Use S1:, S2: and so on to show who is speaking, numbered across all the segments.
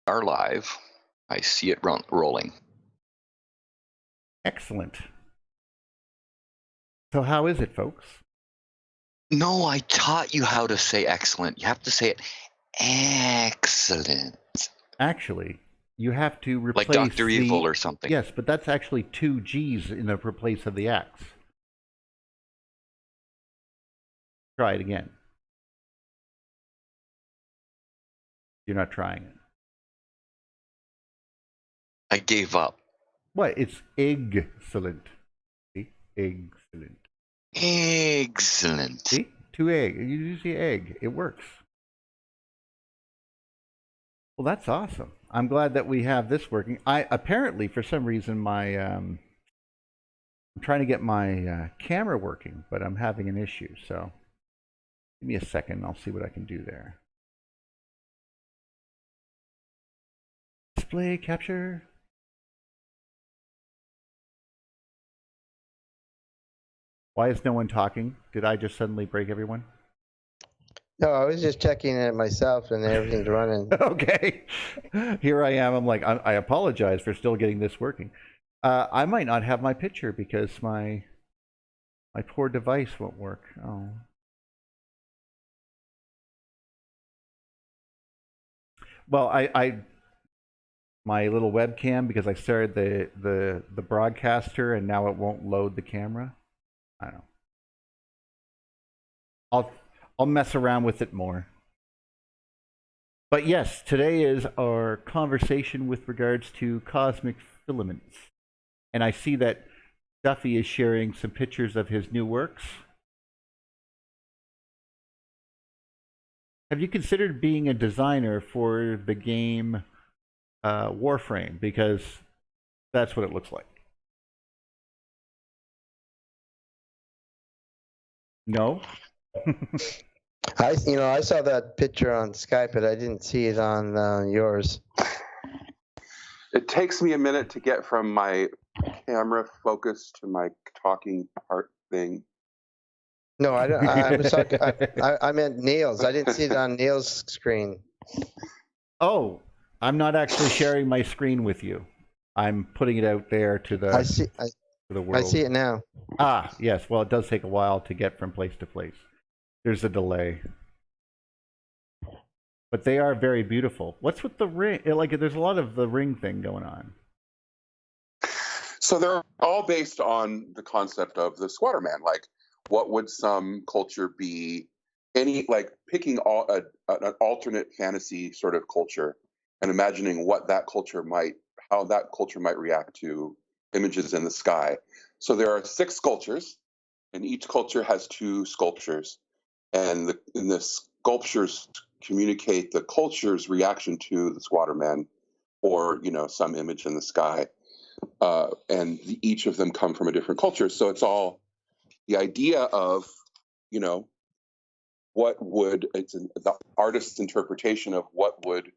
S1: are live. I see it rolling.
S2: Excellent. So how is it, folks?
S1: No, I taught you how to say excellent. You have to say it excellent.
S2: Actually, you have to replace
S1: like Dr. Evil or something.
S2: Yes, but that's actually 2 G's in the place of the X. Try it again. You're not trying it.
S1: I gave up.
S2: What? It's excellent. See? Excellent.
S1: Excellent.
S2: See? 2 egg. You see egg. It works. Well, that's awesome. I'm glad that we have this working. Apparently, for some reason, my I'm trying to get my camera working, but I'm having an issue. So give me a second. I'll see what I can do there. Display capture. Why is no one talking? Did I just suddenly break everyone?
S3: No, I was just checking it myself, and everything's running.
S2: Okay. Here I am. I'm like, I apologize for still getting this working. I might not have my picture because my poor device won't work. Oh. Well, my little webcam, because I started the broadcaster and now it won't load the camera. I don't know. I'll mess around with it more. But yes, today is our conversation with regards to cosmic filaments. And I see that Duffy is sharing some pictures of his new works. Have you considered being a designer for the game Warframe? Because that's what it looks like. No?
S3: I saw that picture on Skype, but I didn't see it on yours.
S4: It takes me a minute to get from my camera focus to my talking part thing.
S3: No, I don't. I was talking. I meant Neil's. I didn't see it on Neil's screen.
S2: Oh, I'm not actually sharing my screen with you. I'm putting it out there to the to the world.
S3: I see it now.
S2: Ah, yes. Well, it does take a while to get from place to place. There's a delay. But they are very beautiful. What's with the ring? Like, there's a lot of the ring thing going on.
S4: So they're all based on the concept of the squatter man. Like, what would some culture be? Picking an alternate fantasy sort of culture and imagining how that culture might react to images in the sky. So there are 6 cultures, and each culture has 2 sculptures, and the sculptures communicate the culture's reaction to the squatter man, or some image in the sky, and each of them come from a different culture. So it's all the idea of the artist's interpretation of what would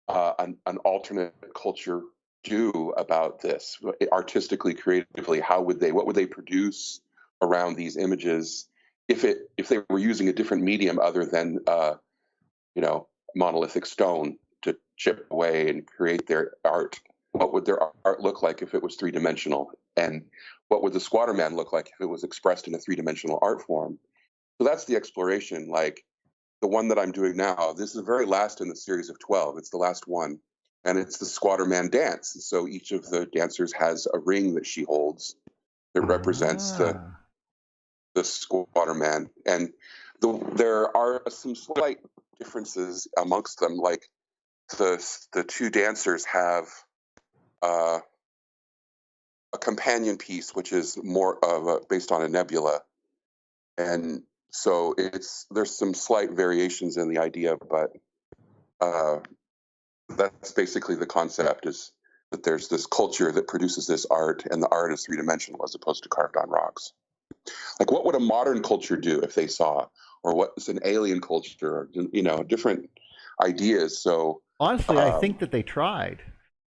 S4: an alternate culture do about this artistically, creatively. What would they produce around these images if they were using a different medium other than monolithic stone to chip away and create their art? What would their art look like if it was 3-dimensional? And what would the squatter man look like if it was expressed in a 3-dimensional art form? So that's the exploration. Like the one that I'm doing now, this is the very last in the series of 12. It's the last one. And it's the squatter man dance. So each of the dancers has a ring that she holds that represents the squatter man. And there are some slight differences amongst them. Like the 2 dancers have a companion piece, which is more of based on a nebula. And so there's some slight variations in the idea, but that's basically the concept, is that there's this culture that produces this art, and the art is 3-dimensional as opposed to carved on rocks. Like, what would a modern culture do if they saw, or what's an alien culture, or, different ideas. So
S2: honestly, I think that they tried.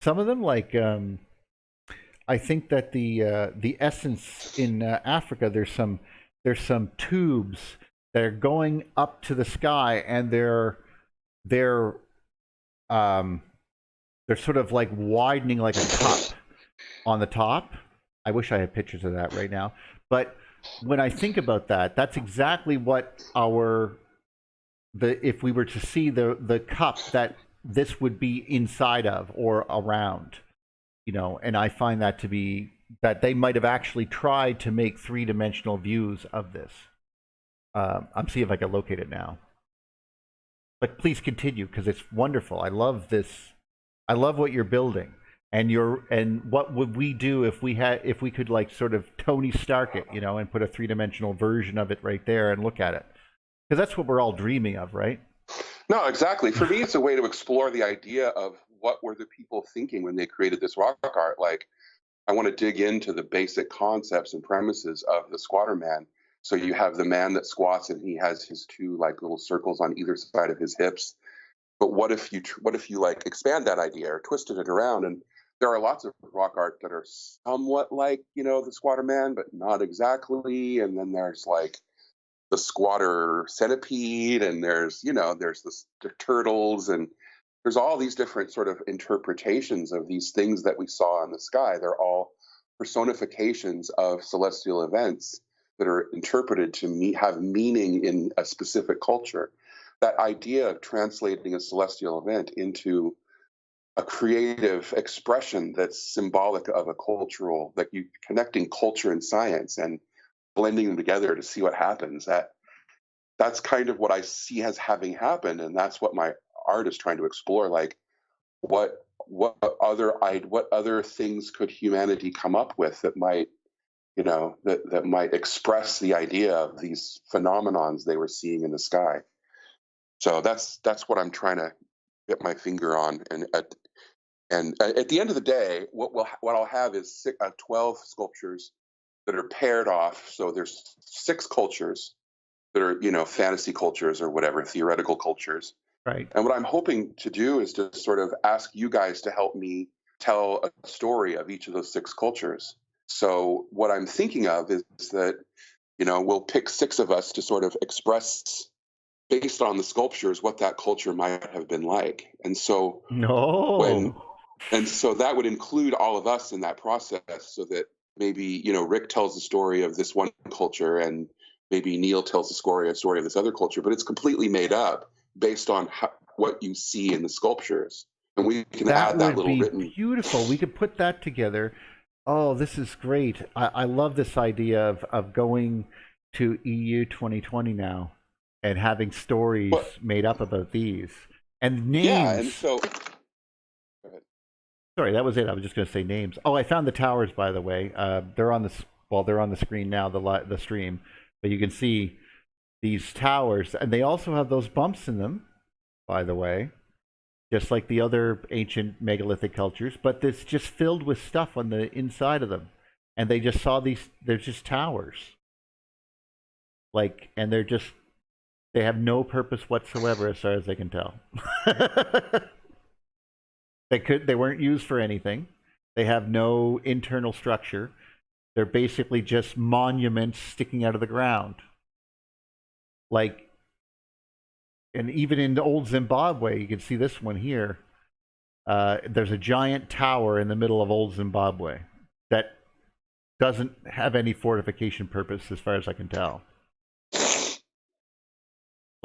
S2: Some of them, like I think that the essence in Africa, there's some tubes that are going up to the sky, and they're they're sort of like widening like a cup on the top. I wish I had pictures of that right now. But when I think about that, that's exactly what if we were to see the cup that this would be inside of or around, and I find that to be that they might have actually tried to make three-dimensional views of this. I'm seeing if I can locate it now. But please continue, because it's wonderful. I love this. I love what you're building. And what would we do if we could like sort of Tony Stark it, and put a three-dimensional version of it right there and look at it? Because that's what we're all dreaming of, right?
S4: No, exactly. For me, it's a way to explore the idea of what were the people thinking when they created this rock art. Like, I want to dig into the basic concepts and premises of the squatter man. So you have the man that squats and he has his two like little circles on either side of his hips. But what if you like expand that idea or twisted it around? And there are lots of rock art that are somewhat like, the squatter man, but not exactly. And then there's like the squatter centipede, and there's the turtles, and there's all these different sort of interpretations of these things that we saw in the sky. They're all personifications of celestial events that are interpreted to have meaning in a specific culture. That idea of translating a celestial event into a creative expression that's symbolic of a cultural, like you connecting culture and science and blending them together to see what happens. That's kind of what I see as having happened, and that's what my art is trying to explore. Like, what other things could humanity come up with that might that might express the idea of these phenomenons they were seeing in the sky. So that's what I'm trying to get my finger on. And at the end of the day, what I'll have is 12 sculptures that are paired off. So there's 6 cultures that are fantasy cultures or whatever, theoretical cultures.
S2: Right.
S4: And what I'm hoping to do is to sort of ask you guys to help me tell a story of each of those 6 cultures. So what I'm thinking of is that, we'll pick 6 of us to sort of express based on the sculptures what that culture might have been like. And so so that would include all of us in that process, so that maybe, Rick tells the story of this one culture and maybe Neil tells the story of this other culture, but it's completely made up based on what you see in the sculptures. And we can add that little written.
S2: That would be beautiful. We could put that together. Oh, this is great. I love this idea of going to EU 2020 now and having stories made up about these. And names.
S4: Yeah, and so... Go ahead.
S2: Sorry, that was it. I was just going to say names. Oh, I found the towers, by the way. They're on the screen now, the stream. But you can see these towers, and they also have those bumps in them, by the way, just like the other ancient megalithic cultures. But it's just filled with stuff on the inside of them, and they just saw these. They're just towers, and they have no purpose whatsoever, as far as they can tell. They weren't used for anything. They have no internal structure. They're basically just monuments sticking out of the ground. And even in old Zimbabwe, you can see this one here. There's a giant tower in the middle of old Zimbabwe that doesn't have any fortification purpose, as far as I can tell.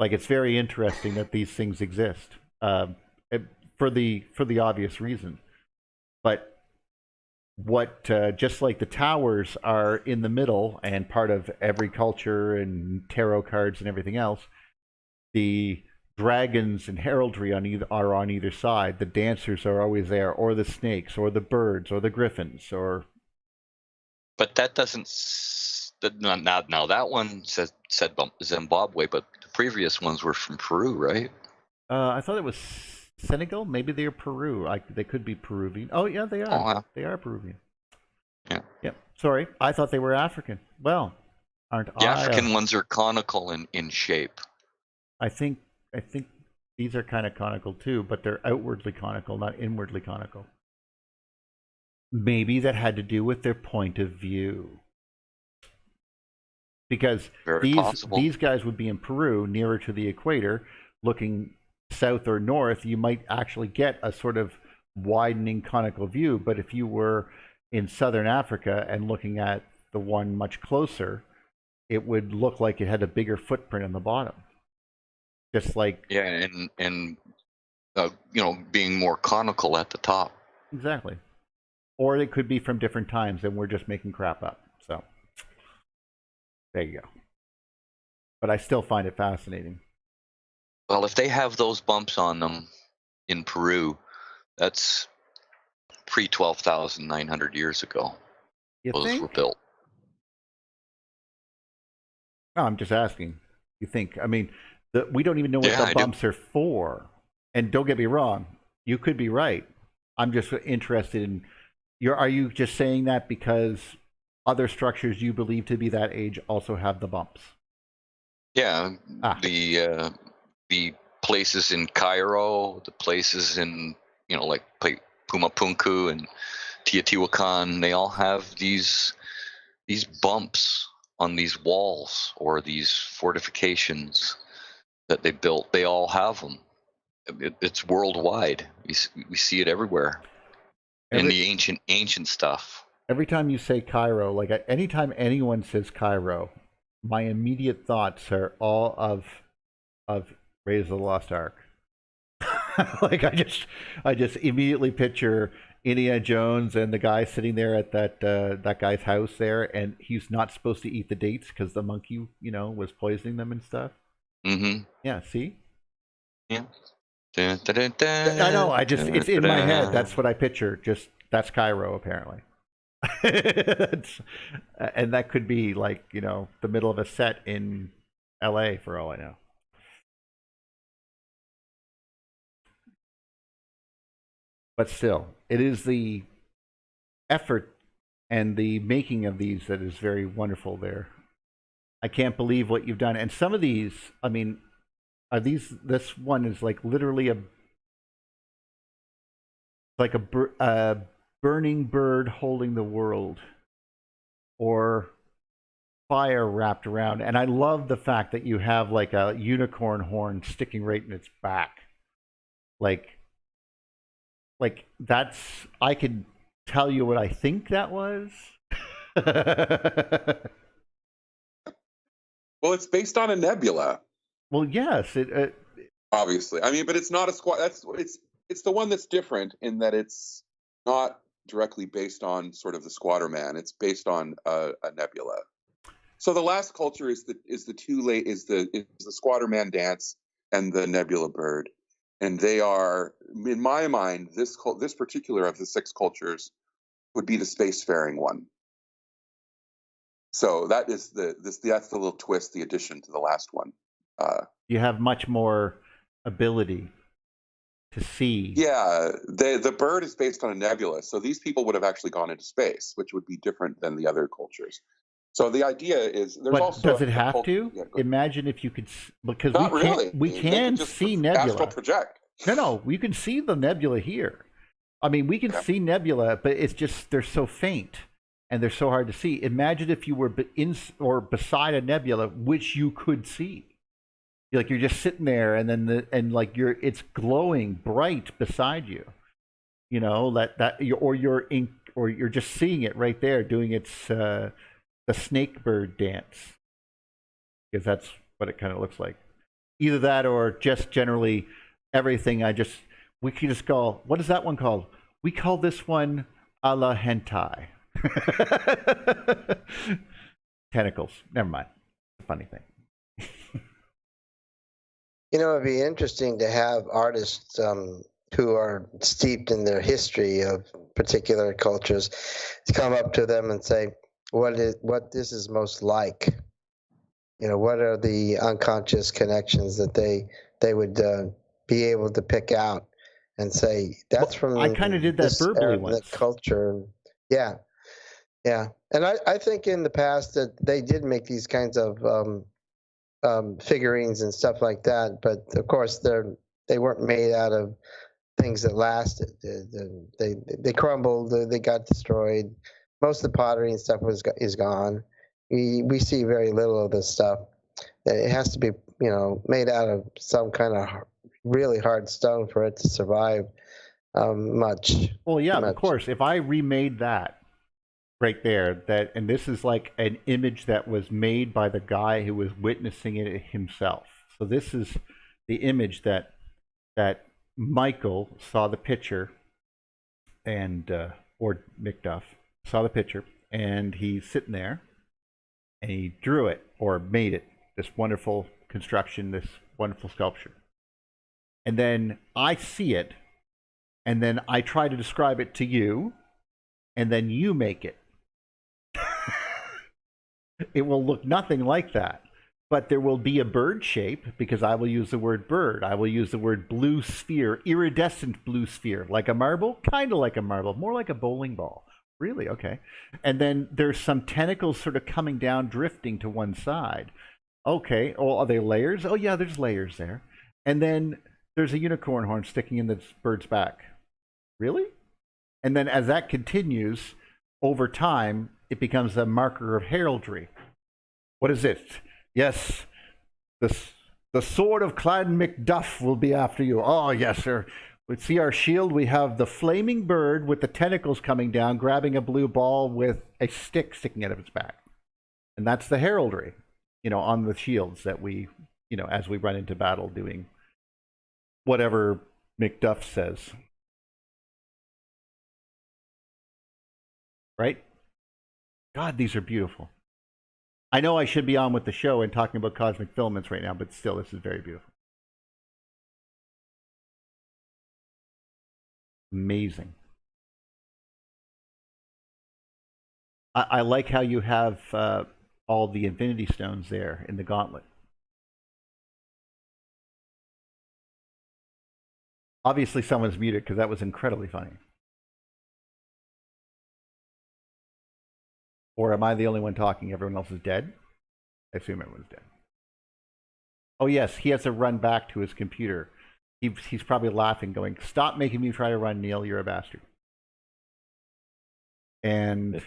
S2: It's very interesting that these things exist for the obvious reason. But just like the towers are in the middle and part of every culture and tarot cards and everything else, the dragons and heraldry are on either side. The dancers are always there, or the snakes, or the birds, or the griffins, or.
S1: But that doesn't. Now that one said Zimbabwe, but the previous ones were from Peru, right?
S2: I thought it was Senegal. Maybe they're Peru. They could be Peruvian. Oh yeah, they are. Oh, yeah. They are Peruvian.
S1: Yeah.
S2: Yep. Sorry, I thought they were African. Well, aren't
S1: the African ones are conical in shape.
S2: I think these are kind of conical too, but they're outwardly conical, not inwardly conical. Maybe that had to do with their point of view. Because these guys would be in Peru, nearer to the equator, looking south or north. You might actually get a sort of widening conical view. But if you were in southern Africa and looking at the one much closer, it would look like it had a bigger footprint in the bottom. Just like
S1: and being more conical at the top.
S2: exactly. Or it could be from different times, and we're just making crap up. So there you go. But I still find it fascinating.
S1: Well, if they have those bumps on them in Peru, that's pre 12,900 years ago.
S2: You
S1: Those
S2: think?
S1: were built.
S2: No, I'm just asking. You think? I mean, we don't even know what the bumps are for. And don't get me wrong, you could be right. I'm just interested in. Are you just saying that because other structures you believe to be that age also have the bumps?
S1: Yeah, the places in Cairo, the places in like Pumapunku and Teotihuacan, they all have these bumps on these walls or these fortifications that they built. They all have them. It's worldwide. We see it everywhere. In the ancient stuff.
S2: Every time you say Cairo, like anytime anyone says Cairo, my immediate thoughts are all of Raiders of the Lost Ark. Like I just immediately picture Indiana Jones and the guy sitting there at that guy's house there, and he's not supposed to eat the dates because the monkey, was poisoning them and stuff.
S1: Mm-hmm.
S2: Yeah. See.
S1: Yeah.
S2: I know. It's in my head. That's what I picture. That's Cairo, apparently. And that could be like, the middle of a set in LA for all I know. But still, it is the effort and the making of these that is very wonderful there. I can't believe what you've done. And some of these, I mean, this one is like literally a burning bird holding the world, or fire wrapped around. And I love the fact that you have like a unicorn horn sticking right in its back. Like that's, I could tell you what I think that was.
S4: Well, it's based on a nebula.
S2: Well, yes,
S4: Obviously. I mean, but it's not a squad. It's the one that's different in that it's not directly based on sort of the squatter man. It's based on a nebula. So the last culture is the squatter man dance and the nebula bird, and they are, in my mind, this particular of the 6 cultures would be the spacefaring one. So that is that's the little twist, the addition to the last one.
S2: You have much more ability to see.
S4: Yeah, the bird is based on a nebula, so these people would have actually gone into space, which would be different than the other cultures. So the idea is, there's also.
S2: Does it have to? Yeah, imagine if you could, because we can see nebula.
S4: Astral project.
S2: No, we can see the nebula here. I mean, we can see nebula, but it's just they're so faint and they're so hard to see. Imagine if you were in or beside a nebula, which you could see. Like you're just sitting there, and then it's glowing bright beside you. Or you're just seeing it right there doing its the snake bird dance, because that's what it kind of looks like. Either that, or just generally everything. We can just call, what is that one called? We call this one a la hentai. Tentacles. Never mind. Funny thing.
S3: It'd be interesting to have artists who are steeped in their history of particular cultures to come up to them and say, what this is most like. What are the unconscious connections that they would be able to pick out and say, that's from
S2: I kind of did that verbally once.
S3: The culture. Yeah. And I think in the past that they did make these kinds of figurines and stuff like that, but of course they weren't made out of things that lasted. They crumbled. They got destroyed. Most of the pottery and stuff is gone. We see very little of this stuff. It has to be made out of some kind of really hard stone for it to survive much.
S2: Well, yeah, of
S3: much.
S2: course. If I remade that right there, and this is like an image that was made by the guy who was witnessing it himself. So this is the image that Michael saw the picture, and or McDuff saw the picture, and he's sitting there, and he drew it or made it, this wonderful construction, this wonderful sculpture. And then I see it, and then I try to describe it to you, and then you make it. It will look nothing like that. But there will be a bird shape, because I will use the word bird. I will use the word blue sphere, iridescent blue sphere. Like a marble? Kind of like a marble. More like a bowling ball. Really? Okay. And then there's some tentacles sort of coming down, drifting to one side. Okay. Oh, are they layers? Oh, yeah, there's layers there. And then there's a unicorn horn sticking in this bird's back. Really? And then as that continues, over time, it becomes a marker of heraldry. What is it? Yes, the sword of Clan Macduff will be after you. Oh, yes, sir. We see our shield. We have the flaming bird with the tentacles coming down, grabbing a blue ball with a stick sticking out of its back. And that's the heraldry, on the shields that we, as we run into battle doing whatever Macduff says. Right? God, these are beautiful. I know I should be on with the show and talking about cosmic filaments right now, but still, this is very beautiful. Amazing. I like how you have all the infinity stones there in the gauntlet. Obviously, someone's muted because that was incredibly funny. Or am I the only one talking? Everyone else is dead? I assume everyone's dead. Oh, yes, he has to run back to his computer. He's probably laughing, going, "Stop making me try to run, Neil. You're a bastard." And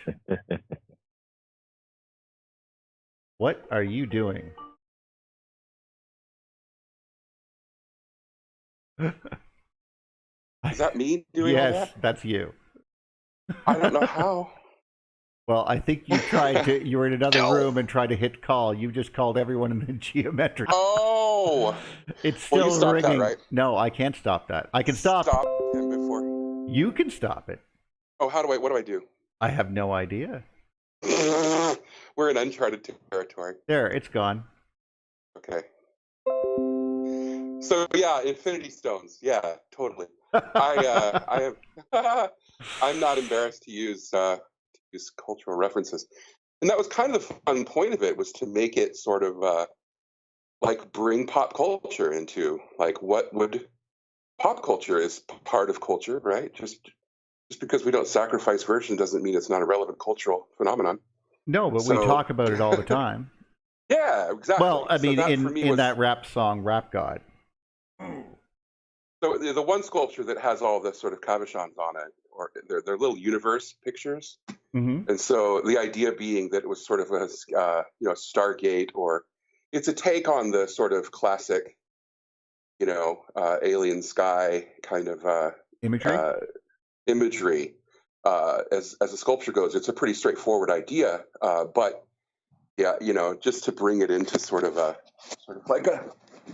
S2: what are you doing?
S4: Is that me doing all that?
S2: Yes, that's you.
S4: I don't know how.
S2: Well, I think you were in another room and tried to hit call. You just called everyone in the geometric.
S4: Oh!
S2: It's still
S4: you stopped
S2: ringing.
S4: That, right?
S2: No, I can't stop that. I can stop
S4: him before.
S2: You can stop it.
S4: Oh, what do I do?
S2: I have no idea.
S4: We're in uncharted territory.
S2: There, it's gone.
S4: Okay. So yeah, infinity stones. Yeah, totally. I am. I'm not embarrassed to use cultural references, and that was kind of the fun point of it, was to make it sort of like bring pop culture into, like, what would pop culture is part of culture, right? Just because we don't sacrifice virgin doesn't mean it's not a relevant cultural phenomenon.
S2: No, but we talk about it all the time.
S4: Yeah, exactly.
S2: Well, I mean, in that rap song, Rap God.
S4: So the one sculpture that has all the sort of cabochons on it, or they're little universe pictures.
S2: Mm-hmm.
S4: And so the idea being that it was sort of a Stargate, or it's a take on the sort of classic, alien sky kind of imagery. As a sculpture goes, it's a pretty straightforward idea, but yeah, just to bring it into sort of like a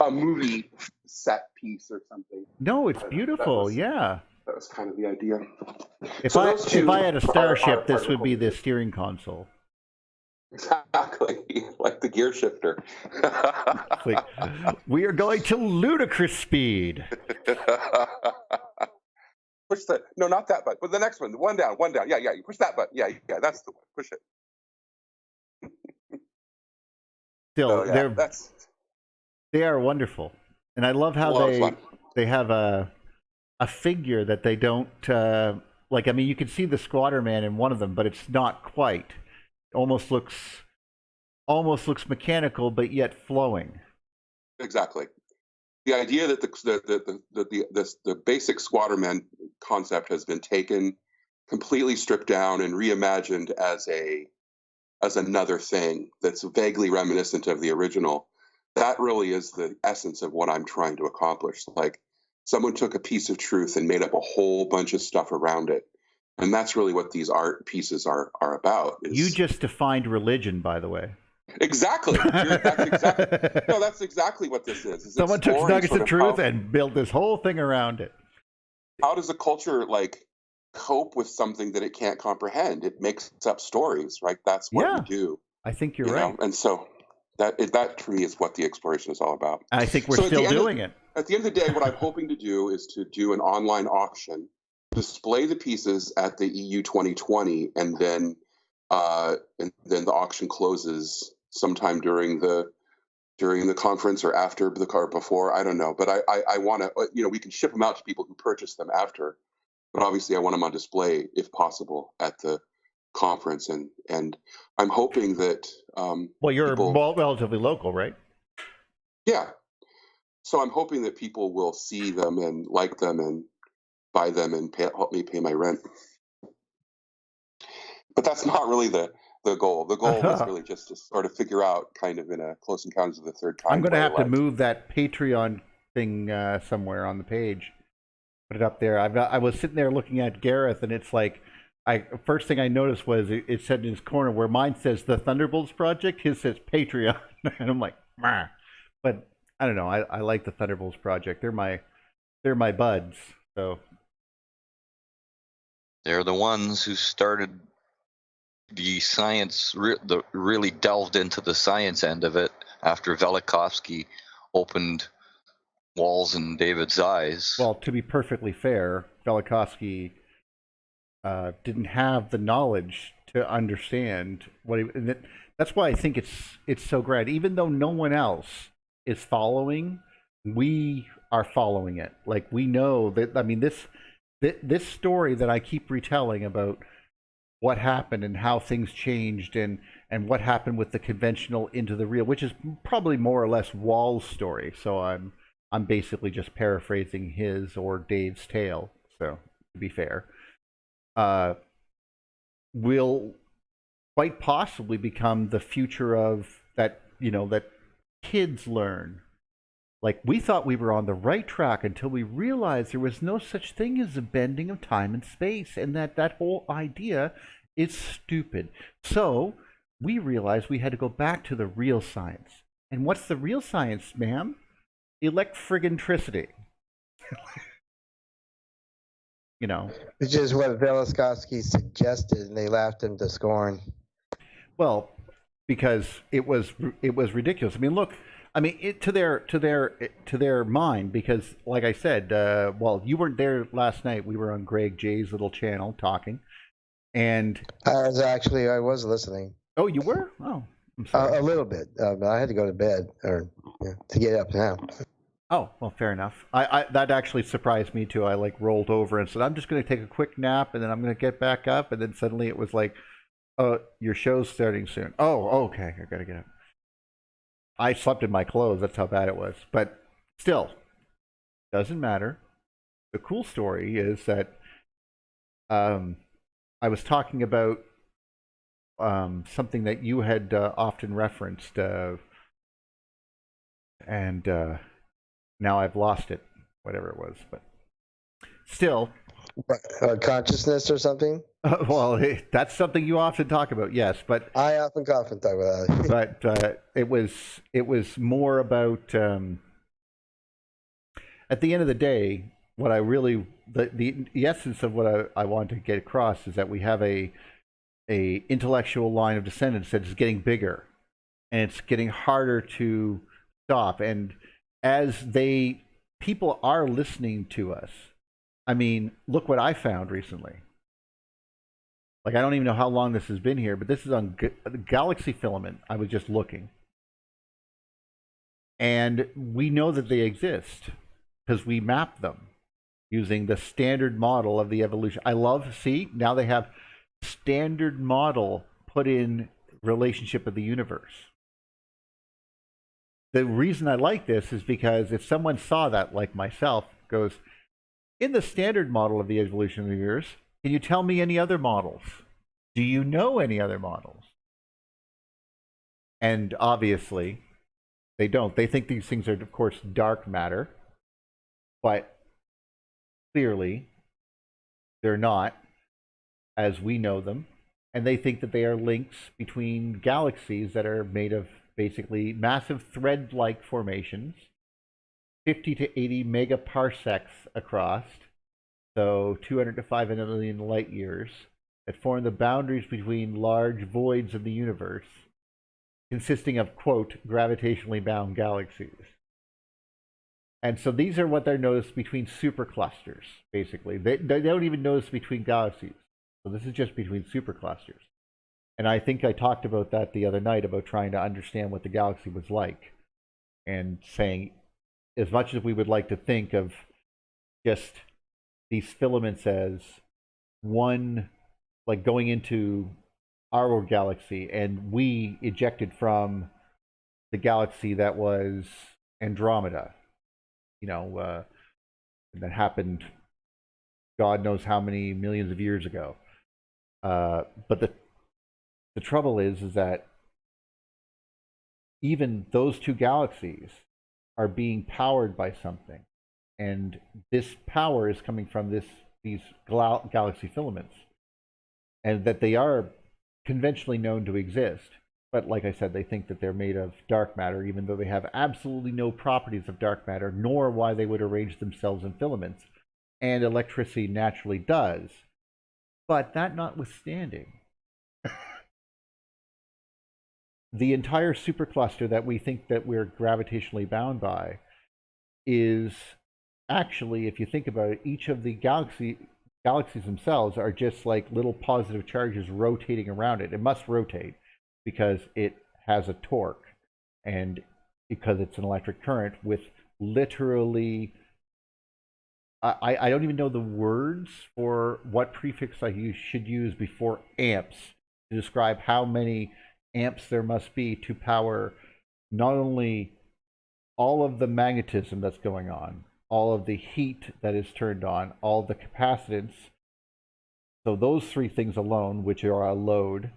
S4: movie set piece or something.
S2: No, it's beautiful. Yeah.
S4: That was kind of the idea.
S2: If I had a starship, this would be the steering console.
S4: Exactly, like the gear shifter.
S2: Like, we are going to ludicrous speed.
S4: Push no, not that button, but the next one, one down. Yeah, you push that button. Yeah, that's the one. Push it.
S2: Still, they are wonderful, and I love how they have a figure that they don't like. I mean, you can see the Squatter Man in one of them, but it's not quite. It almost looks mechanical, but yet flowing.
S4: Exactly. The idea that the basic Squatter Man concept has been taken, completely stripped down, and reimagined as another thing that's vaguely reminiscent of the original. That really is the essence of what I'm trying to accomplish. Like, someone took a piece of truth and made up a whole bunch of stuff around it. And that's really what these art pieces are about.
S2: You just defined religion, by the way.
S4: Exactly. That's exactly what this is.
S2: Someone took nuggets of truth and built this whole thing around it.
S4: How does a culture cope with something that it can't comprehend? It makes up stories, right? That's what we do.
S2: I think you're right.
S4: And so that for me is what the exploration is all about.
S2: I think we're still doing it.
S4: At the end of the day, what I'm hoping to do is to do an online auction, display the pieces at the EU 2020, and then the auction closes sometime during the conference or after the car before. I don't know, but I want to, we can ship them out to people who purchase them after, but obviously I want them on display if possible at the conference, and I'm hoping that
S2: you're relatively local, right?
S4: Yeah, so I'm hoping that people will see them and like them and buy them and help me pay my rent. But that's not really the goal. The goal is really just to sort of figure out, kind of in a Close Encounters of the Third Kind.
S2: I'm going to have to move that Patreon thing somewhere on the page. Put it up there. I was sitting there looking at Gareth, and it's like, first thing I noticed was it said in his corner where mine says the Thunderbolts Project, his says Patreon, and I'm like, meh. But I don't know. I like the Thunderbolts Project. They're my buds. So
S1: they're the ones who started the science, really delved into the science end of it after Velikovsky opened walls in David's eyes.
S2: Well, to be perfectly fair, Velikovsky didn't have the knowledge to understand what he. That's why I think it's so great. Even though no one else is following, we are following it. Like, we know that. I mean, this story that I keep retelling about what happened and how things changed and what happened with the conventional into the real, which is probably more or less Wall's story. So I'm basically just paraphrasing his or Dave's tale. So to be fair, will quite possibly become the future of that. That kids learn. Like, we thought we were on the right track until we realized there was no such thing as a bending of time and space, and that whole idea is stupid. So we realized we had to go back to the real science. And what's the real science, ma'am? Electritricity.
S3: Which is what Velikovsky suggested, and they laughed him to scorn.
S2: Well, because it was ridiculous. I mean, look. I mean, to their mind, because, like I said, you weren't there last night. We were on Greg J's little channel talking, and
S3: I was listening.
S2: Oh, you were? Oh, I'm sorry.
S3: A little bit. I had to go to bed to get up now.
S2: Oh, well, fair enough. I that actually surprised me too. I rolled over and said, I'm just going to take a quick nap, and then I'm going to get back up, and then suddenly it was like, your show's starting soon. Oh, okay, I got to get up. I slept in my clothes. That's how bad it was. But still, doesn't matter. The cool story is that I was talking about something that you had often referenced, and now I've lost it, whatever it was. But still.
S3: Consciousness or something?
S2: Well, that's something you often talk about, yes. But
S3: I often talk about that.
S2: But it was more about at the end of the day, what I really the essence of what I want to get across is that we have a intellectual line of descendants that is getting bigger, and it's getting harder to stop. And as people are listening to us, I mean, look what I found recently. Like, I don't even know how long this has been here, but this is on Galaxy Filament. I was just looking. And we know that they exist because we map them using the standard model of the evolution. Now they have standard model put in relationship of the universe. The reason I like this is because if someone saw that, like myself, goes, in the standard model of the evolution of the universe, can you tell me any other models? Do you know any other models? And obviously, they don't. They think these things are, of course, dark matter. But clearly they're not as we know them, and they think that they are links between galaxies that are made of basically massive thread-like formations, 50 to 80 megaparsecs across, so 200 to 500 million light years, that form the boundaries between large voids in the universe, consisting of, quote, gravitationally bound galaxies. And so these are what they're noticed between superclusters, basically. They don't even notice between galaxies. So this is just between superclusters. And I think I talked about that the other night, about trying to understand what the galaxy was like. And saying, as much as we would like to think of just these filaments as one, like going into our galaxy, and we ejected from the galaxy that was Andromeda, that happened God knows how many millions of years ago. But the trouble is that even those two galaxies are being powered by something, and this power is coming from these galaxy filaments, and that they are conventionally known to exist. But like I said, they think that they're made of dark matter, even though they have absolutely no properties of dark matter, nor why they would arrange themselves in filaments. And electricity naturally does. But that notwithstanding, the entire supercluster that we think that we're gravitationally bound by is actually, if you think about it, each of the galaxies themselves are just like little positive charges rotating around it. It must rotate because it has a torque, and because it's an electric current with literally, I don't even know the words for what prefix I should use before amps to describe how many amps there must be to power not only all of the magnetism that's going on, all of the heat that is turned on, all the capacitance. So those three things alone, which are a load,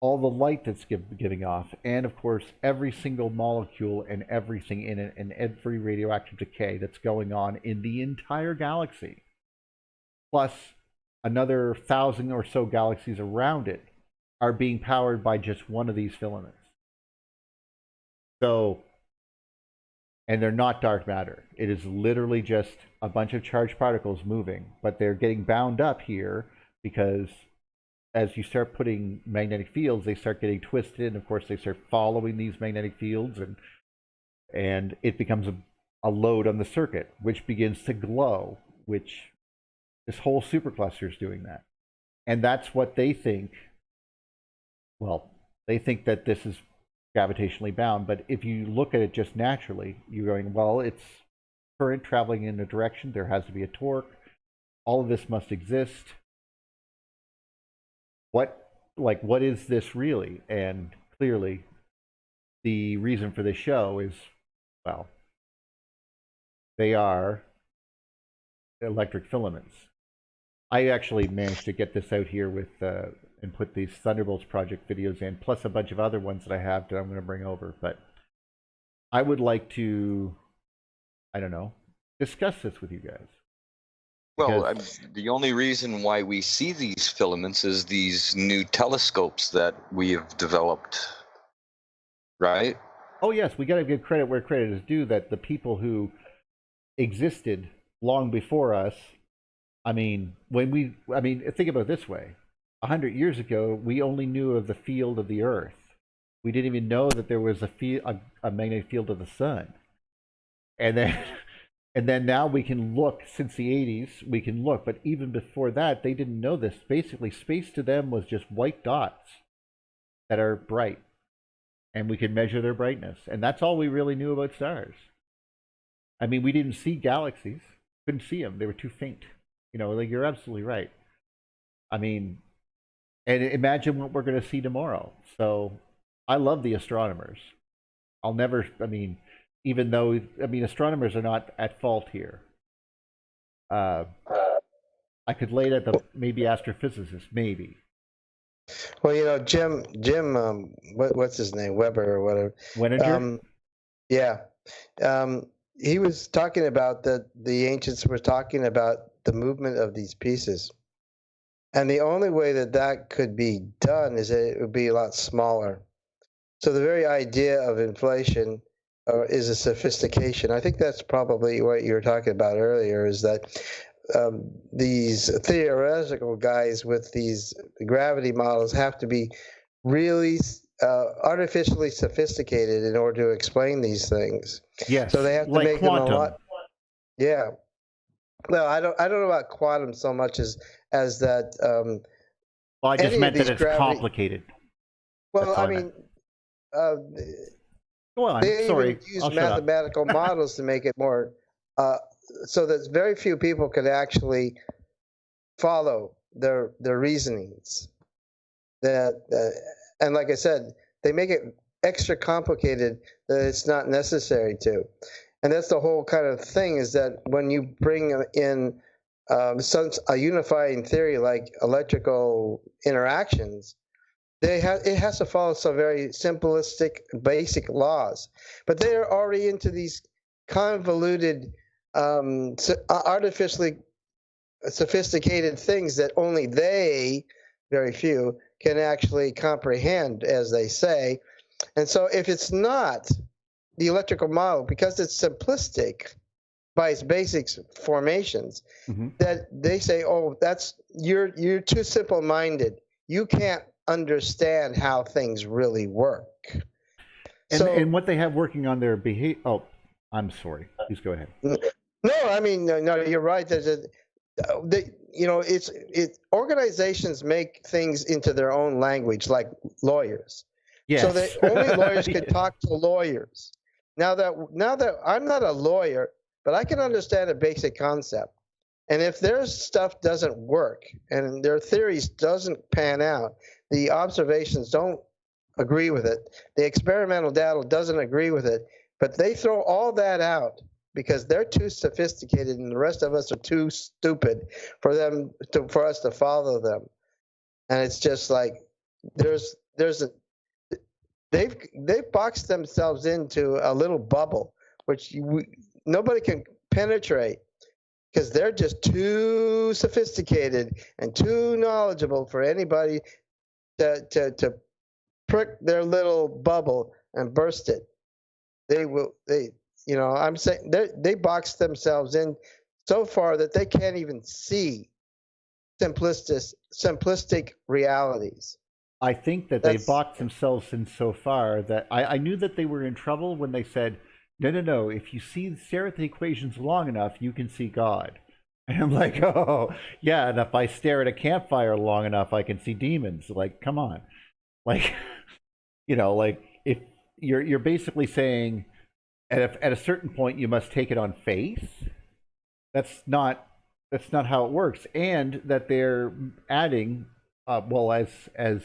S2: all the light that's giving off, and of course every single molecule and everything in it, and every radioactive decay that's going on in the entire galaxy, plus another 1,000 or so galaxies around it, are being powered by just one of these filaments. So, and they're not dark matter. It is literally just a bunch of charged particles moving, but they're getting bound up here because as you start putting magnetic fields, they start getting twisted, and of course they start following these magnetic fields, and it becomes a load on the circuit, which begins to glow, which this whole supercluster is doing that. And that's what they think. Well, they think that this is gravitationally bound, but if you look at it just naturally, you're going, well, it's current traveling in a direction, there has to be a torque, all of this must exist. What is this really? And clearly the reason for this show is, well, they are electric filaments. I actually managed to get this out here with and put these Thunderbolts project videos in, plus a bunch of other ones that I have that I'm going to bring over. But I would like to, I don't know, discuss this with you guys.
S1: Well, the only reason why we see these filaments is these new telescopes that we have developed, right?
S2: Oh yes, we got to give credit where credit is due, that the people who existed long before us, think about it this way. 100 years ago, we only knew of the field of the Earth. We didn't even know that there was a magnetic field of the sun. And then now we can look, since the 80s, we can look. But even before that, they didn't know this. Basically, space to them was just white dots that are bright. And we could measure their brightness. And that's all we really knew about stars. I mean, we didn't see galaxies. Couldn't see them. They were too faint. You're absolutely right. I mean, and imagine what we're going to see tomorrow. So I love the astronomers. Even though, astronomers are not at fault here. I could lay it at maybe astrophysicists, maybe.
S3: Well, Jim, what's his name, Weber or whatever.
S2: Wenninger?
S3: Yeah. He was talking about that the ancients were talking about the movement of these pieces. And the only way that that could be done is that it would be a lot smaller. So the very idea of inflation is a sophistication. I think that's probably what you were talking about earlier, is that these theoretical guys with these gravity models have to be really artificially sophisticated in order to explain these things.
S2: Yes,
S3: so they have to
S2: like
S3: make
S2: quantum.
S3: them a lot. Yeah. No, I don't know about quantum so much as that.
S2: Well, I just
S3: any
S2: meant
S3: of
S2: that
S3: these
S2: it's complicated.
S3: Well,
S2: That's all
S3: I mean,
S2: Go on.
S3: they
S2: Sorry,
S3: even use
S2: I'll shut up.
S3: mathematical models to make it more, so that very few people could actually follow their reasonings. That and like I said, they make it extra complicated that it's not necessary to. And that's the whole kind of thing, is that when you bring in a unifying theory like electrical interactions, it has to follow some very simplistic, basic laws. But they are already into these convoluted, artificially sophisticated things that only they, very few, can actually comprehend, as they say. And so if it's not the electrical model, because it's simplistic by its basic formations, that they say, oh, you're too simple-minded. You can't understand how things really work.
S2: And what they have working on their behavior. Oh, I'm sorry. Please go ahead.
S3: No, I mean, no, you're right. Organizations make things into their own language, like lawyers.
S2: Yes.
S3: So that only lawyers can talk to lawyers. Now that I'm not a lawyer, but I can understand a basic concept. And if their stuff doesn't work and their theories doesn't pan out, the observations don't agree with it, the experimental data doesn't agree with it, but they throw all that out because they're too sophisticated and the rest of us are too stupid for us to follow them. And it's just like they've boxed themselves into a little bubble which nobody can penetrate, because they're just too sophisticated and too knowledgeable for anybody to prick their little bubble and burst it. I'm saying they box themselves in so far that they can't even see simplistic realities.
S2: I think that they boxed themselves in so far that I knew that they were in trouble when they said, no, if you stare at the equations long enough, you can see God. And I'm like, oh, yeah, and if I stare at a campfire long enough, I can see demons. Like, come on. Like, like if you're basically saying at a certain point you must take it on faith. That's not how it works. And that they're adding, as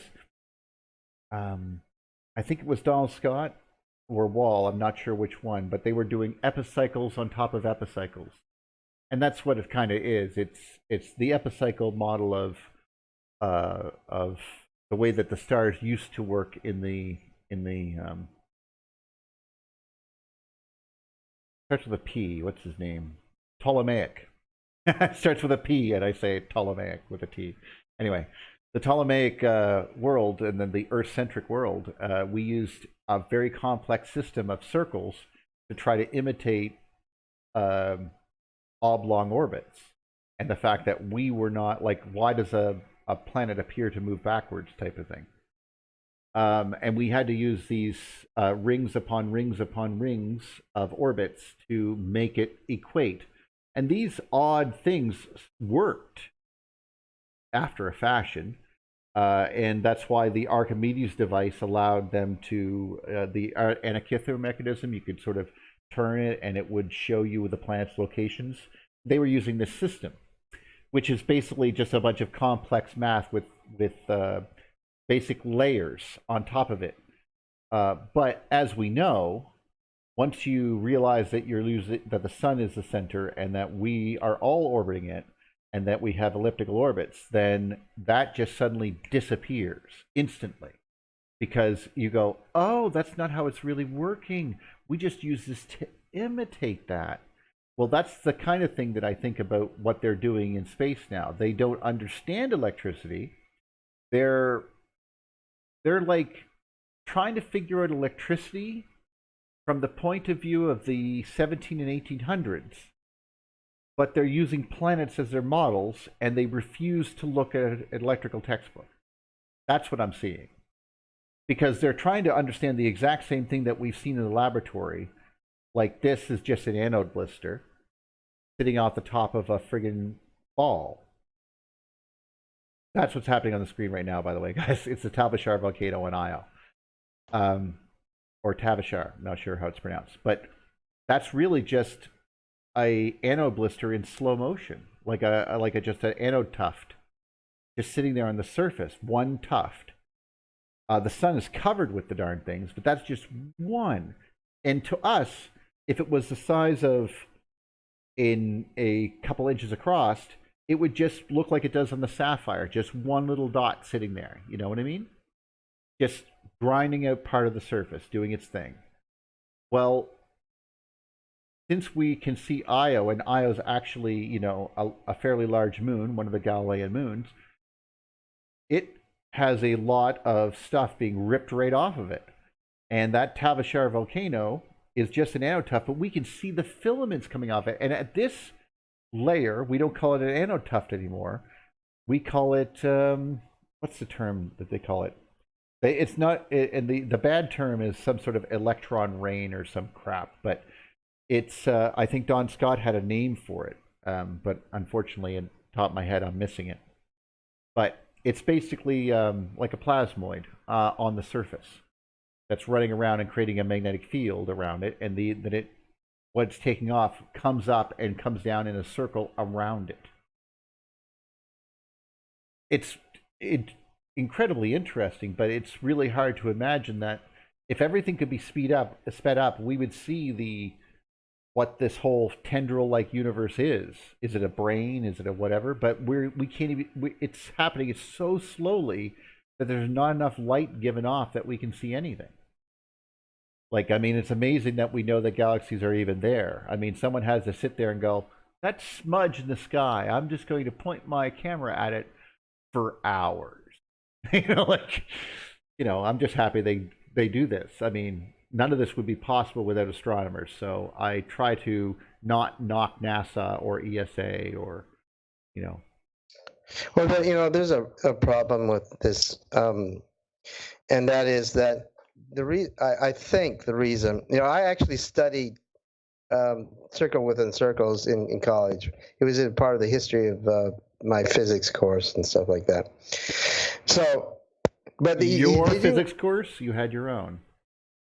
S2: I think it was Donald Scott or Wall, I'm not sure which one, but they were doing epicycles on top of epicycles. And that's what it kind of is. It's the epicycle model of the way that the stars used to work in the starts with a P. What's his name? Ptolemaic. Starts with a P, and I say Ptolemaic with a T. Anyway, the Ptolemaic world, and then the Earth-centric world, we used a very complex system of circles to try to imitate oblong orbits. And the fact that we were not, like, why does a planet appear to move backwards type of thing? And we had to use these rings upon rings upon rings of orbits to make it equate. And these odd things worked after a fashion. And that's why the Archimedes device allowed them to, the Antikythera mechanism, you could sort of turn it and it would show you the planet's locations. They were using this system, which is basically just a bunch of complex math with basic layers on top of it. But as we know, once you realize that that the sun is the center and that we are all orbiting it and that we have elliptical orbits, then that just suddenly disappears instantly, because you go, oh, that's not how it's really working. We just use this to imitate that. Well, that's the kind of thing that I think about what they're doing in space now. They don't understand electricity. They're like trying to figure out electricity from the point of view of the 17 and 1800s, but they're using planets as their models, and they refuse to look at an electrical textbook. That's what I'm seeing. Because they're trying to understand the exact same thing that we've seen in the laboratory. Like, this is just an anode blister sitting off the top of a friggin' ball. That's what's happening on the screen right now, by the way, guys. It's the Tavishar volcano in Io. Or Tavishar, not sure how it's pronounced. But that's really just a anode blister in slow motion, like just an anode tuft, just sitting there on the surface, one tuft. The sun is covered with the darn things, but that's just one. And to us, if it was the size of in a couple inches across, it would just look like it does on the sapphire, just one little dot sitting there. You know what I mean? Just grinding out part of the surface, doing its thing. Well, since we can see Io, and Io's actually, you know, a fairly large moon, one of the Galilean moons, it has a lot of stuff being ripped right off of it. And that Tavishar volcano is just an anode tuft, but we can see the filaments coming off it. And at this layer, we don't call it an anode tuft anymore. We call it, what's the term that they call it? It's not, and the bad term is some sort of electron rain or some crap, but it's, I think Don Scott had a name for it, but unfortunately, on top of my head, I'm missing it. But it's basically like a plasmoid on the surface that's running around and creating a magnetic field around it, and what it's taking off comes up and comes down in a circle around it. It's incredibly interesting, but it's really hard to imagine that if everything could be sped up, we would see what this whole tendril-like universe is. Is it a brain? Is it a whatever? But we can't even. It's happening. It's so slowly that there's not enough light given off that we can see anything. Like, I mean, it's amazing that we know that galaxies are even there. I mean, someone has to sit there and go, that smudge in the sky, I'm just going to point my camera at it for hours. I'm just happy they do this. I mean, none of this would be possible without astronomers. So I try to not knock NASA or ESA or.
S3: Well, but, there's a problem with this, and that is that I think the reason, I actually studied circle within circles in college. It was a part of the history of my physics course and stuff like that. So, but
S2: your physics course, you had your own.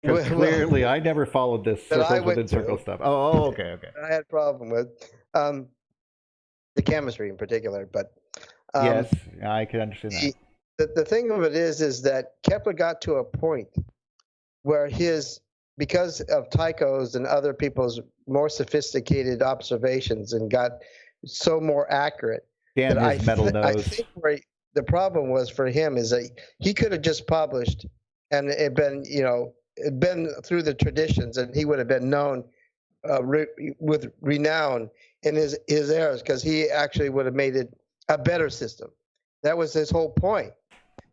S2: Because clearly, I never followed this circles within circles stuff. Oh, okay.
S3: I had a problem with the chemistry in particular, but
S2: yes, I can understand that.
S3: The thing of it is that Kepler got to a point where because of Tycho's and other people's more sophisticated observations and got so more accurate.
S2: Damn his metal nose.
S3: I think where the problem was for him is that he could have just published and it been through the traditions, and he would have been known with renown in his eras, because he actually would have made it a better system. That was his whole point.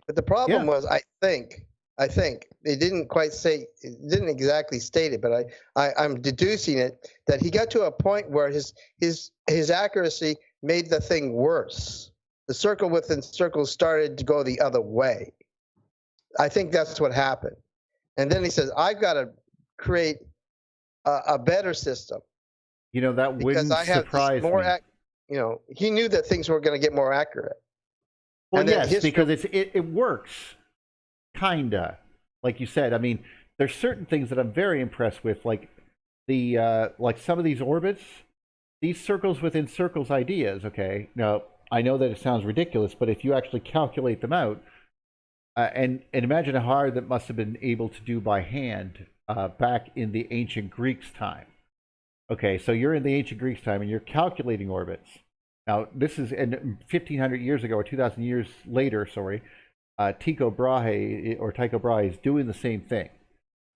S3: But the problem was, I think they didn't quite say, it didn't exactly state it, but I'm deducing it, that he got to a point where his accuracy made the thing worse. The circle within circles started to go the other way. I think that's what happened. And then he says, I've got to create a better system.
S2: That wouldn't surprise me.
S3: He knew that things were going to get more accurate.
S2: Well, yes, because it works, kinda. Like you said, I mean, there's certain things that I'm very impressed with, like like some of these orbits, these circles within circles ideas. Okay, now I know that it sounds ridiculous, but if you actually calculate them out, and imagine how hard that must have been able to do by hand back in the ancient Greeks' time. Okay, so you're in the ancient Greeks' time and you're calculating orbits. Now, this is 1,500 years ago, or 2,000 years later, Tycho Brahe is doing the same thing.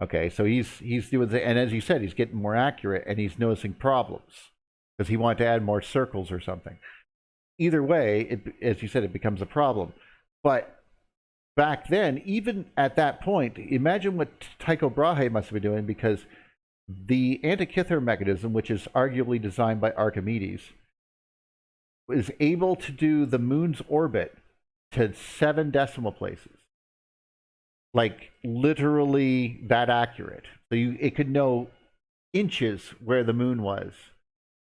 S2: Okay, so he's doing and as you said, he's getting more accurate and he's noticing problems. because he wanted to add more circles or something. Either way, as you said, it becomes a problem. But back then, even at that point, imagine what Tycho Brahe must have been doing, because the Antikythera mechanism, which is arguably designed by Archimedes, was able to do the moon's orbit to 7 decimal places. Like literally that accurate. So it could know inches where the moon was.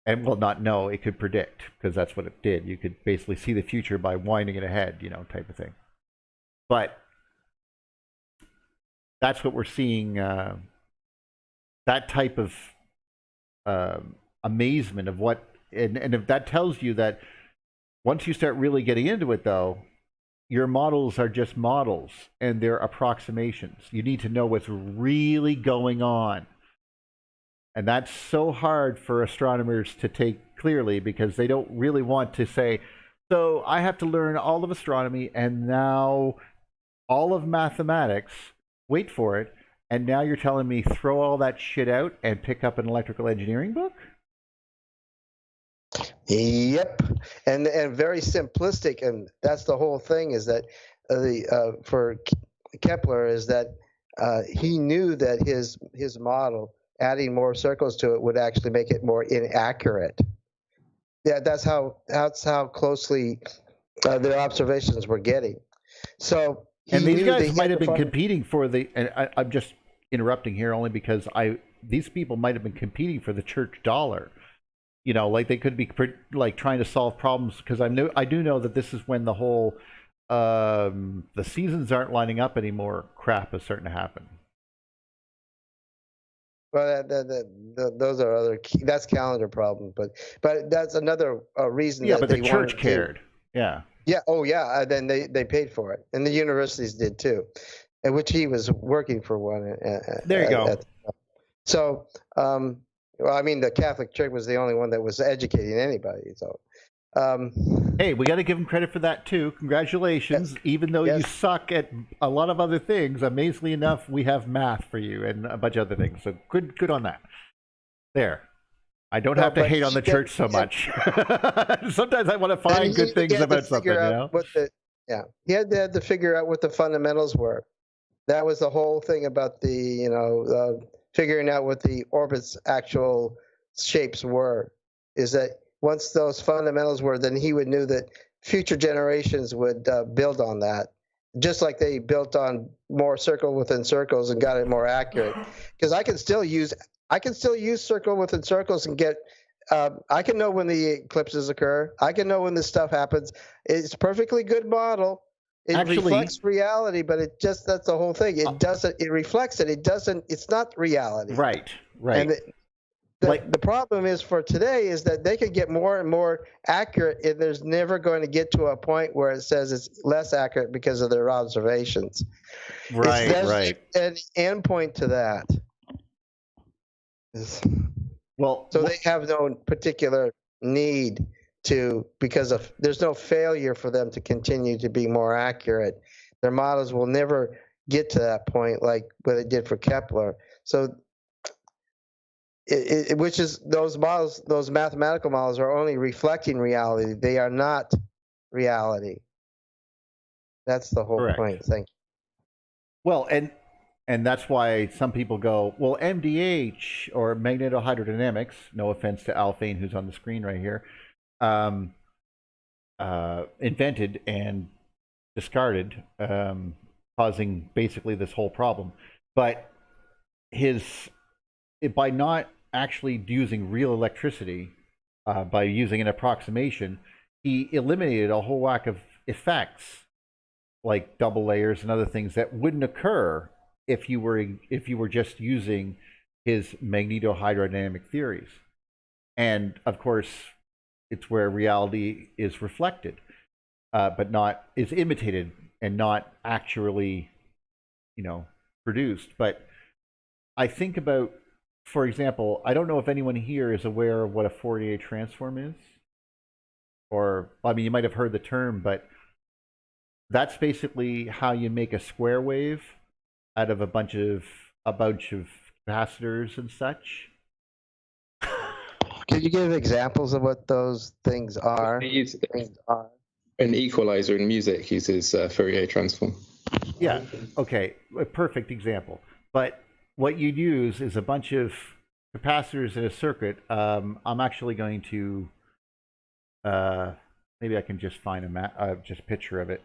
S2: And well, not know, it could predict, because that's what it did. You could basically see the future by winding it ahead, type of thing. But that's what we're seeing, that type of amazement of what, and if that tells you that once you start really getting into it, though, your models are just models and they're approximations. You need to know what's really going on. And that's so hard for astronomers to take clearly, because they don't really want to say, so I have to learn all of astronomy and now all of mathematics, wait for it, and now you're telling me throw all that shit out and pick up an electrical engineering book?
S3: Yep, and very simplistic, and that's the whole thing. Is that for Kepler is that he knew that his model, adding more circles to it, would actually make it more inaccurate. Yeah, that's how closely their observations were getting. So
S2: and these guys might have been competing for the. And I'm just interrupting here only because these people might have been competing for the church dollar. Like they could be like trying to solve problems, because I do know that this is when the whole the seasons aren't lining up anymore crap is starting to happen.
S3: Well, those are other that's calendar problem, but that's another reason.
S2: Yeah,
S3: that
S2: but the church cared. Yeah.
S3: Yeah. Oh, yeah. Then they paid for it, and the universities did too, in which he was working for one.
S2: There you go.
S3: So. Well, I mean, the Catholic Church was the only one that was educating anybody. So,
S2: hey, we got to give them credit for that too. Congratulations! Yes. Even though you suck at a lot of other things, amazingly enough, we have math for you and a bunch of other things. So good on that. There, I don't have to hate on the church so much. Sometimes I want to find good things about something.
S3: He had to figure out what the fundamentals were. That was the whole thing about the figuring out what the orbit's actual shapes were, is that once those fundamentals were, then he would know that future generations would build on that, just like they built on more circle within circles and got it more accurate. Because I can still use circle within circles and get I can know when the eclipses occur. I can know when this stuff happens. It's a perfectly good model. It reflects reality, but that's the whole thing. It doesn't. It reflects it. It doesn't. It's not reality.
S2: Right.
S3: And the problem is for today is that they could get more and more accurate, and there's never going to get to a point where it says it's less accurate because of their observations.
S2: Right.
S3: There's an end point to that. So they have no particular need because there's no failure for them to continue to be more accurate. Their models will never get to that point like what it did for Kepler. So, which is those models, those mathematical models are only reflecting reality. They are not reality. That's the whole point. Thank you.
S2: Well, and that's why some people go, well, MDH or Magnetohydrodynamics, no offense to Alphane, who's on the screen right here, invented and discarded, causing basically this whole problem. But by not actually using real electricity, by using an approximation, he eliminated a whole whack of effects like double layers and other things that wouldn't occur if you were just using his magnetohydrodynamic theories. And of course, it's where reality is reflected, but is imitated and not actually, produced. But I think about, for example, I don't know if anyone here is aware of what a Fourier transform is, or you might have heard the term, but that's basically how you make a square wave out of a bunch of capacitors and such.
S3: Could you give examples of what those things are?
S5: An equalizer in music uses Fourier transform.
S2: Yeah, okay, a perfect example. But what you'd use is a bunch of capacitors in a circuit. I'm actually going to, maybe I can just find just a picture of it.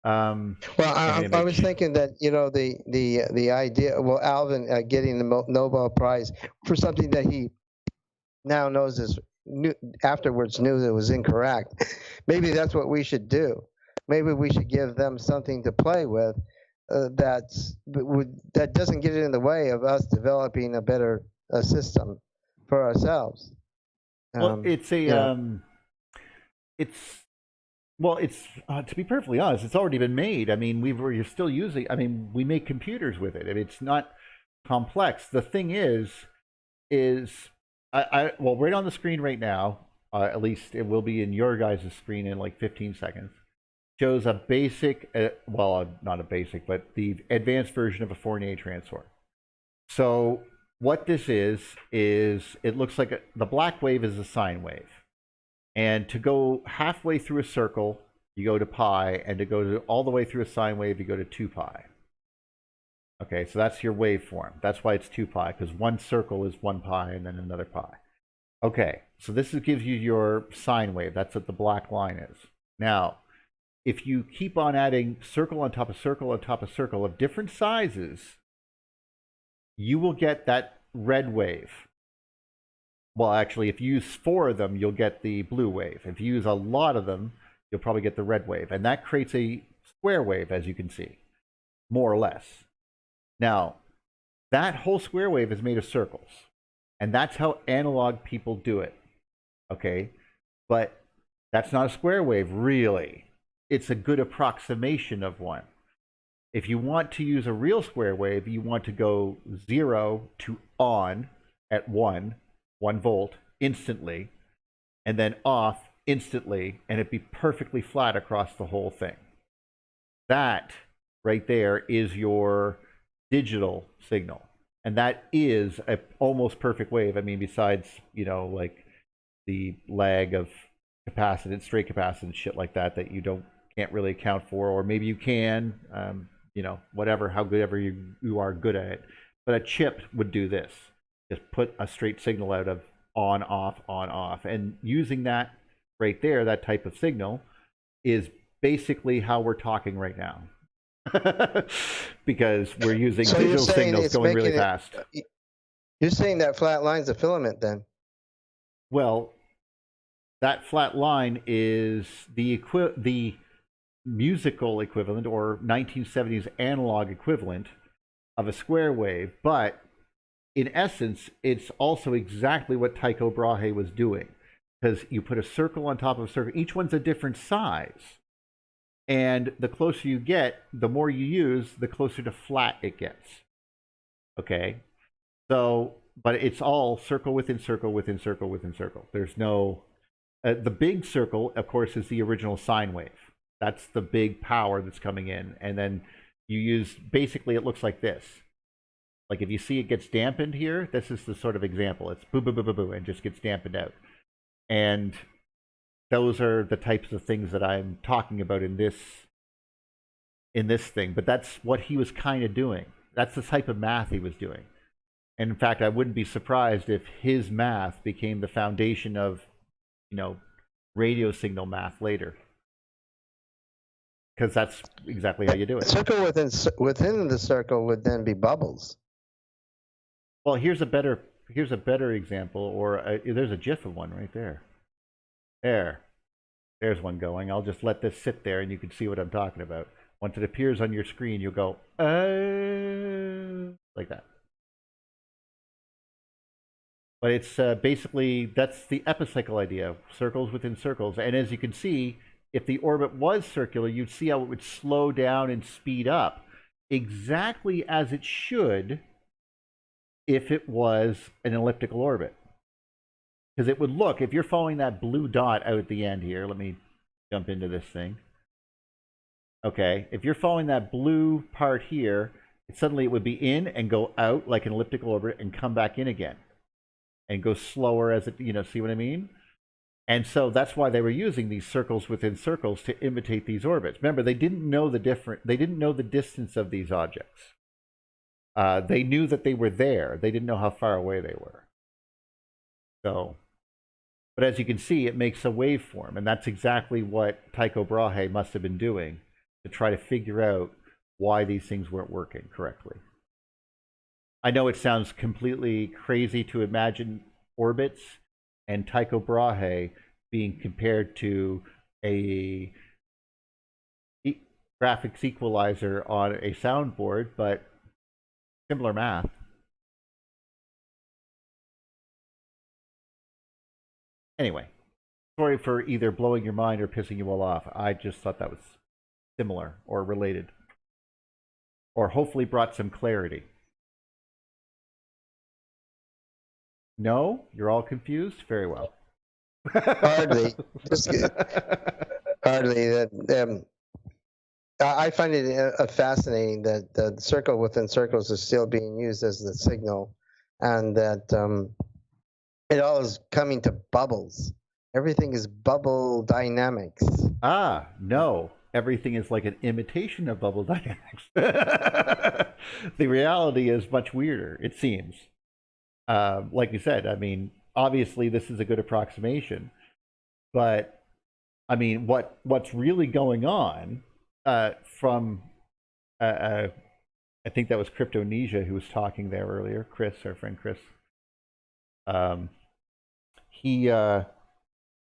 S3: Well, I was thinking that, you know, the idea, well, Alvin getting the Nobel Prize for something that he now knows is afterwards knew that was incorrect. Maybe that's what we should do. Maybe we should give them something to play with that doesn't get in the way of us developing a better system for ourselves.
S2: Well, it's to be perfectly honest, it's already been made. I mean, we're still using. I mean, we make computers with it, and it's not complex. The thing is well, right on the screen right now. At least it will be in your guys' screen in like 15 seconds. Shows a basic, well, not a basic, but the advanced version of a Fourier transform. So what this is it looks like the black wave is a sine wave. And to go halfway through a circle, you go to pi, and to go all the way through a sine wave, you go to 2 pi. Okay, so that's your waveform. That's why it's 2 pi, because one circle is 1 pi and then another pi. Okay, so this gives you your sine wave. That's what the black line is. Now, if you keep on adding circle on top of circle on top of circle of different sizes, you will get that red wave. Well, actually, if you use 4 of them, you'll get the blue wave. If you use a lot of them, you'll probably get the red wave. And that creates a square wave, as you can see, more or less. Now, that whole square wave is made of circles. And that's how analog people do it. Okay? But that's not a square wave, really. It's a good approximation of one. If you want to use a real square wave, you want to go 0 to on at 1 volt instantly, and then off instantly, and it'd be perfectly flat across the whole thing. That right there is your digital signal, and that is a almost perfect wave. I mean, besides, you know, like the lag of capacitance, straight capacitance, shit like that you can't really account for, or maybe you can, you know, whatever, however you are good at it. But a chip would do this. Just put a straight signal out of on, off. And using that right there, that type of signal, is basically how we're talking right now. Because we're using digital signals going really fast.
S3: You're saying that flat line's a filament then?
S2: Well, that flat line is the musical equivalent, or 1970s analog equivalent of a square wave, but in essence, it's also exactly what Tycho Brahe was doing, because you put a circle on top of a circle. Each one's a different size, and the closer you get, the more you use, the closer to flat it gets. Okay, so but it's all circle within circle within circle within circle. There's no the big circle, of course, is the original sine wave. That's the big power that's coming in, and then you use, basically it looks like this. Like if you see it gets dampened here, this is the sort of example. It's boo, boo, boo, boo, boo, and just gets dampened out. And those are the types of things that I'm talking about in this thing. But that's what he was kind of doing. That's the type of math he was doing. And in fact, I wouldn't be surprised if his math became the foundation of, you know, radio signal math later. Because that's exactly how you do it.
S3: Circle within the circle would then be bubbles.
S2: Well, here's a better example, or there's a GIF of one right there. There's one going. I'll just let this sit there, and you can see what I'm talking about. Once it appears on your screen, you'll go, like that. But it's basically, that's the epicycle idea, circles within circles. And as you can see, if the orbit was circular, you'd see how it would slow down and speed up exactly as it should if it was an elliptical orbit. Because it would look, if you're following that blue dot out at the end here, let me jump into this thing. Okay, if you're following that blue part here, Suddenly it would be in and go out like an elliptical orbit and come back in again and go slower as it, see what I mean? And so that's why they were using these circles within circles to imitate these orbits. Remember, they didn't know the distance of these objects. They knew that they were there. They didn't know how far away they were. So, but as you can see, it makes a waveform, and that's exactly what Tycho Brahe must have been doing to try to figure out why these things weren't working correctly. I know it sounds completely crazy to imagine orbits and Tycho Brahe being compared to a graphics equalizer on a soundboard, but similar math. Anyway, sorry for either blowing your mind or pissing you all off. I just thought that was similar or related, or hopefully brought some clarity. No? You're all confused? Very well.
S3: Hardly. Hardly. I find it fascinating that the circle within circles is still being used as the signal, and that it all is coming to bubbles. Everything is bubble dynamics.
S2: Ah, no. Everything is like an imitation of bubble dynamics. The reality is much weirder, it seems. Like you said, I mean, obviously this is a good approximation, but I mean, what's really going on from I think that was Cryptonesia who was talking there earlier. Chris, our friend Chris.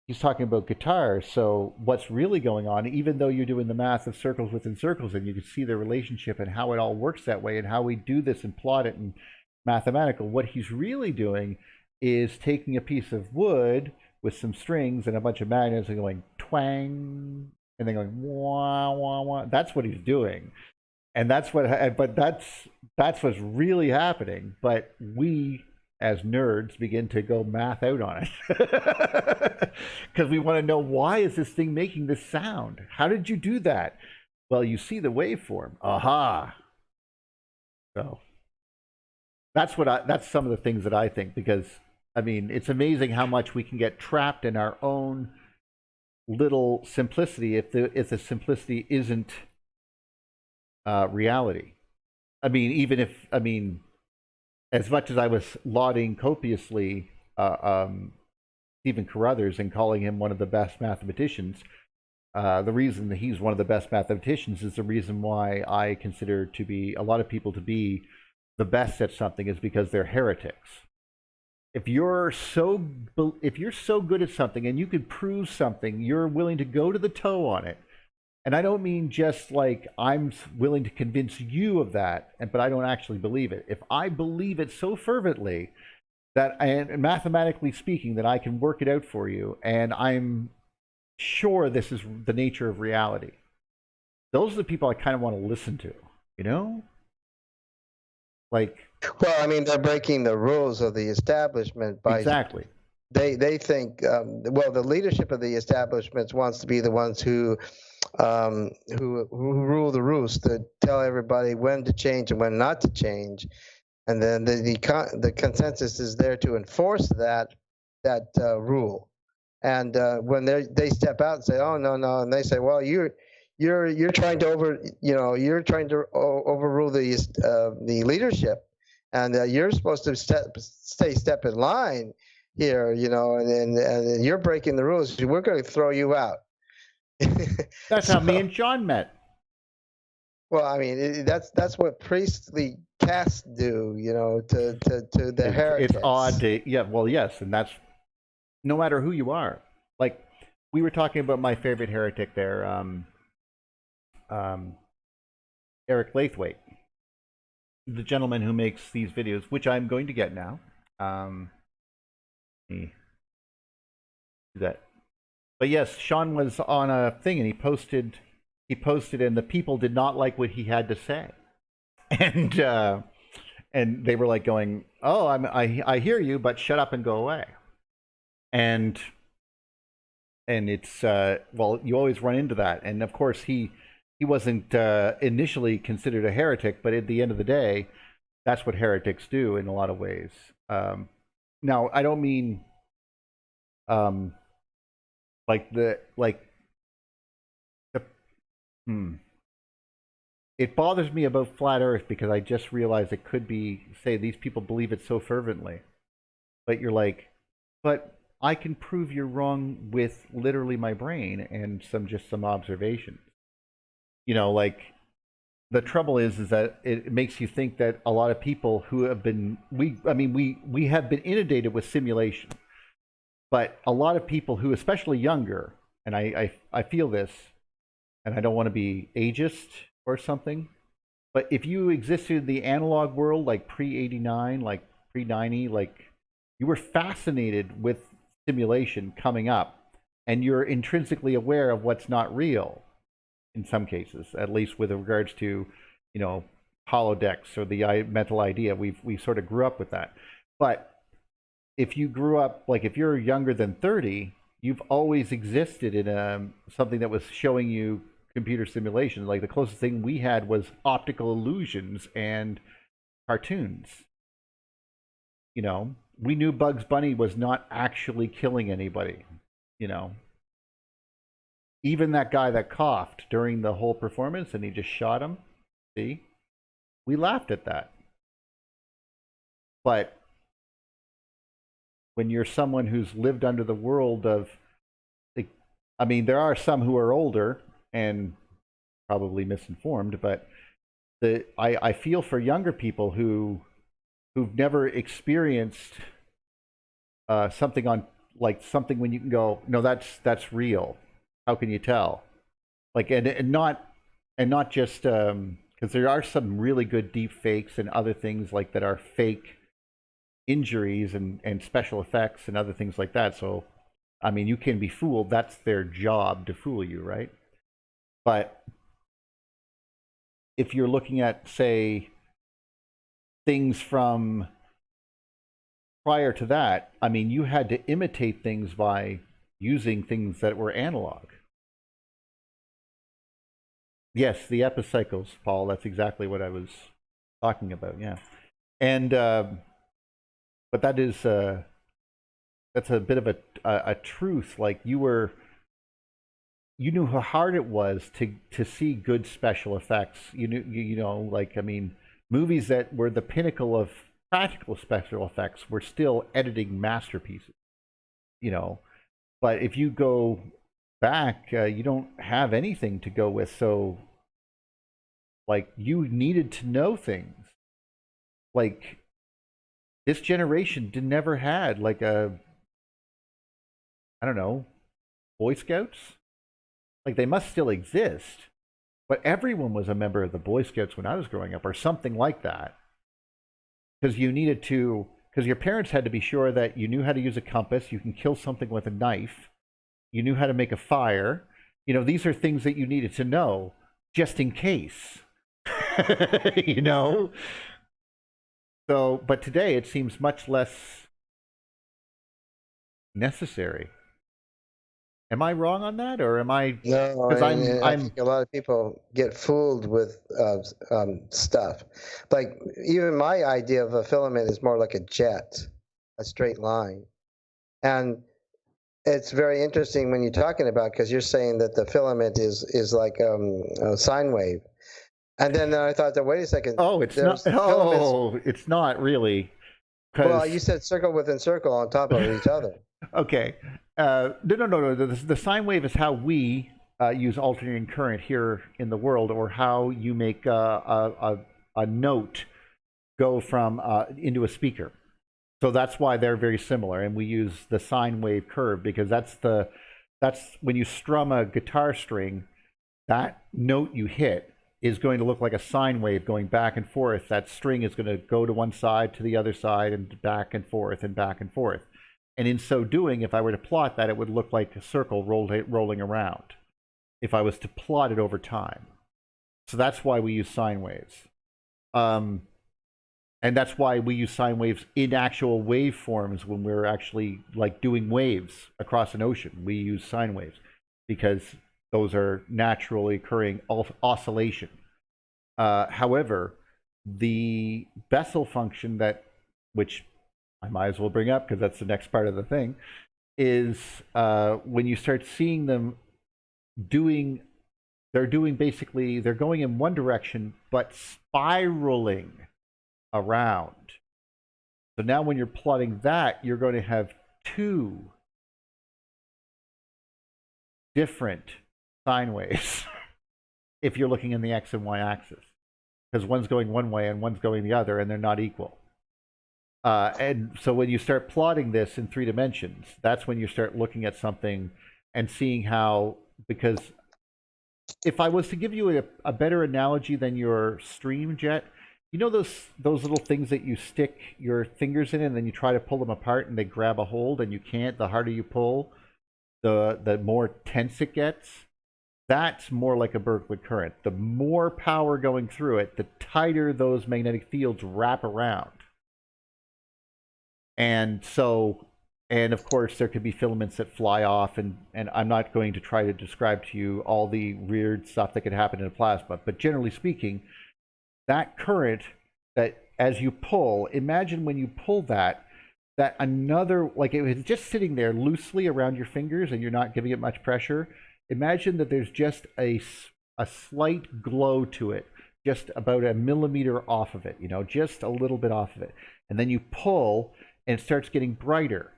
S2: He's talking about guitar. So what's really going on, even though you're doing the math of circles within circles, and you can see the relationship and how it all works that way, and how we do this and plot it and mathematical, what he's really doing is taking a piece of wood with some strings and a bunch of magnets and going twang, and then going wah wah wah. That's what he's doing, and that's what's really happening. But we, as nerds, begin to go math out on it because we want to know, why is this thing making this sound? How did you do that? Well, you see the waveform. Aha. So that's some of the things that I think, because I mean, it's amazing how much we can get trapped in our own little simplicity if the simplicity isn't reality. I mean, as much as I was lauding copiously Stephen Carruthers and calling him one of the best mathematicians, the reason that he's one of the best mathematicians is the reason why I consider a lot of people to be the best at something, is because they're heretics. If you're so good at something and you can prove something, you're willing to go to the toe on it. And I don't mean just like I'm willing to convince you of that, but I don't actually believe it. If I believe it so fervently that, and mathematically speaking, that I can work it out for you, and I'm sure this is the nature of reality, those are the people I kind of want to listen to, you know? Like,
S3: well, I mean, they're breaking the rules of the establishment by
S2: exactly.
S3: They think well, the leadership of the establishments wants to be the ones who rule the roost, to tell everybody when to change and when not to change, and then the consensus is there to enforce that rule. And when they step out and say, "Oh no," and they say, "Well, you're trying to overrule the leadership, and you're supposed to step in line here, and you're breaking the rules. We're going to throw you out."
S2: That's how me and John met.
S3: Well, I mean, that's what priestly castes do, to the heretics.
S2: It's odd well, yes, and that's no matter who you are. Like, we were talking about my favorite heretic there, Eric Lathwaite, the gentleman who makes these videos, which I'm going to get now. Do that. But yes, Sean was on a thing and he posted, and the people did not like what he had to say, and they were like going, "Oh, I hear you, but shut up and go away." And it's well, you always run into that, and of course he he wasn't initially considered a heretic, but at the end of the day, that's what heretics do in a lot of ways. Now, I don't mean like the It bothers me about flat Earth because I just realized it could be, say, these people believe it so fervently, but you're like, but I can prove you're wrong with literally my brain and some observations. You know, like the trouble is that it makes you think that a lot of people who have been we have been inundated with simulation, but a lot of people who, especially younger, and I feel this, and I don't want to be ageist or something, but if you existed in the analog world, like pre-89, like pre-90, like you were fascinated with simulation coming up, and you're intrinsically aware of what's not real in some cases, at least with regards to, you know, holodecks or the mental idea. We sort of grew up with that. But if you grew up, like if you're younger than 30, you've always existed in something that was showing you computer simulation. Like the closest thing we had was optical illusions and cartoons. You know, we knew Bugs Bunny was not actually killing anybody, you know. Even that guy that coughed during the whole performance and he just shot him, see? We laughed at that. But when you're someone who's lived under the world of, I mean, there are some who are older and probably misinformed, but I feel for younger people who've never experienced something on, like something when you can go, no, that's real. How can you tell? Like, and not just because there are some really good deep fakes and other things like that are fake injuries and special effects and other things like that. So, I mean, you can be fooled. That's their job, to fool you, right? But if you're looking at, say, things from prior to that, I mean, you had to imitate things by using things that were analog. Yes, the epicycles, Paul. That's exactly what I was talking about. Yeah, and but that is that's a bit of a truth. Like you knew how hard it was to see good special effects. You knew, you know, like, I mean, movies that were the pinnacle of practical special effects were still editing masterpieces. You know, but if you go back, you don't have anything to go with. So, like, you needed to know things. Like, this generation never had, like, I don't know, Boy Scouts? Like, they must still exist. But everyone was a member of the Boy Scouts when I was growing up, or something like that. Because you needed to, because your parents had to be sure that you knew how to use a compass, you can kill something with a knife, you knew how to make a fire. You know, these are things that you needed to know just in case. You know? So, but today it seems much less necessary. Am I wrong on that, or am I?
S3: No,
S2: Because
S3: I think a lot of people get fooled with stuff. Like, even my idea of a filament is more like a jet, a straight line. And it's very interesting when you're talking about, because you're saying that the filament is like a sine wave. And then I thought that, wait a second.
S2: Oh, it's not. Oh, it's not really.
S3: Well, you said circle within circle on top of each other.
S2: Okay. No. The sine wave is how we use alternating current here in the world, or how you make a note go from into a speaker. So that's why they're very similar, and we use the sine wave curve because that's when you strum a guitar string, that note you hit is going to look like a sine wave going back and forth. That string is going to go to one side, to the other side, and back and forth and back and forth. And in so doing, if I were to plot that, it would look like a circle rolling around if I was to plot it over time. So that's why we use sine waves. And that's why we use sine waves in actual waveforms when we're actually like doing waves across an ocean. We use sine waves because Those are naturally occurring oscillation. However, the Bessel function which I might as well bring up because that's the next part of the thing, is when you start seeing them they're going in one direction but spiraling around. So now when you're plotting that, you're going to have two different sine waves if you're looking in the x and y axis, because one's going one way and one's going the other, and they're not equal. And so when you start plotting this in 3 dimensions, that's when you start looking at something and seeing how, because if I was to give you a better analogy than your stream jet, you know those little things that you stick your fingers in and then you try to pull them apart and they grab a hold and you can't, the harder you pull, the more tense it gets? That's more like a Berkeley current. The more power going through it, the tighter those magnetic fields wrap around. And so, and of course, there could be filaments that fly off, and I'm not going to try to describe to you all the weird stuff that could happen in a plasma, but generally speaking, that current that as you pull, imagine when you pull that another, like it was just sitting there loosely around your fingers and you're not giving it much pressure. Imagine that there's just a slight glow to it, just about a millimeter off of it, you know, just a little bit off of it. And then you pull and it starts getting brighter.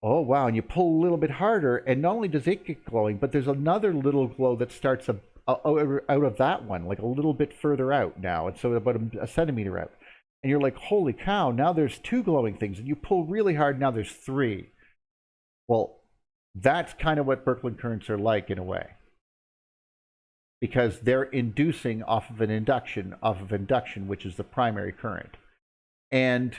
S2: Oh, wow. And you pull a little bit harder, and not only does it get glowing, but there's another little glow that starts out of that one, like a little bit further out now. And so about a centimeter out. And you're like, holy cow, now there's 2 glowing things. And you pull really hard, now there's 3. Well, that's kind of what Berkeley currents are like in a way. Because they're inducing off of induction, which is the primary current. And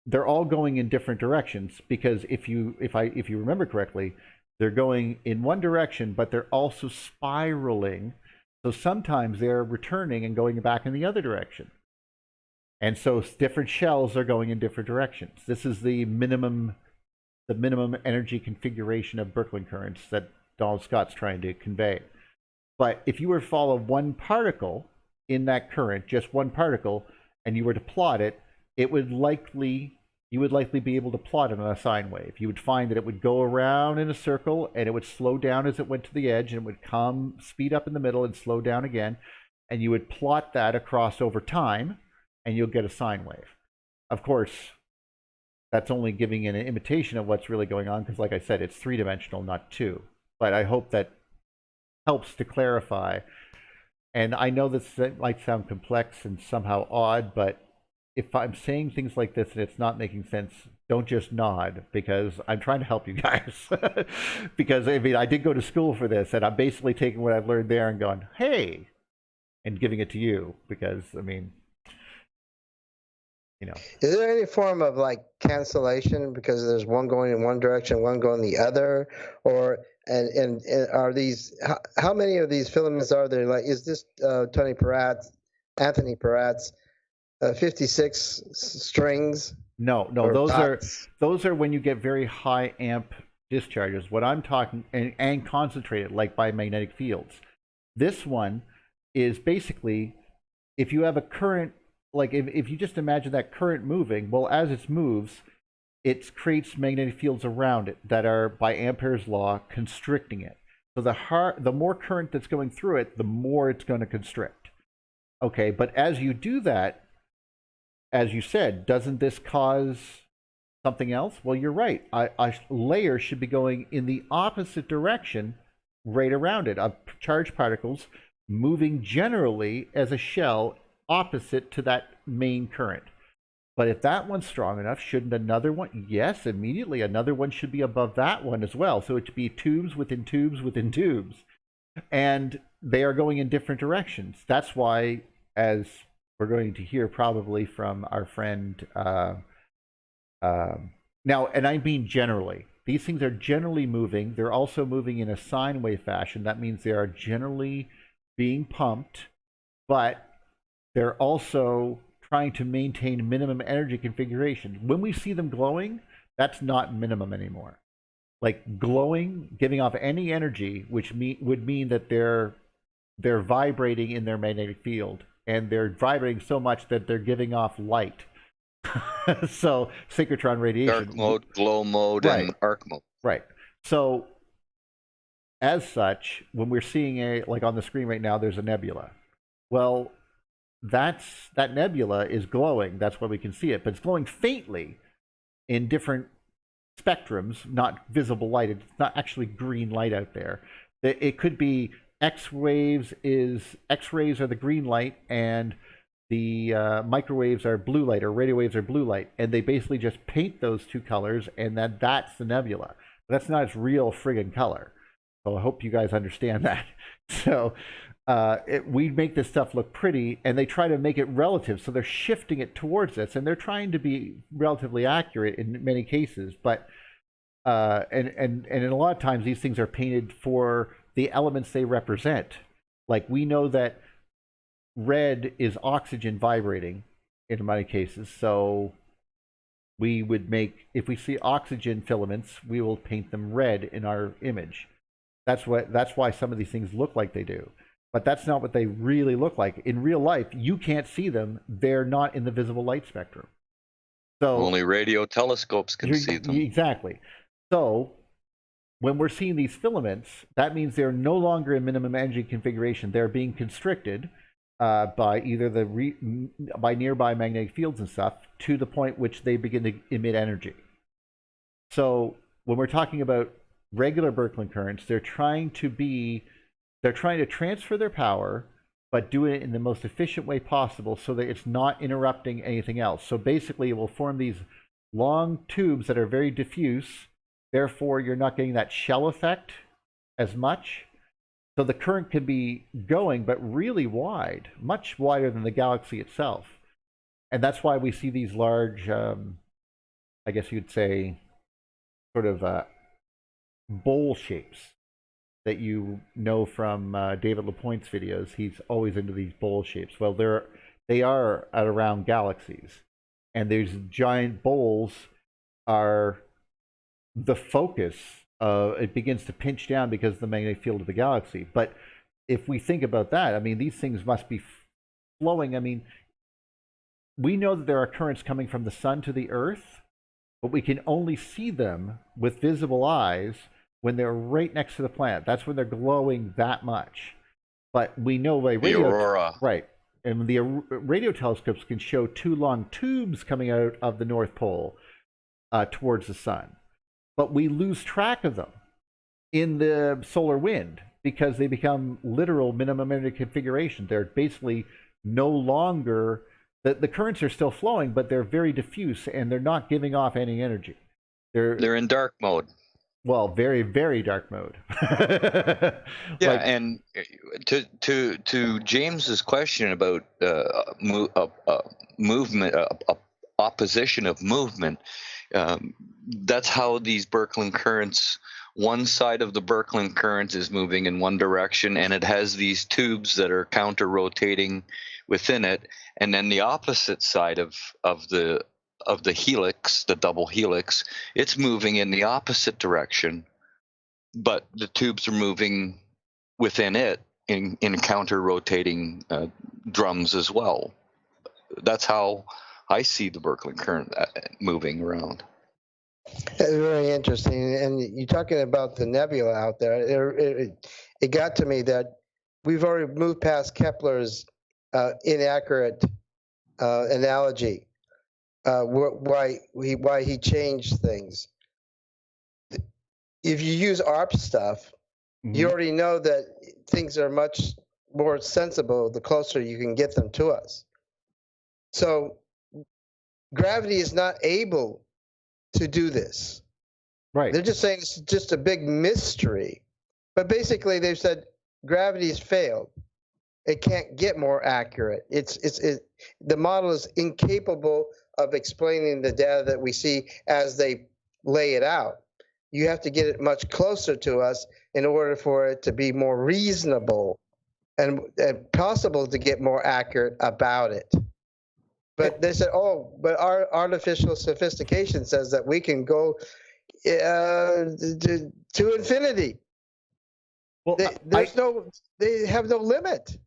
S2: they're all going in different directions, because if you remember correctly, they're going in one direction, but they're also spiraling. So sometimes they're returning and going back in the other direction. And so different shells are going in different directions. This is the minimum energy configuration of Berkeley currents that Donald Scott's trying to convey. But if you were to follow one particle in that current, just one particle, and you were to plot it, you would likely be able to plot it on a sine wave. You would find that it would go around in a circle and it would slow down as it went to the edge, and it would speed up in the middle and slow down again. And you would plot that across over time, and you'll get a sine wave. Of course, that's only giving an imitation of what's really going on, because like I said, it's 3-dimensional, not 2. But I hope that helps to clarify. And I know this might sound complex and somehow odd, but if I'm saying things like this and it's not making sense, don't just nod, because I'm trying to help you guys. Because I mean, I did go to school for this, and I'm basically taking what I've learned there and going, hey, and giving it to you, because I mean, you know.
S3: Is there any form of like cancellation because there's one going in one direction, one going the other, or and are these how many of these filaments are there? Like, is this Anthony Peratt's 56 strings?
S2: No, those are when you get very high amp discharges. What I'm talking and concentrated, like by magnetic fields. This one is basically, if you have a current, like if you just imagine that current moving, well, as it moves, it creates magnetic fields around it that are, by Ampere's law, constricting it. So the more current that's going through it, the more it's going to constrict. Okay, but as you do that, as you said, doesn't this cause something else? Well, you're right. A layer should be going in the opposite direction right around it, of charged particles moving generally as a shell opposite to that main current. But if that one's strong enough, shouldn't another one? Yes, immediately another one should be above that one as well. So it should be tubes within tubes within tubes. And they are going in different directions. That's why, as we're going to hear probably from our friend, now, and I mean generally, these things are generally moving. They're also moving in a sine wave fashion. That means they are generally being pumped, but they're also trying to maintain minimum energy configuration. When we see them glowing, that's not minimum anymore. like glowing, giving off any energy, which would mean that they're vibrating in their magnetic field, and they're vibrating so much that they're giving off light. So synchrotron radiation.
S1: Dark mode, glow mode,
S2: Right.
S1: and arc mode.
S2: Right. So as such, when we're seeing like on the screen right now, there's a nebula. Well, that nebula is glowing. That's why we can see it, but it's glowing faintly in different spectrums, not visible light. It's not actually green light out there. It could be X-rays are the green light, and the microwaves are blue light, or radio waves are blue light, and they basically just paint those two colors, and then that's the nebula. But that's not its real friggin' color. So I hope you guys understand that. So we make this stuff look pretty, and they try to make it relative, so they're shifting it towards us, and they're trying to be relatively accurate in many cases. But and in a lot of times, these things are painted for the elements they represent. Like, we know that red is oxygen vibrating in many cases, so we would make, if we see oxygen filaments, we will paint them red in our image. That's why some of these things look like they do. But that's not what they really look like. In real life, you can't see them. They're not in the visible light spectrum. So
S1: only radio telescopes can see them.
S2: Exactly. So when we're seeing these filaments, that means they're no longer in minimum energy configuration. They're being constricted by either by nearby magnetic fields and stuff, to the point which they begin to emit energy. So when we're talking about regular Birkeland currents, they're trying to transfer their power, but do it in the most efficient way possible so that it's not interrupting anything else. So basically, it will form these long tubes that are very diffuse. Therefore, you're not getting that shell effect as much. So the current can be going, but really wide, much wider than the galaxy itself. And that's why we see these large, I guess you'd say, sort of bowl shapes that you know from David LaPointe's videos. He's always into these bowl shapes. Well, they are at around galaxies. And these giant bowls are the focus. It begins to pinch down because of the magnetic field of the galaxy. But if we think about that, I mean, these things must be flowing. I mean, we know that there are currents coming from the sun to the Earth, but we can only see them with visible eyes when they're right next to the planet. That's when they're glowing that much. But we know by radio,
S1: the aurora,
S2: right? And the radio telescopes can show two long tubes coming out of the North Pole towards the sun. But we lose track of them in the solar wind because they become literal minimum energy configuration. They're basically no longer, the currents are still flowing, but they're very diffuse, and they're not giving off any energy.
S1: They're in dark mode.
S2: Well, very, very dark mode.
S1: Yeah, and to James's question about movement, opposition of movement, that's how these Birkeland currents, one side of the Birkeland current is moving in one direction, and it has these tubes that are counter-rotating within it, and then the opposite side of the helix, the double helix, it's moving in the opposite direction, but the tubes are moving within it in counter-rotating drums as well. That's how I see the Birkeland current moving around.
S3: That's very interesting. And you're talking about the nebula out there. It got to me that we've already moved past Kepler's inaccurate analogy. Why he changed things. If you use ARP stuff, you already know that things are much more sensible the closer you can get them to us. So gravity is not able to do this.
S2: Right.
S3: They're just saying it's just a big mystery. But basically they've said gravity's failed. It can't get more accurate. The model is incapable of explaining the data that we see as they lay it out. You have to get it much closer to us in order for it to be more reasonable and possible to get more accurate about it. But they said, but our artificial sophistication says that we can go to infinity.
S2: Well,
S3: They have no limit.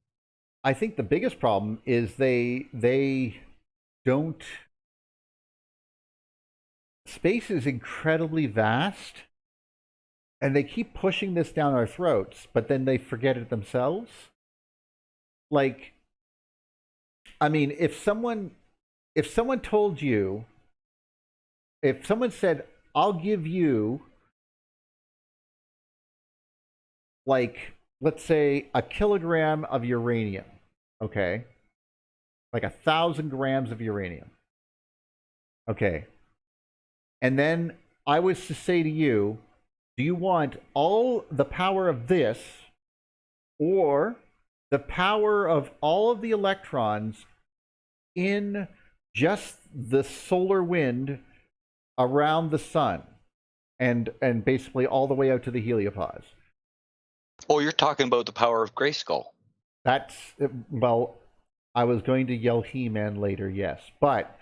S2: I think the biggest problem is they don't. Space is incredibly vast, and they keep pushing this down our throats, but then they forget it themselves. Like, I mean, if someone told you, if someone said, "I'll give you," like, let's say, a kilogram of uranium, okay, like 1,000 grams of uranium, okay. And then I was to say to you, do you want all the power of this or the power of all of the electrons in just the solar wind around the sun and basically all the way out to the heliopause?
S1: Oh, you're talking about the power of Grayskull.
S2: That's, well, I was going to yell He-Man later, yes, but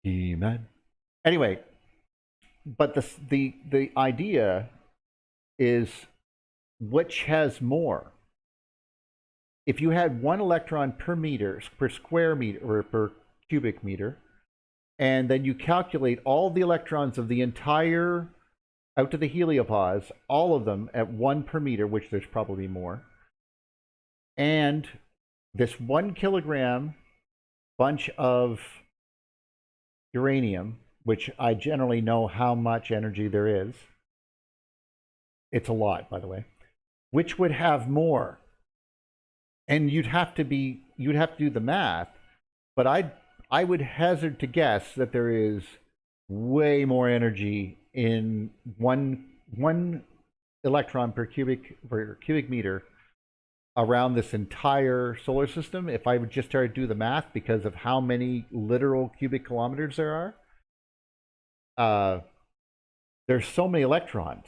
S2: He-Man. Anyway, but the idea is which has more. If you had 1 electron per meter, per square meter, or per cubic meter, and then you calculate all the electrons of the entire out to the heliopause, all of them at 1 per meter, which there's probably more, and this 1 kilogram bunch of uranium, which I generally know how much energy there is. It's a lot, by the way. Which would have more? And you'd have to do the math, but I would hazard to guess that there is way more energy in one electron per cubic meter around this entire solar system if I would just start to do the math because of how many literal cubic kilometers there are. There's so many electrons.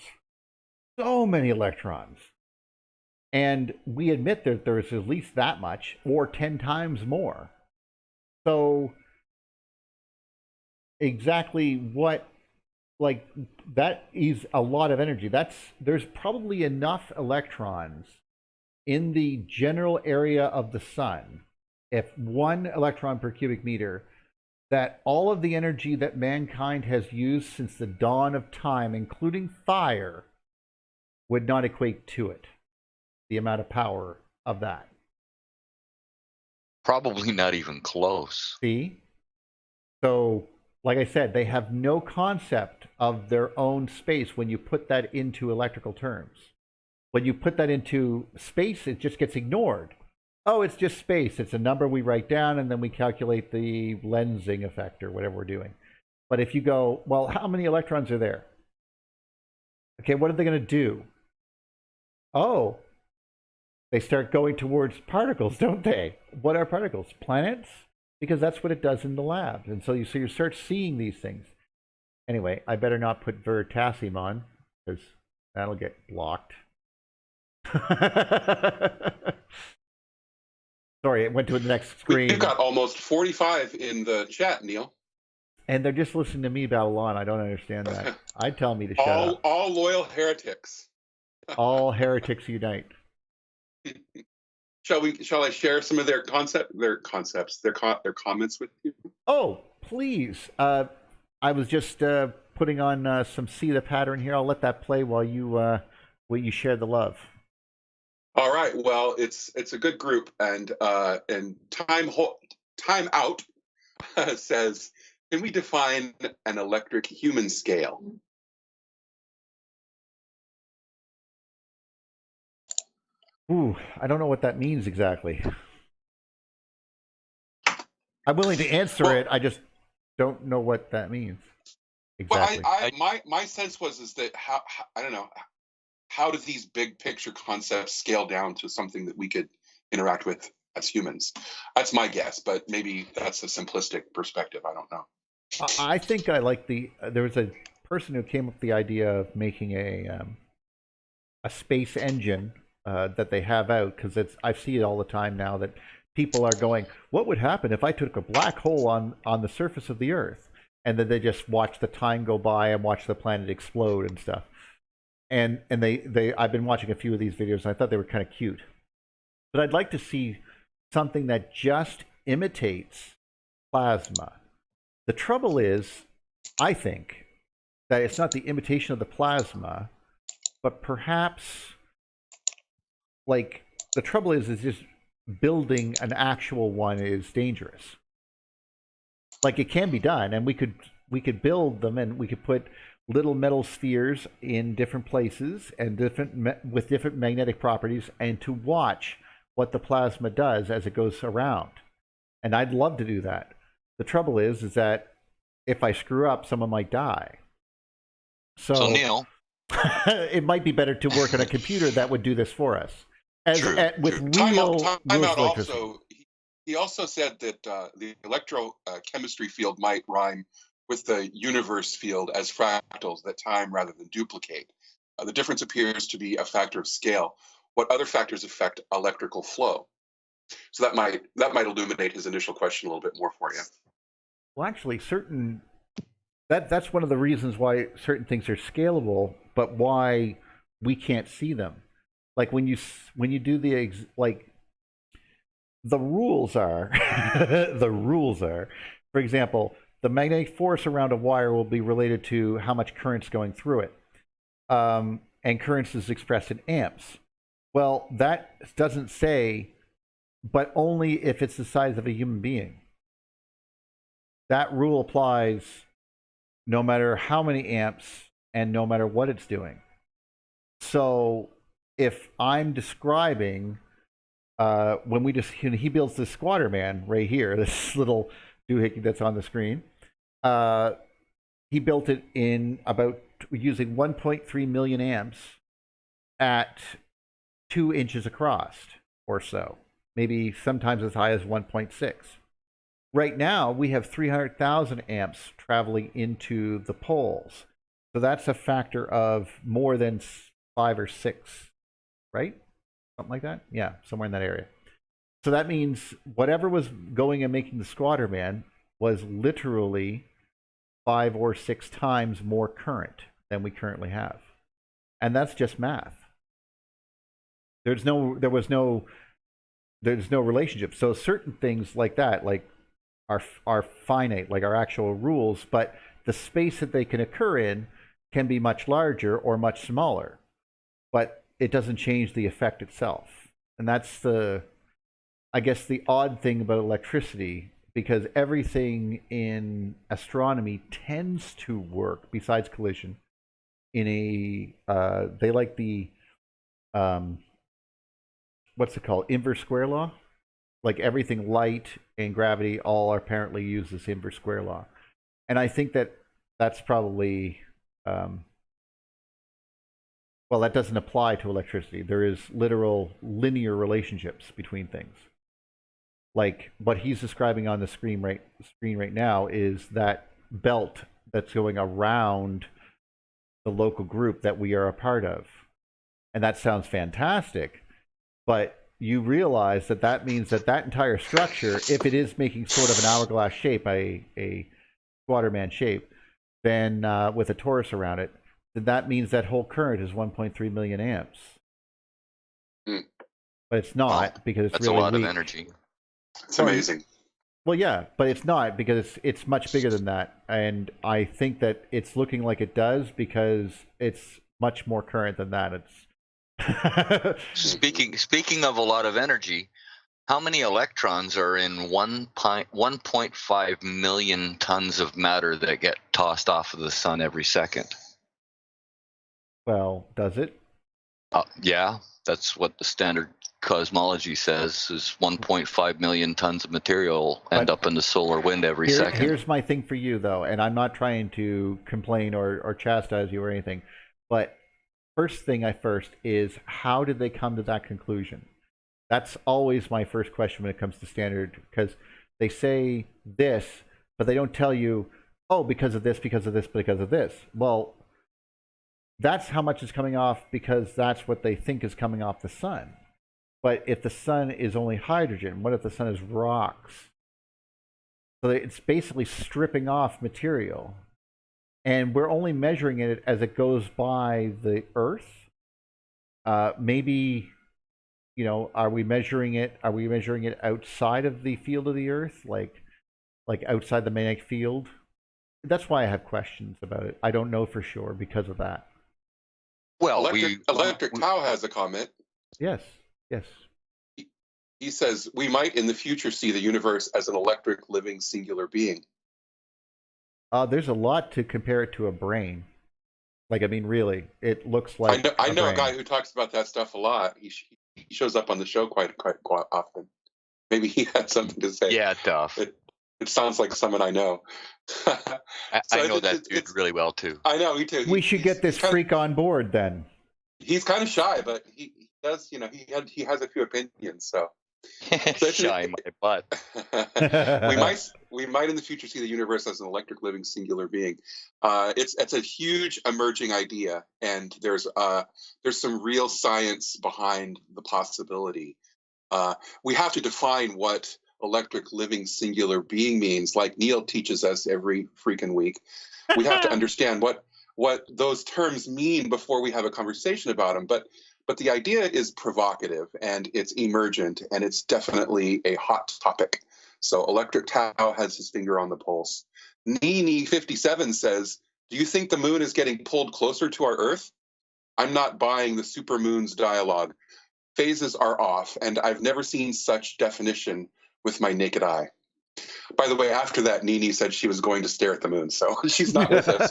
S2: And we admit that there's at least that much, or 10 times more. So exactly what, like, that is a lot of energy. There's probably enough electrons in the general area of the sun, if 1 electron per cubic meter, that all of the energy that mankind has used since the dawn of time, including fire, would not equate to it. The amount of power of that.
S1: Probably not even close.
S2: See? So, like I said, they have no concept of their own space when you put that into electrical terms. When you put that into space, it just gets ignored. Oh, it's just space. It's a number we write down, and then we calculate the lensing effect or whatever we're doing. But if you go, well, how many electrons are there? Okay, what are they going to do? Oh, they start going towards particles, don't they? What are particles? Planets? Because that's what it does in the lab. And so you start seeing these things. Anyway, I better not put Veritasium on, because that'll get blocked. Sorry, it went to the next screen.
S4: You've got almost 45 in the chat, Neil.
S2: And they're just listening to me babble on. I don't understand that. I'd tell me to shut up.
S4: All loyal heretics.
S2: All heretics unite.
S4: Shall I share some of their comments with you?
S2: Oh, please. I was just putting on some See the Pattern here. I'll let that play while you share the love.
S4: All right. Well, it's a good group, and Time Out says, can we define an electric human scale?
S2: Ooh, I don't know what that means exactly. I'm willing to answer it. I just don't know what that means exactly.
S4: Well, my sense is that I don't know, how do these big picture concepts scale down to something that we could interact with as humans? That's my guess, but maybe that's a simplistic perspective. I don't know.
S2: I think I like there was a person who came up with the idea of making a space engine that they have out, because I see it all the time now that people are going, what would happen if I took a black hole on the surface of the Earth and then they just watch the time go by and watch the planet explode and stuff. And I've been watching a few of these videos, and I thought they were kind of cute. But I'd like to see something that just imitates plasma. The trouble is, I think, that it's not the imitation of the plasma, but perhaps, like, the trouble is just building an actual one is dangerous. Like, it can be done, and we could build them, and we could put little metal spheres in different places and with different magnetic properties, and to watch what the plasma does as it goes around. And I'd love to do that. The trouble is that if I screw up, someone might die. So
S1: Neil,
S2: it might be better to work on a computer that would do this for us. With real
S4: Time
S2: rules
S4: out
S2: of
S4: also, he also said that the electrochemistry field might rhyme with the universe field as fractals that time rather than duplicate. The difference appears to be a factor of scale. What other factors affect electrical flow? So that might illuminate his initial question a little bit more for you.
S2: Well, actually, that's one of the reasons why certain things are scalable, but why we can't see them. Like when you do the rules are the rules are, for example, the magnetic force around a wire will be related to how much current's going through it, and currents is expressed in amps. Well, that doesn't say, but only if it's the size of a human being. That rule applies no matter how many amps and no matter what it's doing. So if I'm describing, when he builds this squatter man right here, this little doohickey that's on the screen, he built it in about using 1.3 million amps at 2 inches across or so, maybe sometimes as high as 1.6. Right now, we have 300,000 amps traveling into the poles. So that's a factor of more than 5 or 6, right? Something like that? Yeah, somewhere in that area. So that means whatever was going and making the squatter man was literally 5 or 6 times more current than we currently have. And that's just math. There's no relationship. So certain things like that, like are finite, like our actual rules, but the space that they can occur in can be much larger or much smaller, but it doesn't change the effect itself. And that's I guess the odd thing about electricity, because everything in astronomy tends to work, besides collision, in they like the what's it called, inverse square law. Like everything, light and gravity, all apparently use this inverse square law. And I think that's probably, well, that doesn't apply to electricity. There is literal linear relationships between things. Like what he's describing on the screen right now is that belt that's going around the local group that we are a part of. And that sounds fantastic, but you realize that means that entire structure, if it is making sort of an hourglass shape, a squatterman shape, then with a torus around it, then that means that whole current is 1.3 million amps. But it's not, because it's
S1: that's
S2: really
S1: a lot
S2: weak.
S1: of energy.
S4: It's amazing.
S2: Well, yeah, but it's not, because it's much bigger than that. And I think that it's looking like it does because it's much more current than that. It's
S1: Speaking of a lot of energy, how many electrons are in 1.5 million tons of matter that get tossed off of the sun every second?
S2: Well, does it?
S1: Yeah, that's what the standard cosmology says, is 1.5 million tons of material end up in the solar wind every second.
S2: Here's my thing for you, though, and I'm not trying to complain or chastise you or anything, but first thing is, how did they come to that conclusion? That's always my first question when it comes to standard, because they say this, but they don't tell you, oh, because of this, because of this, because of this. Well, that's how much is coming off, because that's what they think is coming off the sun. But if the sun is only hydrogen, what if the sun is rocks? So it's basically stripping off material. And we're only measuring it as it goes by the Earth. Maybe, are we measuring it outside of the field of the Earth, like outside the magnetic field? That's why I have questions about it. I don't know for sure because of that.
S1: Well,
S4: Electric Tau has a comment.
S2: Yes.
S4: He says, we might in the future see the universe as an electric living singular being.
S2: There's a lot to compare it to a brain. Like, I mean, really, it looks like
S4: I know
S2: brain.
S4: a guy who talks about that stuff a lot. He shows up on the show quite often. Maybe he had something to say.
S1: Yeah, Duff.
S4: It sounds like someone I know.
S1: I know that dude really well, too.
S4: I know, me too.
S2: We should get this freak on board, then.
S4: He's kind of shy, but he does, he has a few opinions, so.
S1: Shy my butt.
S4: we might in the future see the universe as an electric living singular being. It's a huge emerging idea, and there's some real science behind the possibility. We have to define what electric living singular being means, like Neil teaches us every freaking week. We have to understand what those terms mean before we have a conversation about them. But the idea is provocative, and it's emergent, and it's definitely a hot topic. So Electric Tau has his finger on the pulse. Nini57 says, do you think the moon is getting pulled closer to our Earth? I'm not buying the supermoon's dialogue. Phases are off, and I've never seen such definition with my naked eye. By the way, after that, Nini said she was going to stare at the moon, so she's not with us.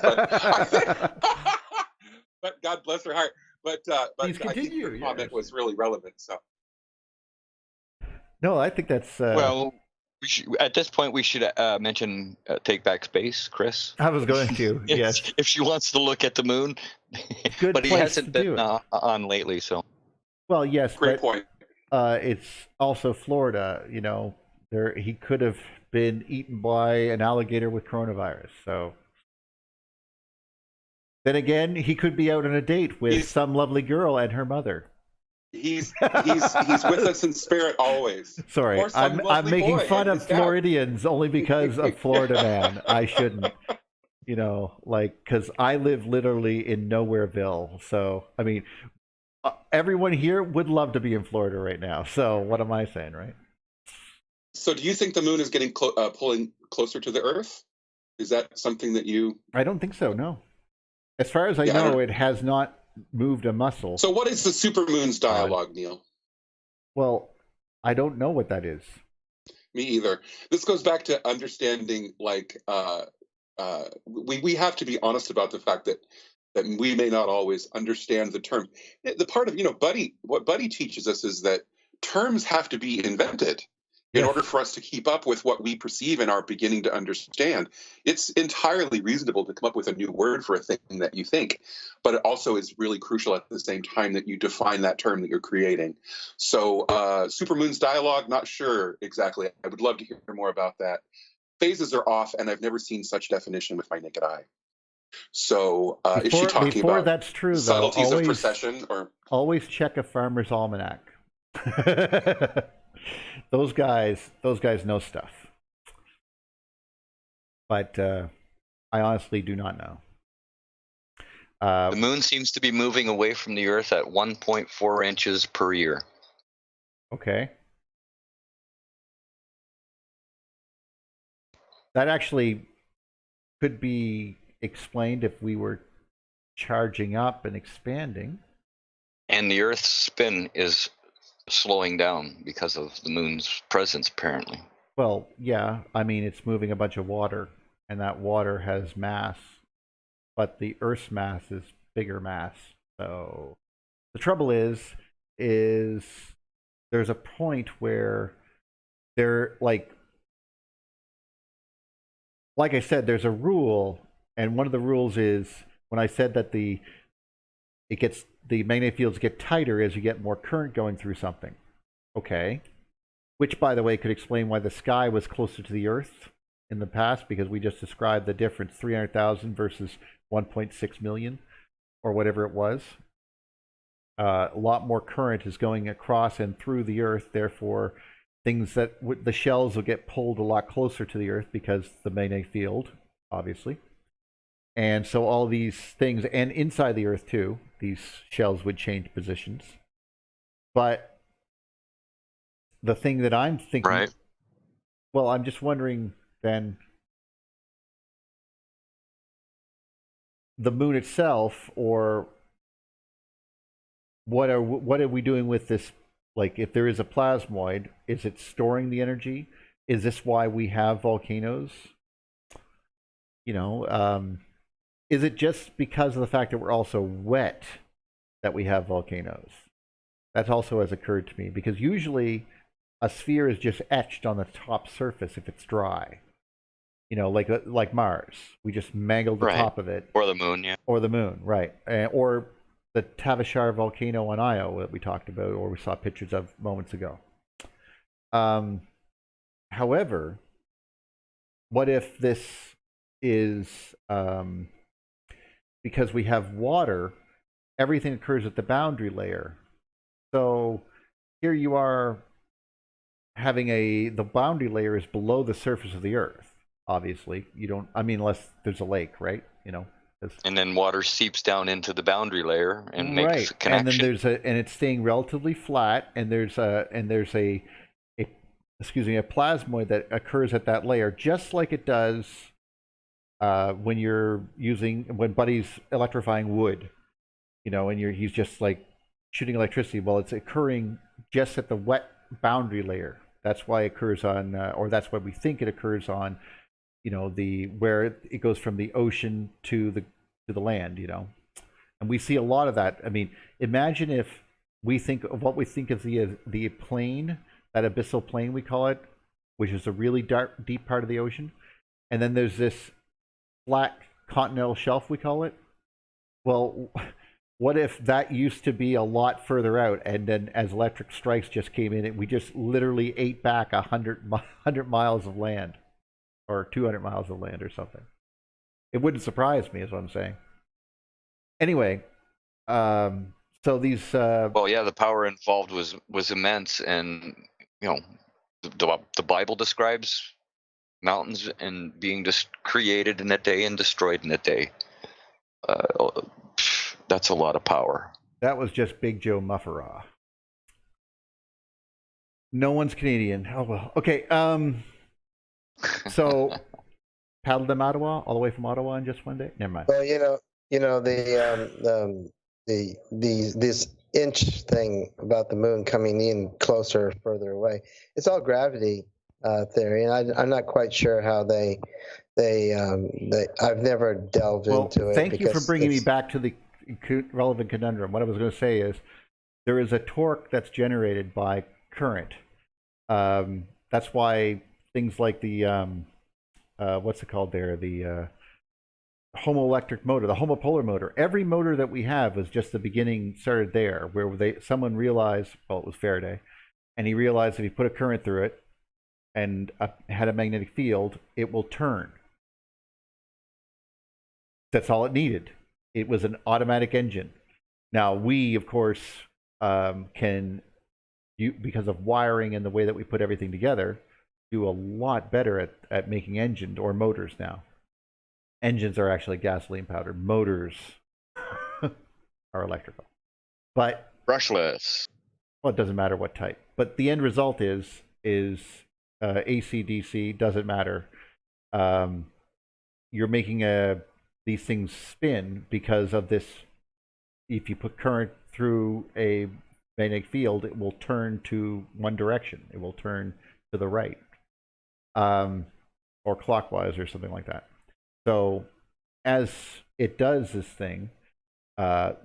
S4: But God bless her heart. But I think your comment was really relevant. So.
S2: No, I think that's...
S1: Well, at this point, we should mention Take Back Space, Chris.
S2: I was going to, yes.
S1: If she wants to look at the moon.
S2: Good
S1: but he hasn't been
S2: on
S1: lately, so...
S2: Well, yes,
S4: Great point.
S2: It's also Florida, he could have been eaten by an alligator with coronavirus, so... Then again, he could be out on a date with some lovely girl and her mother.
S4: He's with us in spirit always.
S2: Sorry, I'm making fun of Floridians only because of Florida Man. I shouldn't, because I live literally in Nowhereville. So, I mean, everyone here would love to be in Florida right now. So what am I saying, right?
S4: So do you think the moon is getting pulling closer to the Earth? Is that something that you...
S2: I don't think so, no. As far as I know, it has not moved a muscle.
S4: So what is the supermoon's dialogue, Neil?
S2: Well, I don't know what that is.
S4: Me either. This goes back to understanding, like, we have to be honest about the fact that we may not always understand the term. The part of, what Buddy teaches us is that terms have to be invented in order for us to keep up with what we perceive and are beginning to understand. It's entirely reasonable to come up with a new word for a thing that you think, but it also is really crucial at the same time that you define that term that you're creating. So supermoon's dialogue, not sure exactly. I would love to hear more about that. Phases are off, and I've never seen such definition with my naked eye. So is she talking about
S2: that's true,
S4: subtleties of precession? Or
S2: always check a farmer's almanac. Those guys know stuff. But I honestly do not know.
S1: The moon seems to be moving away from the Earth at 1.4 inches per year.
S2: Okay. That actually could be explained if we were charging up and expanding.
S1: And the Earth's spin is slowing down because of the moon's presence, apparently.
S2: Well, yeah. I mean, it's moving a bunch of water, and that water has mass, but the Earth's mass is bigger mass. So the trouble is there's a point where they're like I said, there's a rule, and one of the rules is when I said that the magnetic fields get tighter as you get more current going through something. Okay. Which, by the way, could explain why the sky was closer to the Earth in the past, because we just described the difference, 300,000 versus 1.6 million, or whatever it was. A lot more current is going across and through the Earth, therefore things that the shells will get pulled a lot closer to the Earth because the magnetic field, obviously. And so all these things, and inside the Earth too, these shells would change positions. But the thing that I'm thinking,
S1: Right.
S2: well, I'm just wondering then, the moon itself, or what are we doing with this? Like, if there is a plasmoid, is it storing the energy? Is this why we have volcanoes? You know, is it just because of the fact that we're also wet that we have volcanoes? That also has occurred to me, because usually a sphere is just etched on the top surface if it's dry. You know, like Mars, we just mangled the top of it.
S1: Or the moon, yeah.
S2: Or the moon, right? Or the Tavishar volcano on Io that we talked about, or we saw pictures of moments ago. However, what if this is because we have water, everything occurs at the boundary layer. So here you are having the boundary layer is below the surface of the Earth. Obviously, you don't. I mean, unless there's a lake, right? You know.
S1: And then water seeps down into the boundary layer and makes a connection.
S2: And then and it's staying relatively flat, and there's a plasmoid that occurs at that layer, just like it does when Buddy's electrifying wood, you know, and he's just like shooting electricity. Well, it's occurring just at the wet boundary layer. That's why it occurs on, or that's why we think it occurs on, you know, where it goes from the ocean to the land, you know. And we see a lot of that. I mean, imagine if we think of what we think of the plane, that abyssal plane we call it, which is a really dark, deep part of the ocean, and then there's this flat continental shelf we call it. Well, what if that used to be a lot further out, and then as electric strikes just came in, we just literally ate back 100 miles of land, or 200 miles of land or something? It wouldn't surprise me, is what I'm saying. Anyway, so these.
S1: Well, yeah, the power involved was immense, and you know, the Bible describes mountains and being just created in a day and destroyed in a day. That's a lot of power.
S2: That was just Big Joe Mufferaw. No one's Canadian. Oh well. Okay. So paddled them Ottawa, all the way from Ottawa in just one day. Never mind.
S3: Well, this inch thing about the moon coming in closer or further away. It's all gravity theory, and I'm not quite sure how they I've never delved into it.
S2: Thank you for bringing me back to the relevant conundrum. What I was going to say is there is a torque that's generated by current. That's why things like the what's it called there, the homoelectric motor, the homopolar motor. Every motor that we have was just the beginning, started there, where someone realized, well, it was Faraday, and he realized if he put a current through it and had a magnetic field, it will turn. That's all it needed. It was an automatic engine. Now we, of course, can, because of wiring and the way that we put everything together, do a lot better at making engines or motors now. Engines are actually gasoline powered. Motors are electrical. But
S1: brushless.
S2: Well, it doesn't matter what type. But the end result is AC, DC, doesn't matter. You're making these things spin because of this. If you put current through a magnetic field, it will turn to one direction. It will turn to the right, or clockwise, or something like that. So as it does this thing,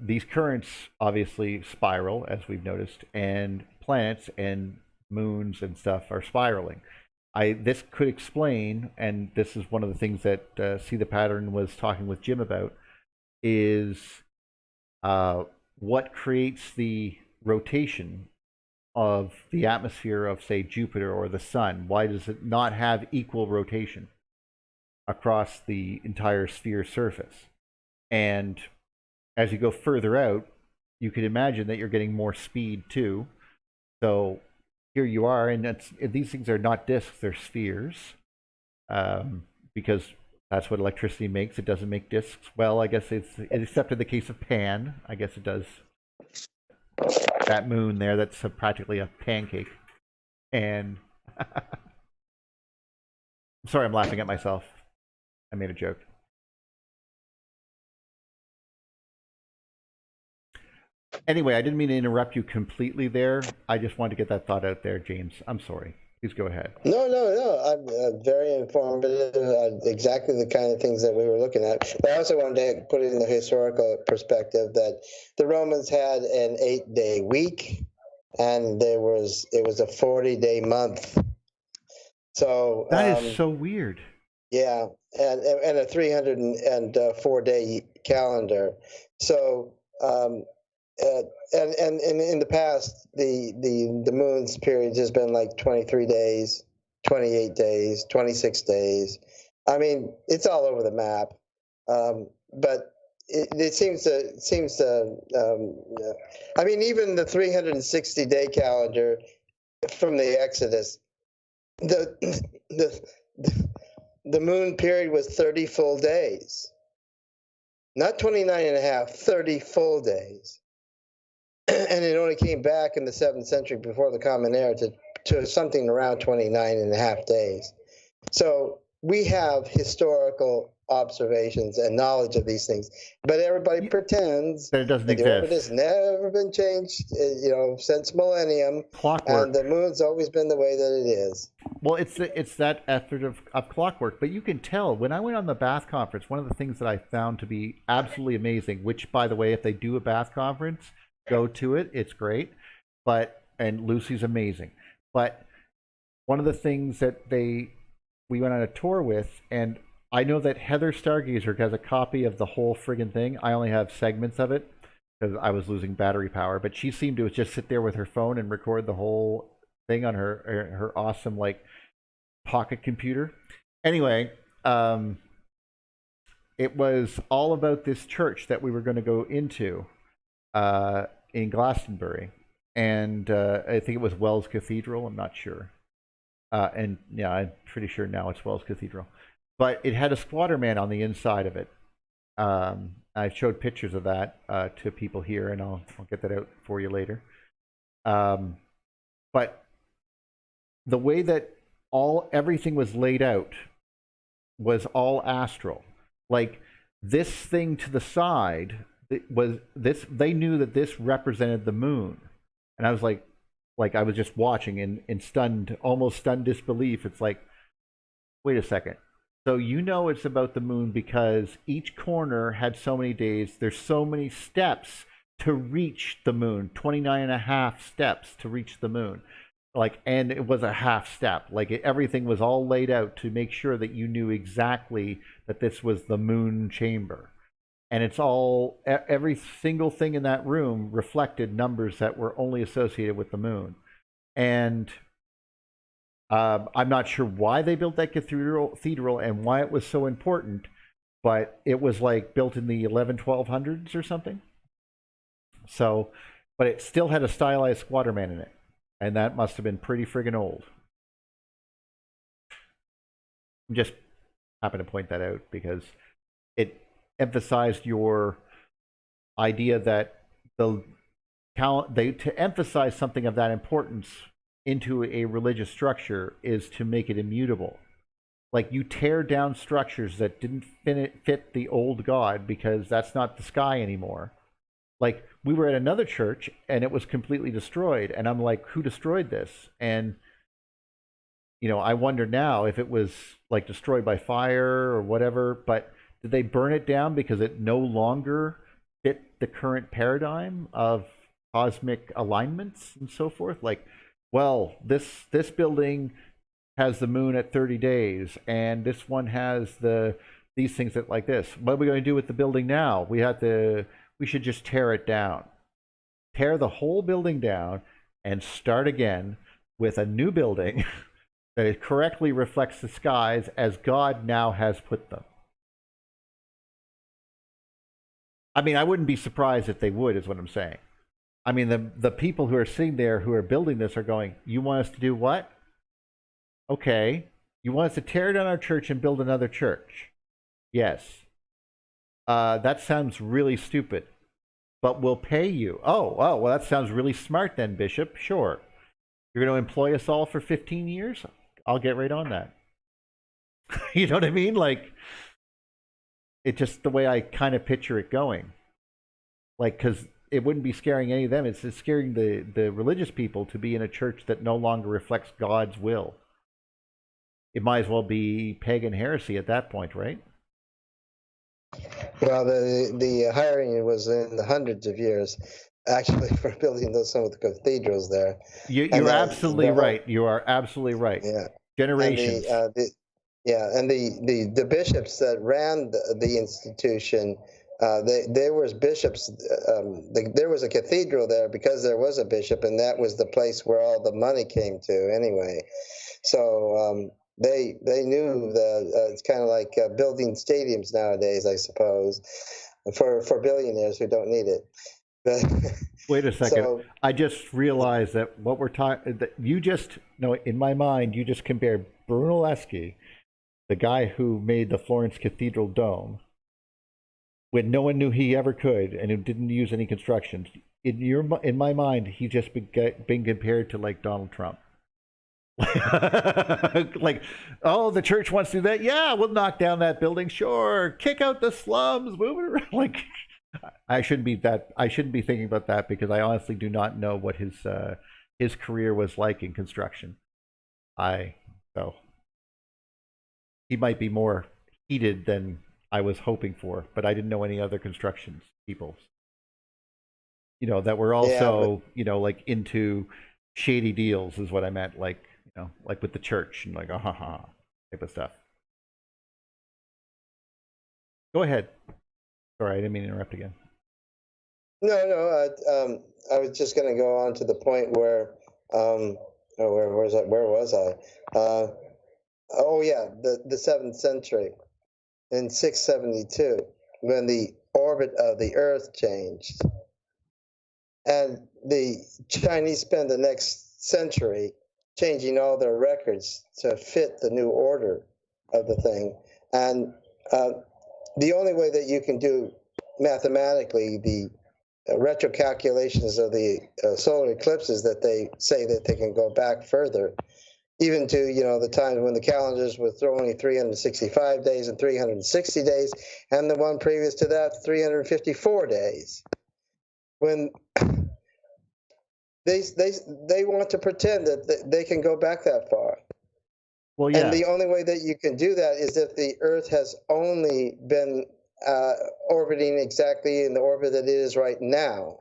S2: these currents obviously spiral, as we've noticed, and planets and moons and stuff are spiraling. This could explain, and this is one of the things that See the Pattern was talking with Jim about, is what creates the rotation of the atmosphere of, say, Jupiter or the Sun. Why does it not have equal rotation across the entire sphere surface? And as you go further out, you could imagine that you're getting more speed too. So here you are, and these things are not disks; they're spheres, because that's what electricity makes. It doesn't make disks. Well, I guess except in the case of Pan, I guess it does. That moon there, that's practically a pancake. And sorry, I'm laughing at myself. I made a joke. Anyway, I didn't mean to interrupt you completely there. I just wanted to get that thought out there, James. I'm sorry. Please go ahead.
S3: No. I'm very informative. Exactly the kind of things that we were looking at. But I also wanted to put it in the historical perspective that the Romans had an 8-day week, and it was a 40-day month. So
S2: that is so weird.
S3: Yeah, and a 304-day calendar. So and in the past, the moon's periods has been like 23 days, 28 days, 26 days. I mean, it's all over the map. But it seems to I mean, even the 360-day calendar from the Exodus, the moon period was 30 full days. Not 29 and a half, 30 full days. And it only came back in the 7th century before the Common Era to something around 29 and a half days. So we have historical observations and knowledge of these things, but everybody pretends
S2: that it doesn't
S3: that the orbit
S2: exist.
S3: has never been changed, since millennium.
S2: Clockwork.
S3: And the moon's always been the way that it is.
S2: Well, it's that effort of clockwork, but you can tell when I went on the Bath conference, one of the things that I found to be absolutely amazing, which, by the way, if they do a Bath conference, go to it. It's great. And Lucy's amazing. But one of the things that we went on a tour with, and I know that Heather Stargazer has a copy of the whole friggin' thing. I only have segments of it because I was losing battery power, but she seemed to just sit there with her phone and record the whole thing on her awesome pocket computer. Anyway, it was all about this church that we were going to go into in Glastonbury, and I think it was Wells Cathedral. I'm not sure, and yeah, I'm pretty sure now it's Wells Cathedral. But it had a squatter man on the inside of it. I showed pictures of that to people here, and I'll get that out for you later. But the way that everything was laid out was all astral. Like this thing to the side was this. They knew that this represented the moon, and I was like I was just watching in almost stunned disbelief. It's like, wait a second. So it's about the moon because each corner had so many days. There's so many steps to reach the moon, 29 and a half steps to reach the moon. And it was a half step. Everything was all laid out to make sure that you knew exactly that this was the moon chamber. And it's all, every single thing in that room reflected numbers that were only associated with the moon. And I'm not sure why they built that cathedral and why it was so important, but it was built in the 1200s or something. So, but it still had a stylized squatter man in it, and that must have been pretty friggin' old. Just happen to point that out because it emphasized your idea that to emphasize something of that importance into a religious structure is to make it immutable. You tear down structures that didn't fit the old God because that's not the sky anymore. We were at another church and it was completely destroyed, and I'm like, who destroyed this? And I wonder now if it was destroyed by fire or whatever, but did they burn it down because it no longer fit the current paradigm of cosmic alignments and so forth? Well, this building has the moon at 30 days, and this one has these things that like this. What are we going to do with the building now? We should just tear it down. Tear the whole building down and start again with a new building that correctly reflects the skies as God now has put them. I mean, I wouldn't be surprised if they would, is what I'm saying. I mean, the people who are sitting there who are building this are going, you want us to do what? Okay. You want us to tear down our church and build another church? Yes. That sounds really stupid, but we'll pay you. Oh, well, that sounds really smart then, Bishop. Sure. You're going to employ us all for 15 years? I'll get right on that. You know what I mean? Like, it's just the way I kind of picture it going. Like, because it wouldn't be scaring any of them. It's just scaring the religious people to be in a church that no longer reflects God's will. It might as well be pagan heresy at that point, right?
S3: Well, the hiring was in the hundreds of years, actually, for building some of the cathedrals there.
S2: You're absolutely right. You are absolutely right.
S3: Yeah.
S2: Generations.
S3: And the bishops that ran the institution, there was bishops. There was a cathedral there because there was a bishop, and that was the place where all the money came to anyway. So they knew that it's kind of like building stadiums nowadays, I suppose, for billionaires who don't need it. But
S2: wait a second.
S3: So,
S2: I just realized that what we're talking, that you just, no, in my mind, you just compared Brunelleschi, the guy who made the Florence Cathedral dome, when no one knew he ever could, and who didn't use any constructions. In my mind, he just been compared to like Donald Trump. Like, oh, the church wants to do that. Yeah, we'll knock down that building. Sure, kick out the slums, move it around. Like, I shouldn't be thinking about that, because I honestly do not know what his career was like in construction. So he might be more heated than I was hoping for, but I didn't know any other construction people, that were also, like into shady deals is what I meant, like, like with the church and like, type of stuff. Go ahead. Sorry, I didn't mean to interrupt again.
S3: No. I was just going to go on to the point where, where was I? The 7th century, in 672, when the orbit of the Earth changed, and the Chinese spent the next century changing all their records to fit the new order of the thing, and the only way that you can do mathematically the retro calculations of the solar eclipses, that they say that they can go back further, even to the time when the calendars were only 365 days and 360 days, and the one previous to that 354 days. When they want to pretend that they can go back that far.
S2: Well, yeah.
S3: And the only way that you can do that is if the Earth has only been orbiting exactly in the orbit that it is right now.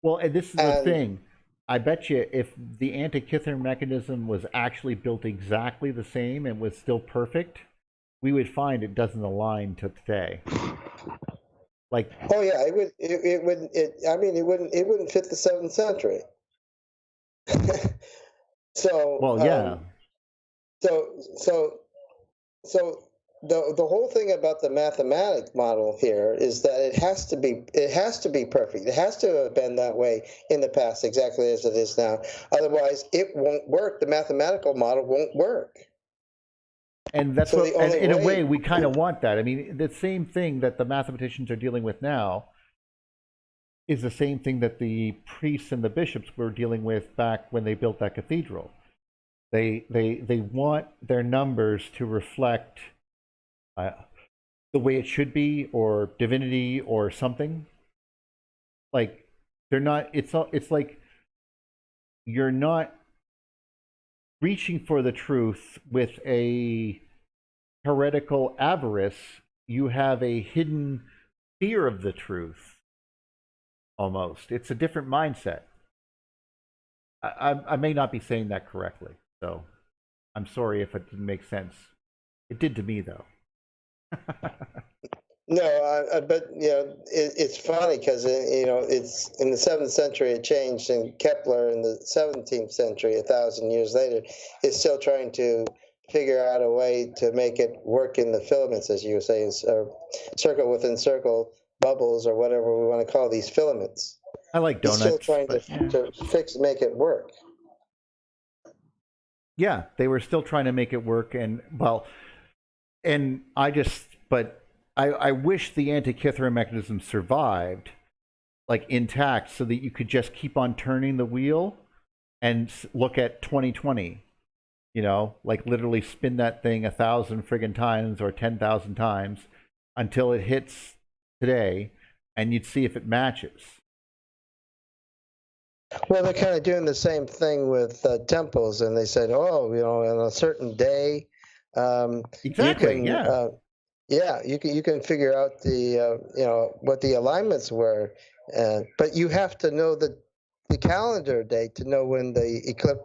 S2: Well, and this is the thing. I bet you if the Antikythera mechanism was actually built exactly the same and was still perfect, we would find it doesn't align to today. Like,
S3: oh yeah, it wouldn't fit the 7th century. So
S2: well, yeah.
S3: So the whole thing about the mathematics model here is that it has to be perfect. It has to have been that way in the past, exactly as it is now. Otherwise, it won't work. The mathematical model won't work.
S2: And that's what, and in a way, we kind of want that. I mean, the same thing that the mathematicians are dealing with now is the same thing that the priests and the bishops were dealing with back when they built that cathedral. They want their numbers to reflect the way it should be, or divinity, or something. Like, they're not. It's like you're not reaching for the truth with a heretical avarice. You have a hidden fear of the truth. Almost, it's a different mindset. I may not be saying that correctly, so I'm sorry if it didn't make sense. It did to me, though.
S3: No, but it's funny because it's in the 7th century it changed, and Kepler in the 17th century, 1,000 years later, is still trying to figure out a way to make it work in the filaments, as you were saying, circle within circle, bubbles, or whatever we want to call these filaments.
S2: I like
S3: He's still
S2: donuts.
S3: trying
S2: But, yeah.
S3: to make it work.
S2: Yeah, they were still trying to make it work, and well, and I wish the Antikythera mechanism survived, like intact, so that you could just keep on turning the wheel and look at 2020. You know, like literally spin that thing 1,000 friggin' times or 10,000 times until it hits today, and you'd see if it matches.
S3: Well, they're kind of doing the same thing with temples, and they said, "Oh, on a certain day,
S2: Exactly.
S3: you can,
S2: Yeah.
S3: you can figure out what the alignments were, but you have to know the calendar date to know when the eclipse,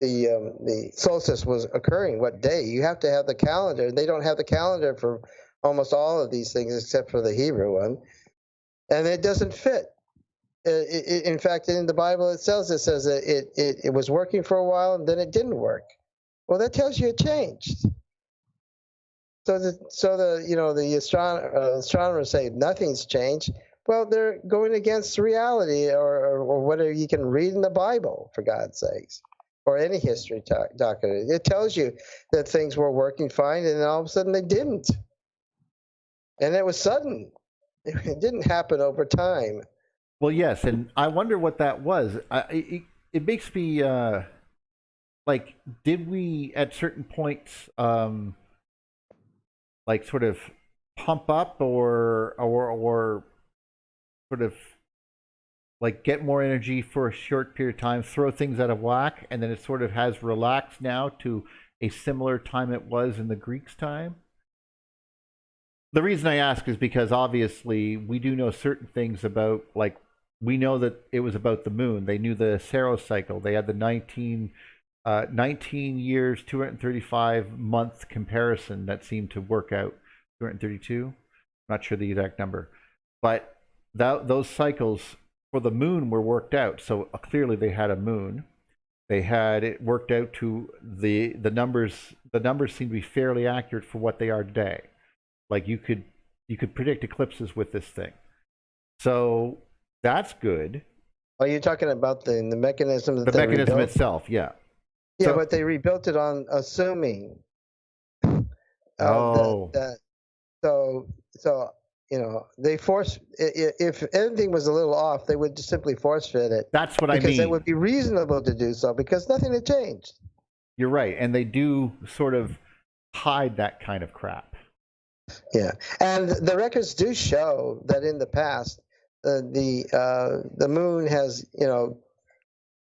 S3: the solstice was occurring. What day? You have to have the calendar. They don't have the calendar for almost all of these things except for the Hebrew one, and it doesn't fit. In fact, in the Bible itself, it says that it was working for a while and then it didn't work. Well, that tells you it changed. So the astronomers say nothing's changed. Well, they're going against reality or whatever you can read in the Bible, for God's sakes, or any history document. It tells you that things were working fine, and then all of a sudden they didn't, and it was sudden. It didn't happen over time.
S2: Well, yes, and I wonder what that was. It makes me like, did we at certain points like sort of pump up or sort of like get more energy for a short period of time, throw things out of whack, and then it sort of has relaxed now to a similar time it was in the Greeks' time? The reason I ask is because obviously we do know certain things about, like, we know that it was about the moon. They knew the Saros cycle. They had the 19 years, 235-month comparison that seemed to work out. 232? Not sure the exact number. But those cycles for the moon were worked out. So clearly they had a moon. They had it worked out to the numbers. The numbers seem to be fairly accurate for what they are today. Like you could predict eclipses with this thing. So that's good.
S3: Are you talking about the mechanism that
S2: the
S3: they
S2: mechanism
S3: rebuilt?
S2: itself? Yeah.
S3: Yeah,
S2: So,
S3: but they rebuilt it on assuming
S2: oh,
S3: so they if anything was a little off, they would just simply force fit it.
S2: that's what I mean.
S3: Because it would be reasonable to do so because nothing had changed.
S2: You're right, and they do sort of hide that kind of crap.
S3: Yeah, and the records do show that in the past, the moon has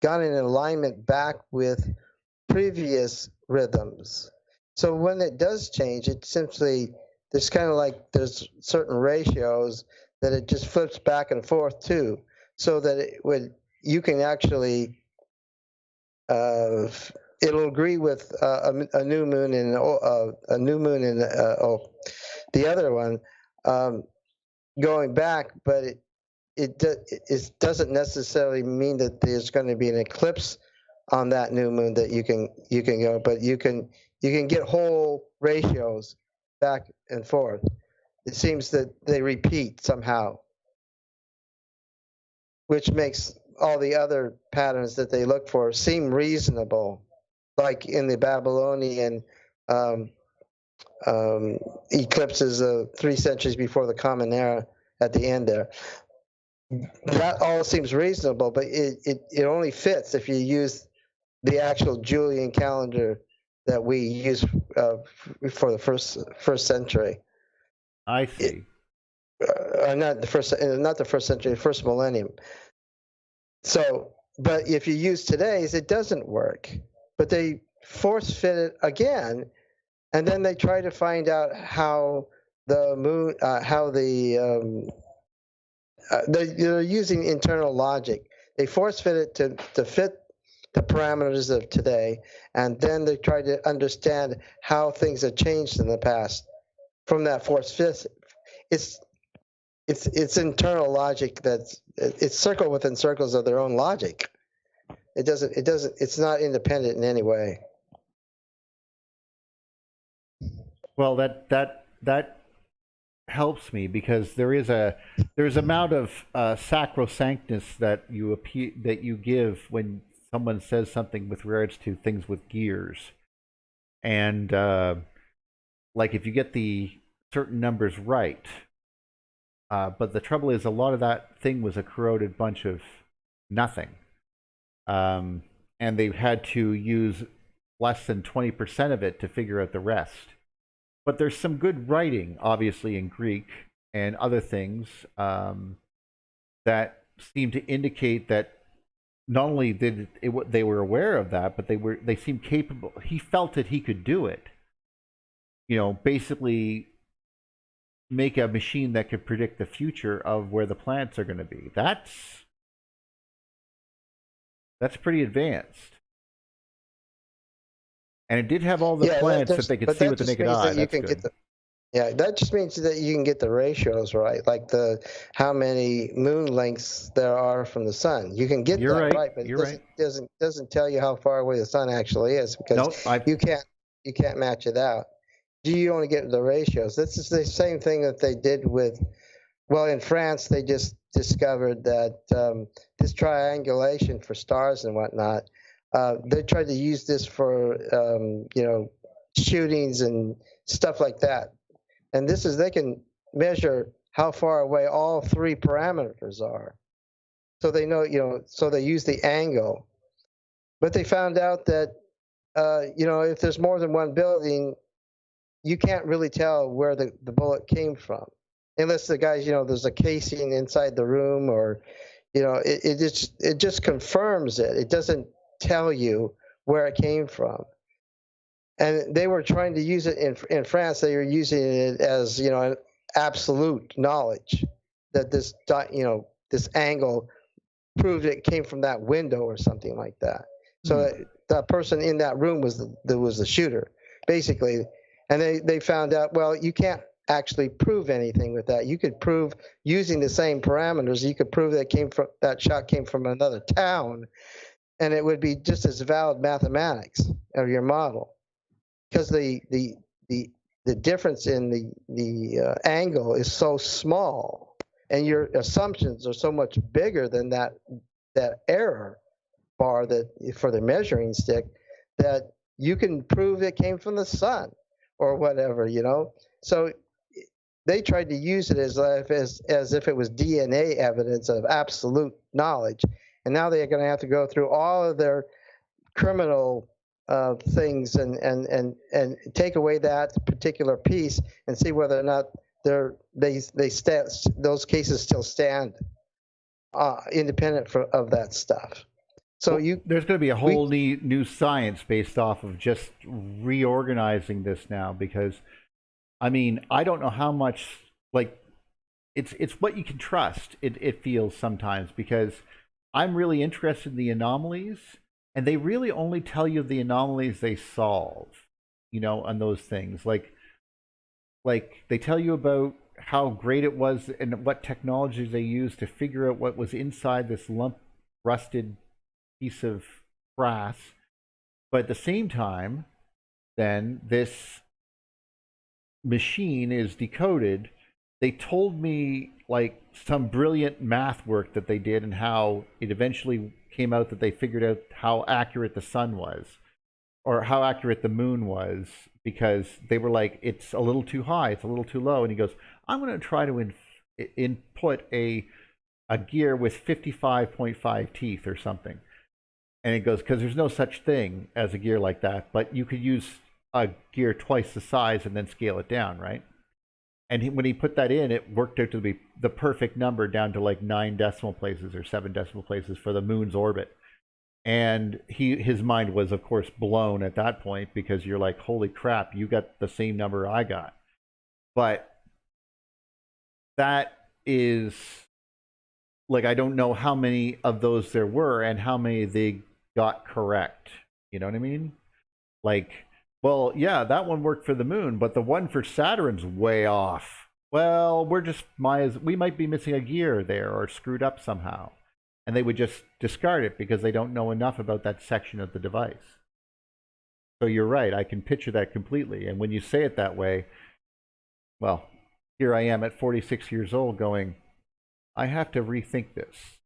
S3: gone in alignment back with previous rhythms. So when it does change, it simply there's kind of like there's certain ratios that it just flips back and forth to, so that you can actually it'll agree with a new moon and the other one going back, but it doesn't necessarily mean that there's going to be an eclipse on that new moon that you can go, but you can get whole ratios back and forth. It seems that they repeat somehow, which makes all the other patterns that they look for seem reasonable, like in the Babylonian eclipses of 3 centuries before the Common Era at the end there. That all seems reasonable, but it only fits if you use the actual Julian calendar that we use for the first century.
S2: I see.
S3: Not the first century, first millennium. So, but if you use today's, it doesn't work. But they force fit it again, and then they try to find out how the moon, they're using internal logic. They force fit it to fit the parameters of today, and then they try to understand how things have changed in the past from that force fit. It's internal logic it's circle within circles of their own logic. It's not independent in any way.
S2: Well, that helps me because there's amount of sacrosanctness that you give when someone says something with regards to things with gears, and like if you get the certain numbers right. But the trouble is, a lot of that thing was a corroded bunch of nothing. And they had to use less than 20% of it to figure out the rest. But there's some good writing, obviously, in Greek and other things that seem to indicate that not only they were aware of that, but they seemed capable. He felt that he could do it. Basically make a machine that could predict the future of where the planets are going to be. That's pretty advanced. And it did have all the planets that they could see with the naked eye. That's good.
S3: That just means that you can get the ratios right, like how many moon lengths there are from the sun. You can get right, but it doesn't tell you how far away the sun actually is, because you can't match it out. You only get the ratios. This is the same thing that they did in France, they just discovered that this triangulation for stars and whatnot, they tried to use this for, shootings and stuff like that. And they can measure how far away all three parameters are. So they know, so they use the angle. But they found out that, if there's more than one building, you can't really tell where the bullet came from, unless the guys, there's a casing inside the room, or, it just confirms it. It doesn't tell you where it came from. And they were trying to use it in France. They were using it as, an absolute knowledge that this angle proved it came from that window or something like that. So that person in that room was the shooter, basically. And they found out, well, you can't actually prove anything with that. You could prove using the same parameters. You could prove that shot came from another town, and it would be just as valid mathematics of your model, because the difference in the angle is so small, and your assumptions are so much bigger than that error bar for the measuring stick, that you can prove it came from the sun or whatever, So they tried to use it as if it was DNA evidence of absolute knowledge. And now they're going to have to go through all of their criminal things and take away that particular piece and see whether or not those cases still stand independent of that stuff. So
S2: there's going to be a whole new science based off of just reorganizing this now, because, I don't know how much, it's what you can trust. It feels sometimes, because I'm really interested in the anomalies, and they really only tell you the anomalies they solve, on those things. Like they tell you about how great it was and what technologies they used to figure out what was inside this rusted piece of brass, but at the same time, then this machine is decoded. They told me some brilliant math work that they did, and how it eventually came out that they figured out how accurate the sun was, or how accurate the moon was, because they were like, it's a little too high, it's a little too low. And he goes, I'm going to try to input a gear with 55.5 teeth or something. And it goes, because there's no such thing as a gear like that, but you could use a gear twice the size and then scale it down, right? And when he put that in, it worked out to be the perfect number, down to 9 decimal places or 7 decimal places for the moon's orbit. And his mind was, of course, blown at that point, because you're like, holy crap, you got the same number I got. But that is, I don't know how many of those there were and how many they got correct. You know what I mean? Well, yeah, that one worked for the moon, but the one for Saturn's way off. Well, we might be missing a gear there, or screwed up somehow. And they would just discard it because they don't know enough about that section of the device. So you're right, I can picture that completely. And when you say it that way, well, here I am at 46 years old going, I have to rethink this.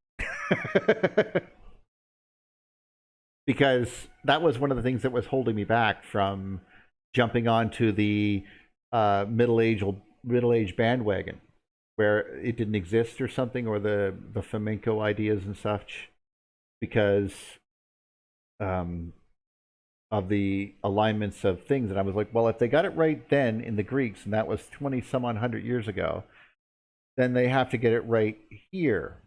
S2: Because that was one of the things that was holding me back from jumping onto the middle age bandwagon, where it didn't exist or something, or the flamenco ideas and such, because of the alignments of things. And I was like, well, if they got it right then in the Greeks, and that was 20 some odd hundred years ago, then they have to get it right here.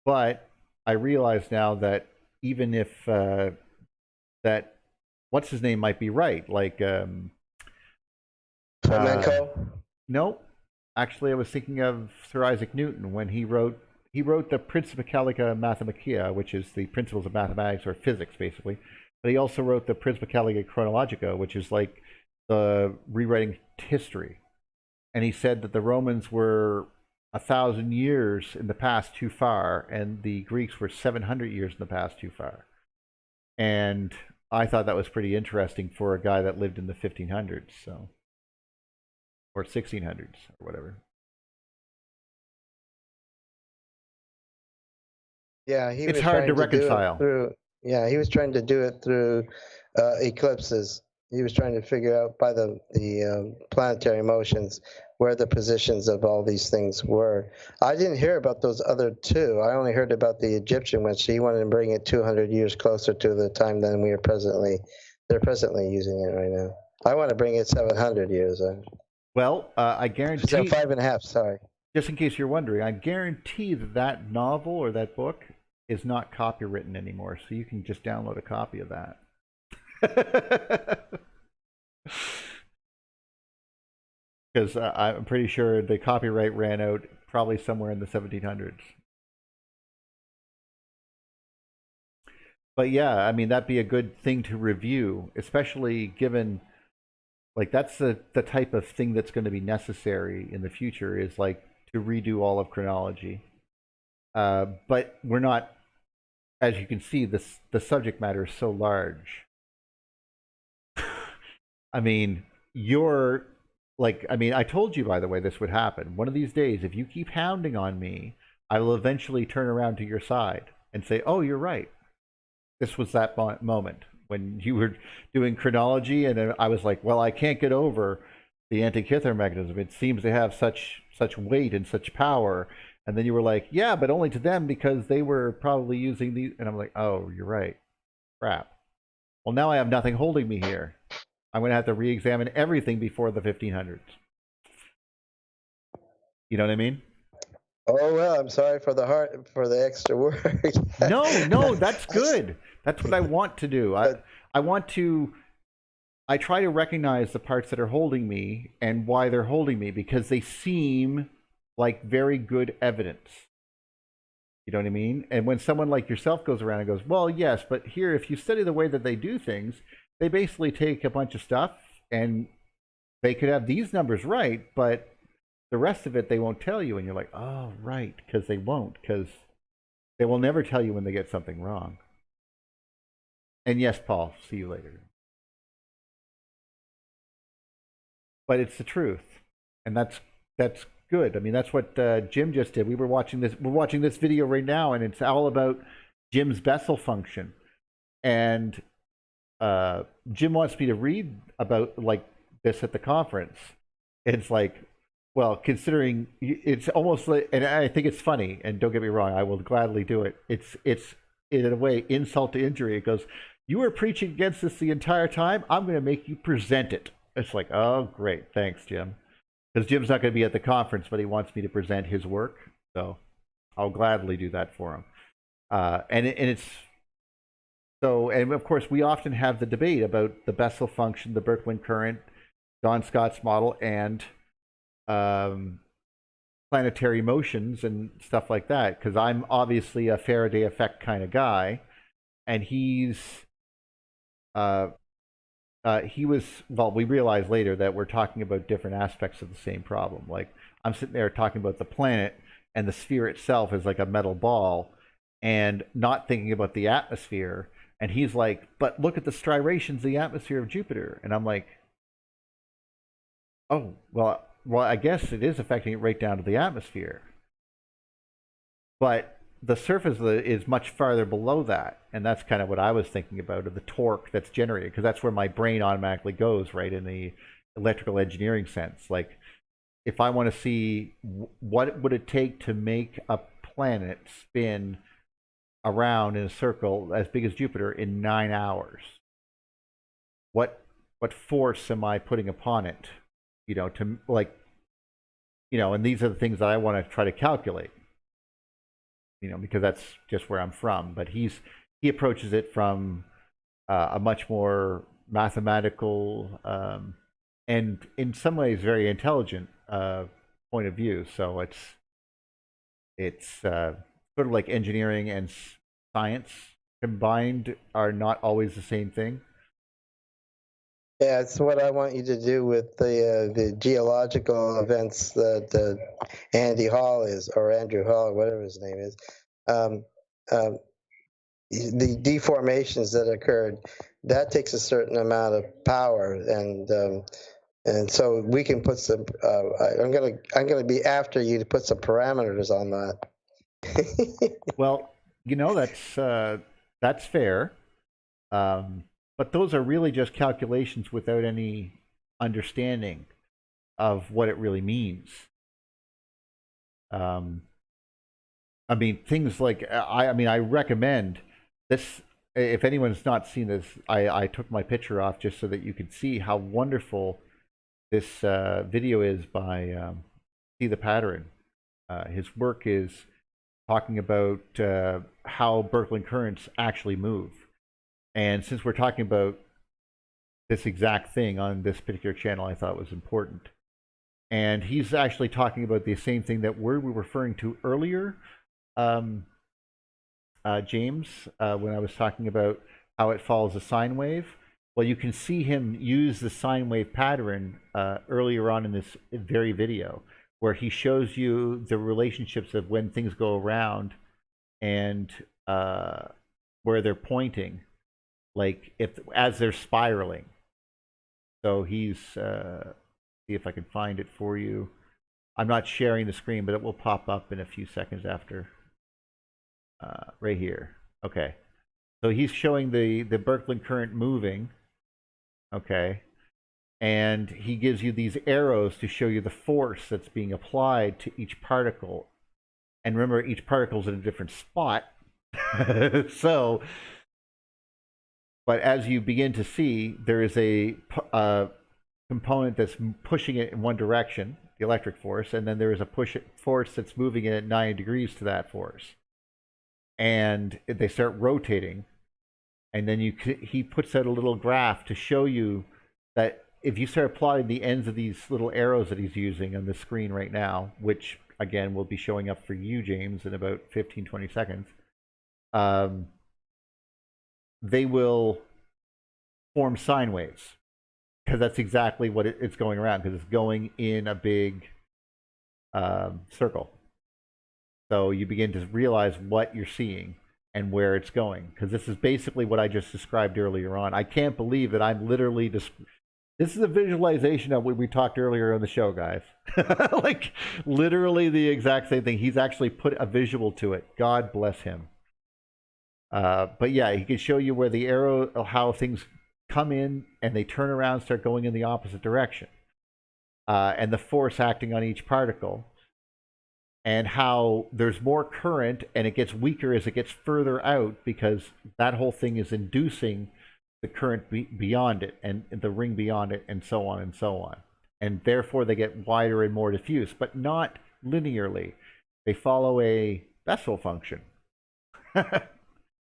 S2: But I realize now that even if that what's his name might be right, like
S3: Flamenco?
S2: no, actually I was thinking of Sir Isaac Newton when he wrote the Principia Mathematica, which is the principles of mathematics or physics basically. But he also wrote the Principia Chronologica, which is like the rewriting history. And he said that the Romans were 1,000 years in the past too far, and the Greeks were 700 years in the past too far. And I thought that was pretty interesting for a guy that lived in the 1500s, so, or 1600s, or whatever.
S3: Yeah,
S2: it's hard to reconcile.
S3: He was trying to do it through eclipses. He was trying to figure out by the planetary motions where the positions of all these things were. I didn't hear about those other two. I only heard about the Egyptian, which he wanted to bring it 200 years closer to the time than they're presently using it right now. I want to bring it 700 years.
S2: Well, I guarantee...
S3: So 5.5, sorry.
S2: Just in case you're wondering, I guarantee that novel or that book is not copywritten anymore, so you can just download a copy of that. Because I'm pretty sure the copyright ran out probably somewhere in the 1700s. But yeah, I mean, that'd be a good thing to review, especially given, like, that's the type of thing that's going to be necessary in the future, is like to redo all of chronology. But we're not, as you can see, the subject matter is so large. I mean, I told you, by the way, this would happen. One of these days, if you keep hounding on me, I will eventually turn around to your side and say, oh, you're right. This was that moment when you were doing chronology, and I was like, well, I can't get over the Antikythera mechanism. It seems to have such weight and such power. And then you were like, yeah, but only to them because they were probably using these. And I'm like, oh, you're right. Crap. Well, now I have nothing holding me here. I'm going to have to re-examine everything before the 1500s. You know what I mean?
S3: Oh, well, I'm sorry for the extra word.
S2: No, that's good. That's what I want to do. I try to recognize the parts that are holding me and why they're holding me, because they seem like very good evidence. You know what I mean? And when someone like yourself goes around and goes, well, yes, but here, if you study the way that they do things, they basically take a bunch of stuff and they could have these numbers right, but the rest of it they won't tell you. And you're like, oh, right, because they won't, because they will never tell you when they get something wrong. And yes, Paul, see you later. But it's the truth, and that's good. I mean, that's what Jim just did. We're watching this video right now, and it's all about Jim's Bessel function. And Jim wants me to read about like this at the conference. It's like, well, considering it's almost like, and I think it's funny, and don't get me wrong, I will gladly do it. It's in a way insult to injury. It goes, you were preaching against this the entire time. I'm going to make you present it. It's like, oh, great. Thanks, Jim. Because Jim's not going to be at the conference, but he wants me to present his work. So I'll gladly do that for him. And of course, we often have the debate about the Bessel function, the Birkeland current, Don Scott's model, and planetary motions and stuff like that. Because I'm obviously a Faraday effect kind of guy. And he was, well, we realized later that we're talking about different aspects of the same problem. Like, I'm sitting there talking about the planet and the sphere itself is like a metal ball and not thinking about the atmosphere. And he's like, but look at the striations of the atmosphere of Jupiter. And I'm like, oh, well, well, I guess it is affecting it right down to the atmosphere. But the surface is much farther below that, and that's kind of what I was thinking about, of the torque that's generated, because that's where my brain automatically goes, right, in the electrical engineering sense. Like, if I want to see what would it take to make a planet spin around in a circle as big as Jupiter in 9 hours, what force am I putting upon it? To like, and these are the things that I want to try to calculate. Because that's just where I'm from. But he approaches it from a much more mathematical and in some ways very intelligent point of view. So it's sort of like engineering and science combined are not always the same thing.
S3: Yeah, it's what I want you to do with the geological events that Andy Hall is, or Andrew Hall, or whatever his name is. The deformations that occurred, that takes a certain amount of power, and so we can put some. I'm gonna be after you to put some parameters on that.
S2: Well, that's fair. But those are really just calculations without any understanding of what it really means. I mean, things like, I recommend this. If anyone's not seen this, I took my picture off just so that you could see how wonderful this video is by See the Pattern. His work is talking about how Birkeland currents actually move. And since we're talking about this exact thing on this particular channel, I thought it was important. And he's actually talking about the same thing that we were referring to earlier, James, when I was talking about how it follows a sine wave. Well, you can see him use the sine wave pattern earlier on in this very video, where he shows you the relationships of when things go around and where they're pointing. Like as they're spiraling. So he's see if I can find it for you. I'm not sharing the screen, but it will pop up in a few seconds after. Right here. Okay. So he's showing the Birkeland current moving. Okay. And he gives you these arrows to show you the force that's being applied to each particle. And remember, each particle's in a different spot. So but as you begin to see, there is a component that's pushing it in one direction, the electric force, and then there is a force that's moving it at 90 degrees to that force. And they start rotating, and then he puts out a little graph to show you that if you start plotting the ends of these little arrows that he's using on the screen right now, which again will be showing up for you, James, in about 15-20 seconds, they will form sine waves, because that's exactly what it's going around, because it's going in a big circle. So you begin to realize what you're seeing and where it's going, because this is basically what I just described earlier on. I can't believe that I'm literally this is a visualization of what we talked earlier on the show, guys. Like literally the exact same thing. He's actually put a visual to it. God bless him. But yeah, he can show you where the arrow, how things come in and they turn around, start going in the opposite direction. And the force acting on each particle. And how there's more current and it gets weaker as it gets further out, because that whole thing is inducing the current beyond it and the ring beyond it, and so on and so on. And therefore they get wider and more diffuse, but not linearly. They follow a Bessel function.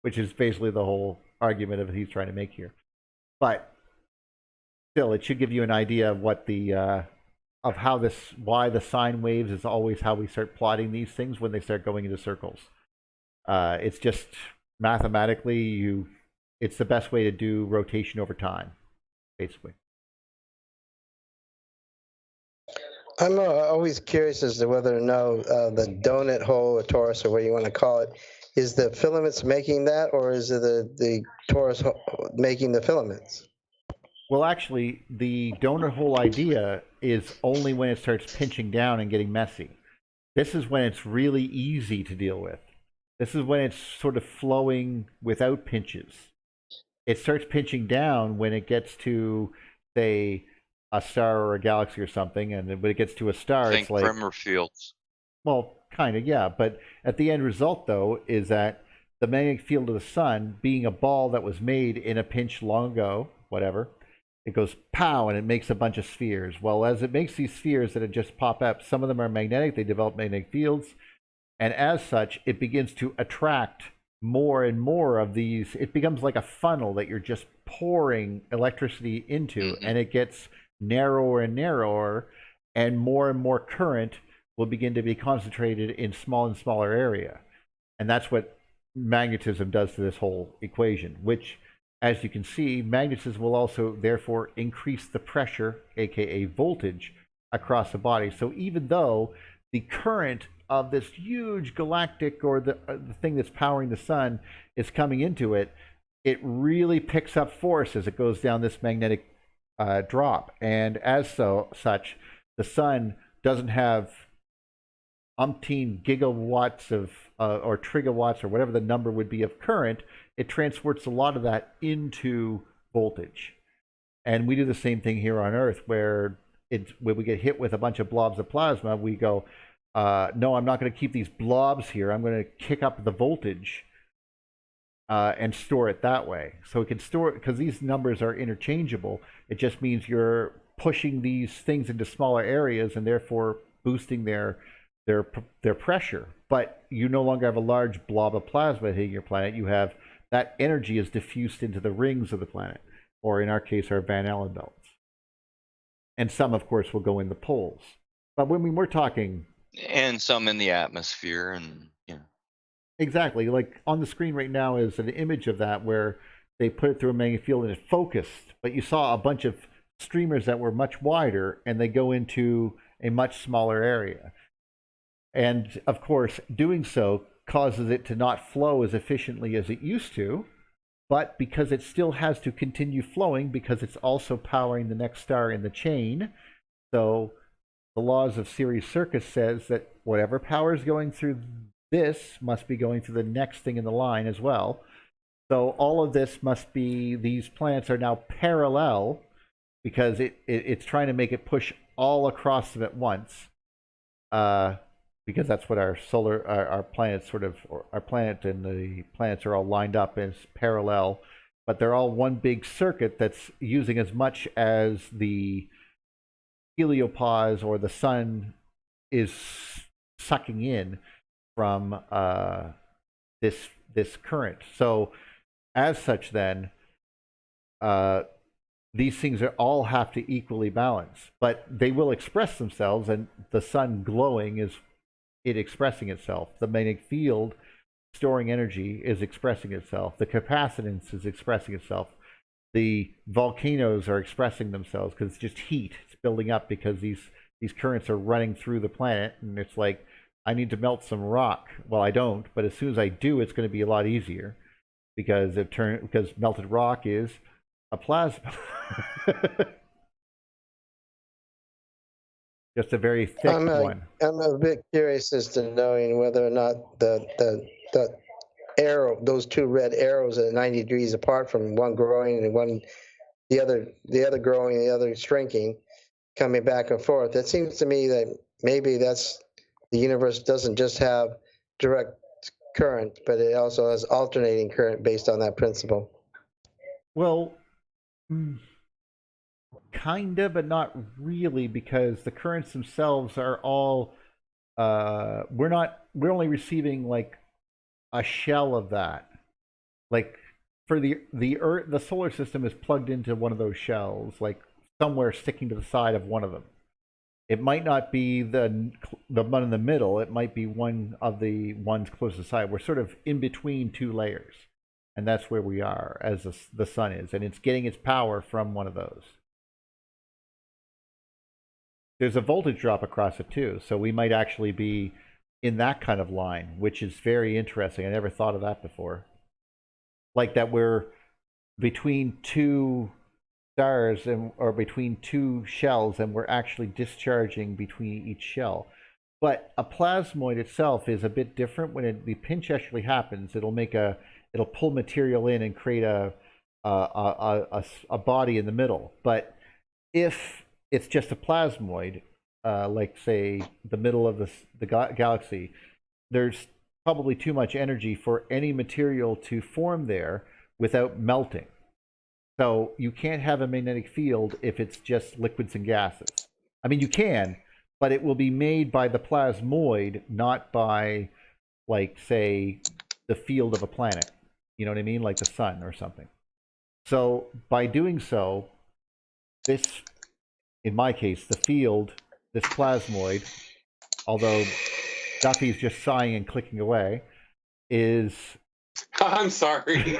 S2: Which is basically the whole argument of he's trying to make here. But still, it should give you an idea of what the of how why the sine waves is always how we start plotting these things when they start going into circles. It's just mathematically it's the best way to do rotation over time, basically.
S3: I'm always curious as to whether or no the donut hole or torus, or what you want to call it, is the filaments making that, or is it the torus making the filaments?
S2: Well, actually, the donut hole idea is only when it starts pinching down and getting messy. This is when it's really easy to deal with. This is when it's sort of flowing without pinches. It starts pinching down when it gets to, say, a star or a galaxy or something, and when it gets to a star,
S1: Think
S2: it's like
S1: Bremer fields.
S2: well, kind of, yeah. But at the end result, though, is that the magnetic field of the sun, being a ball that was made in a pinch long ago, whatever, it goes pow and it makes a bunch of spheres. Well, as it makes these spheres that just pop up, some of them are magnetic, they develop magnetic fields. And as such, it begins to attract more and more of these. It becomes like a funnel that you're just pouring electricity into, and it gets narrower and narrower, and more current will begin to be concentrated in small and smaller area. And that's what magnetism does to this whole equation, which, as you can see, magnetism will also therefore increase the pressure, aka voltage, across the body. So even though the current of this huge galactic, or the thing that's powering the sun, is coming into it, it really picks up force as it goes down this magnetic drop. And as such, the sun doesn't have umpteen gigawatts of or trigawatts or whatever the number would be of current. It transports a lot of that into voltage. And we do the same thing here on Earth, where when we get hit with a bunch of blobs of plasma, we go, no, I'm not going to keep these blobs here. I'm going to kick up the voltage and store it that way. So it can store it, because these numbers are interchangeable. It just means you're pushing these things into smaller areas and therefore boosting their pressure. But you no longer have a large blob of plasma hitting your planet. You have that energy is diffused into the rings of the planet, or in our case, our Van Allen belts. And some, of course, will go in the poles. But when we're talking,
S1: and some in the atmosphere, and
S2: exactly, like on the screen right now is an image of that where they put it through a magnetic field and it focused, but you saw a bunch of streamers that were much wider and they go into a much smaller area. And of course, doing so causes it to not flow as efficiently as it used to, but because it still has to continue flowing, because it's also powering the next star in the chain. So the laws of series circuits says that whatever power is going through this must be going through the next thing in the line as well. So all of this must be, these planets are now parallel, because it's trying to make it push all across them at once. Because that's what our planets sort of, or our planet and the planets are all lined up as parallel, but they're all one big circuit that's using as much as the heliopause or the sun is sucking in from this current. So as such, then these things all have to equally balance, but they will express themselves, and the sun glowing is it expressing itself. The magnetic field storing energy is expressing itself. The capacitance is expressing itself. The volcanoes are expressing themselves because it's just heat. It's building up because these currents are running through the planet, and it's like, I need to melt some rock. Well, I don't, but as soon as I do, it's going to be a lot easier, because melted rock is a plasma. Just a very thick one.
S3: I'm a bit curious as to knowing whether or not the arrow, those two red arrows at 90 degrees apart, from one growing and one the other growing, the other shrinking, coming back and forth. It seems to me that maybe that's the universe doesn't just have direct current, but it also has alternating current based on that principle. Well,
S2: kind of, but not really, because the currents themselves are all we're only receiving like a shell of that. Like for the Earth, the solar system is plugged into one of those shells, like somewhere sticking to the side of one of them. It might not be the one in the middle. It might be one of the ones close to the side. We're sort of in between two layers, and that's where we are as the sun is, and it's getting its power from one of those. There's a voltage drop across it too, so we might actually be in that kind of line, which is very interesting. I never thought of that before. Like that we're between two stars or between two shells, and we're actually discharging between each shell. But a plasmoid itself is a bit different. When the pinch actually happens, it'll pull material in and create a body in the middle. But if it's just a plasmoid, like say the middle of the galaxy, there's probably too much energy for any material to form there without melting. So you can't have a magnetic field if it's just liquids and gases. I mean, you can, but it will be made by the plasmoid, not by, like, say, the field of a planet. You know what I mean? Like the sun or something. So by doing so, this, in my case, the field, this plasmoid, although Duffy's just sighing and clicking away, is...
S4: I'm sorry.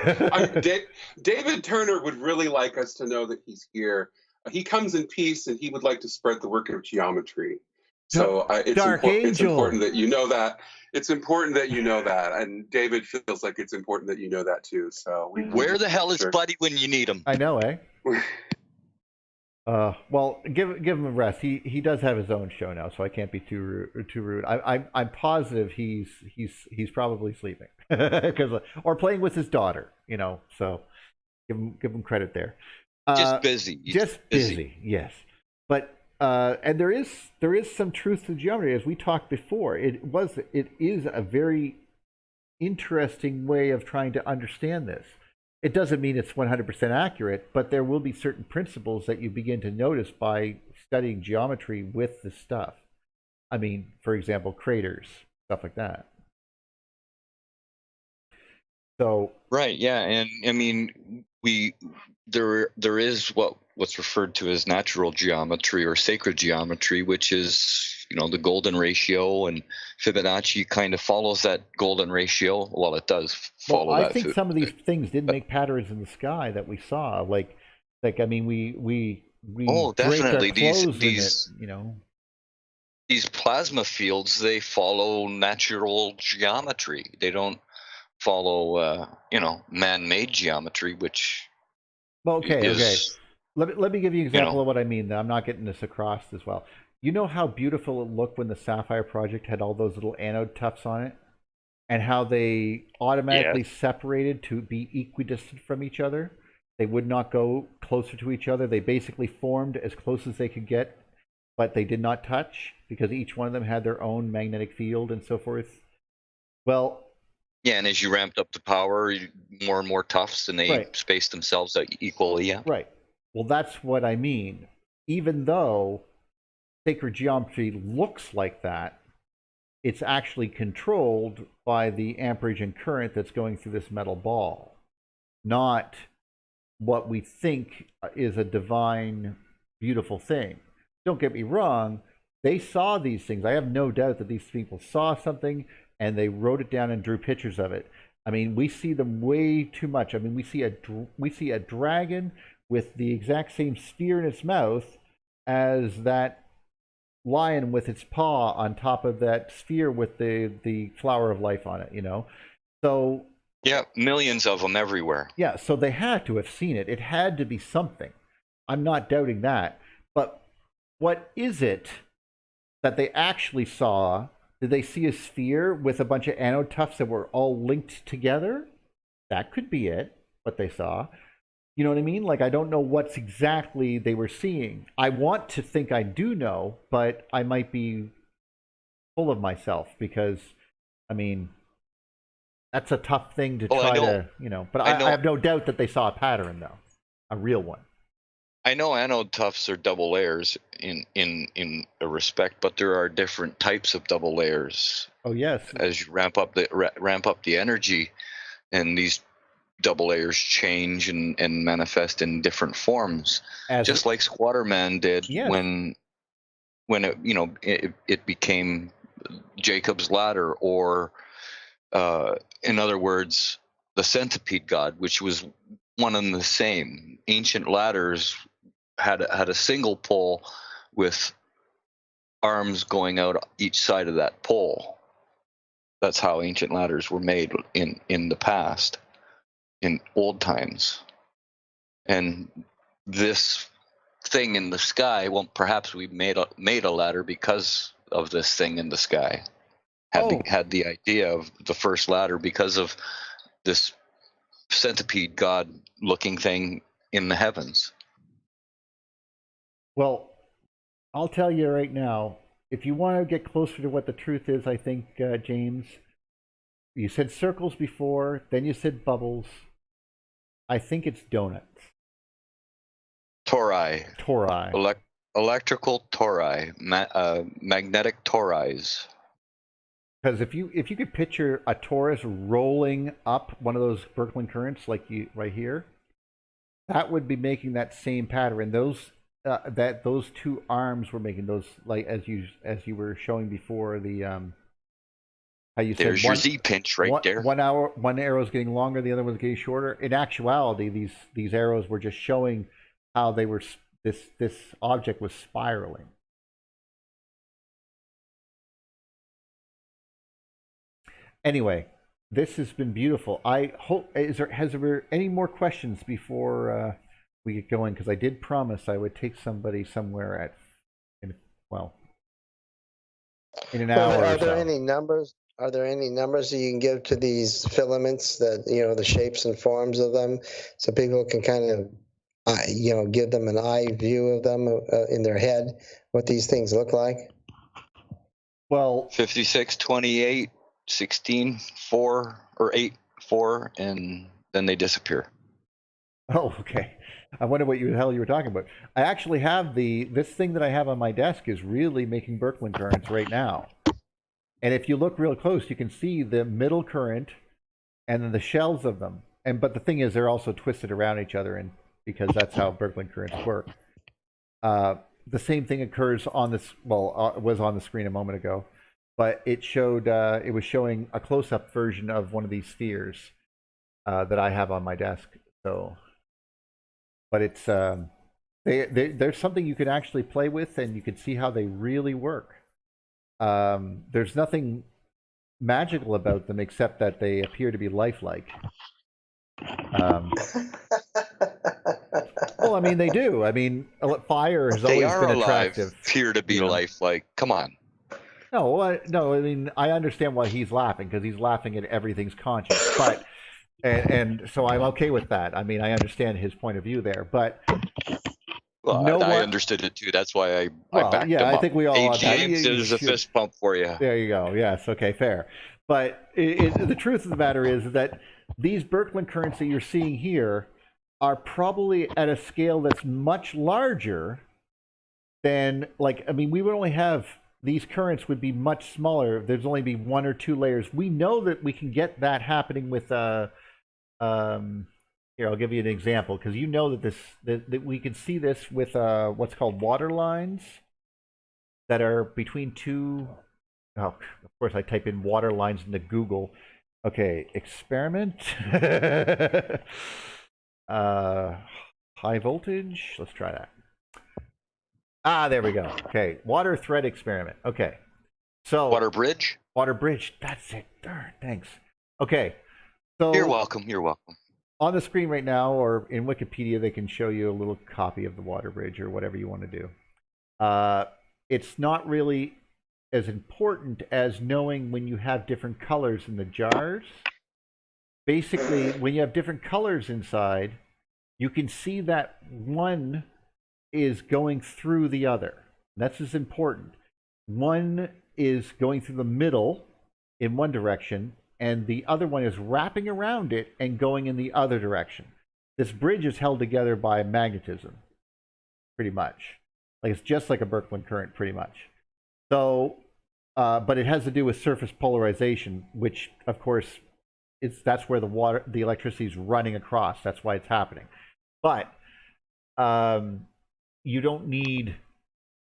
S4: David Turner would really like us to know that he's here. He comes in peace, and he would like to spread the work of geometry. So it's important that you know that. It's important that you know that, and David feels like it's important that you know that too. So
S1: where the hell is Buddy when you need him?
S2: I know, eh? Well, give him a rest. He does have his own show now, so I can't be too rude. I'm positive he's probably sleeping or playing with his daughter. You know, so give him credit there.
S1: Just busy.
S2: Just busy. Yes, but and there is some truth to geometry, as we talked before. It is a very interesting way of trying to understand this. It doesn't mean it's 100% accurate, but there will be certain principles that you begin to notice by studying geometry with this stuff. I mean, for example, craters, stuff like that. So
S1: right, yeah, and I mean, there is what's referred to as natural geometry or sacred geometry, which is, you know, the golden ratio, and Fibonacci kind of follows that golden ratio. Well, it does follow that.
S2: I think some of these things did make patterns in the sky that we saw. Like I mean, we
S1: definitely
S2: these you know,
S1: these plasma fields, they follow natural geometry. They don't follow you know, man-made geometry, which
S2: okay. Let me give you an example of what I mean. I'm not getting this across as well. You know how beautiful it looked when the Sapphire Project had all those little anode tufts on it, and how they automatically separated to be equidistant from each other? They would not go closer to each other. They basically formed as close as they could get, but they did not touch because each one of them had their own magnetic field and so forth. Well,
S1: yeah, and as you ramped up the power, more and more tufts, and they spaced themselves out equally. Yeah,
S2: right. Well, that's what I mean. Even though sacred geometry looks like that, it's actually controlled by the amperage and current that's going through this metal ball, not what we think is a divine, beautiful thing. Don't get me wrong, they saw these things. I have no doubt that these people saw something and they wrote it down and drew pictures of it. I mean, we see them way too much. I mean, we see a dragon with the exact same sphere in its mouth as that lion with its paw on top of that sphere with the flower of life on it, you know? So
S1: yeah, millions of them everywhere.
S2: Yeah, so they had to have seen it. It had to be something. I'm not doubting that. But what is it that they actually saw? Did they see a sphere with a bunch of anode tufts that were all linked together? That could be it, what they saw. You know what I mean? Like, I don't know what's exactly they were seeing. I want to think I do know, but I might be full of myself because, I mean, that's a tough thing to try to, you know. But I have no doubt that they saw a pattern, though, a real one.
S1: I know anode tufts are double layers in a respect, but there are different types of double layers.
S2: Oh yes.
S1: As you ramp up the energy, and these double layers change and manifest in different forms, just like Squatterman did when it, you know, it became Jacob's ladder, or in other words, the centipede god, which was one and the same. Ancient ladders had a single pole with arms going out each side of that pole. That's how ancient ladders were made in the past, in old times. And this thing in the sky, well, perhaps we made a ladder because of this thing in the sky. Had the idea of the first ladder because of this centipede god-looking thing in the heavens.
S2: Well, I'll tell you right now, if you want to get closer to what the truth is, I think, James, you said circles before, then you said bubbles. I think it's donuts.
S1: Tori. Electrical tori. Magnetic tories.
S2: Because if you could picture a torus rolling up one of those Birkeland currents, like you right here, that would be making that same pattern. Those those two arms were making those, like as you were showing before, the how you said
S1: there's your Z pinch right there.
S2: One arrow is getting longer, the other one's getting shorter. In actuality, these arrows were just showing how they were this object was spiraling. Anyway, this has been beautiful. I hope has there any more questions before we get going? Because I did promise I would take somebody somewhere in an hour.
S3: Are there any numbers? Are there any numbers that you can give to these filaments, that the shapes and forms of them, so people can kind of give them an eye view of them in their head, what these things look like?
S2: Well,
S1: 56, 28. 16, 4 or 8, 4, and then they disappear.
S2: Oh, okay. I wonder what the hell you were talking about. I actually have this thing that I have on my desk is really making Birkeland currents right now. And if you look real close, you can see the middle current and then the shells of them. But the thing is, they're also twisted around each other, and because that's how Birkeland currents work. The same thing occurs on this. Well, it was on the screen a moment ago. But it was showing a close-up version of one of these spheres that I have on my desk. So, but it's there's something you can actually play with, and you can see how they really work. There's nothing magical about them except that they appear to be lifelike. Well, I mean, they do. I mean, fire has always been attractive.
S1: Appear to be lifelike. Come on.
S2: No, no. I mean, I understand why he's laughing, because he's laughing at everything's conscious. But and so I'm okay with that. I mean, I understand his point of view there. But
S1: I understood it too. That's why I backed him up.
S2: I think we all.
S1: James is a fist pump for you.
S2: There you go. Yes. Okay. Fair. But the truth of the matter is that these Birkeland currents that you're seeing here are probably at a scale that's much larger than, like, I mean, we would only have. These currents would be much smaller. There's only be 1 or 2 layers. We know that we can get that happening with here, I'll give you an example, because you know that we can see this with what's called water lines that are between two. Oh, of course, I type in water lines into Google. Okay, experiment. High voltage. Let's try that. There we go. Okay, water thread experiment. Okay, so
S1: water bridge.
S2: Water bridge. That's it. Darn, thanks. Okay, so
S1: you're welcome. You're welcome.
S2: On the screen right now, or in Wikipedia, they can show you a little copy of the water bridge or whatever you want to do. It's not really as important as knowing when you have different colors in the jars. Basically, when you have different colors inside, you can see that one is going through the other. That's as important. One is going through the middle in one direction, and the other one is wrapping around it and going in the other direction. This bridge is held together by magnetism, pretty much. Like, it's just like a Birkeland current, pretty much. So, but it has to do with surface polarization, which, of course, that's where the electricity is running across. That's why it's happening. But you don't need,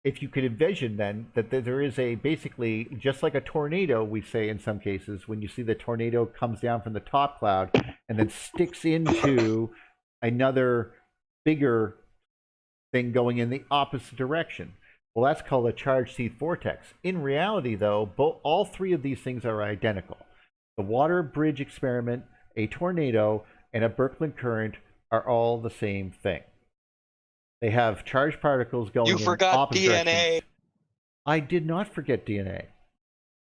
S2: if you could envision then that there is basically just like a tornado, we say in some cases, when you see the tornado comes down from the top cloud and then sticks into another bigger thing going in the opposite direction. Well, that's called a charged seed vortex. In reality, though, all 3 of these things are identical. The water bridge experiment, a tornado, and a Birkeland current are all the same thing. They have charged particles going
S1: You
S2: in
S1: forgot
S2: opposite
S1: DNA.
S2: directions. I did not forget DNA.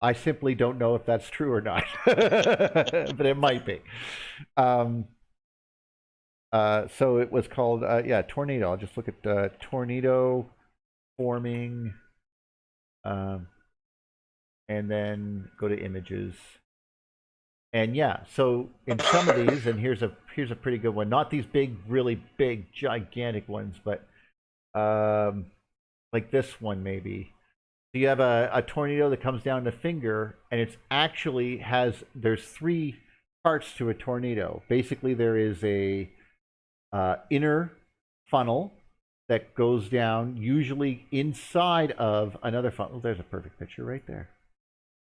S2: I simply don't know if that's true or not, but it might be. So it was called, tornado. I'll just look at tornado forming, and then go to images. And yeah, so in some of these, and here's a pretty good one. Not these big, really big, gigantic ones, but like this one maybe. So you have a tornado that comes down the finger, and it's actually there's 3 parts to a tornado. Basically, there is a inner funnel that goes down, usually inside of another funnel. Oh, there's a perfect picture right there.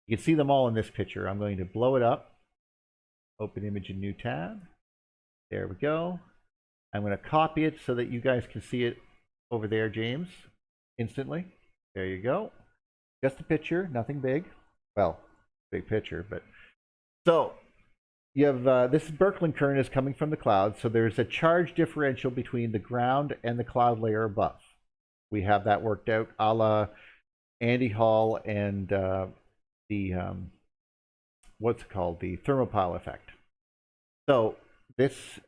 S2: You can see them all in this picture. I'm going to blow it up. Open image in new tab. There we go. I'm going to copy it so that you guys can see it over there, James, instantly. There you go. Just a picture, nothing big. Well, big picture, but so you have this Birkeland current is coming from the cloud, so there's a charge differential between the ground and the cloud layer above. We have that worked out a la Andy Hall and what's it called? The thermopile effect. So this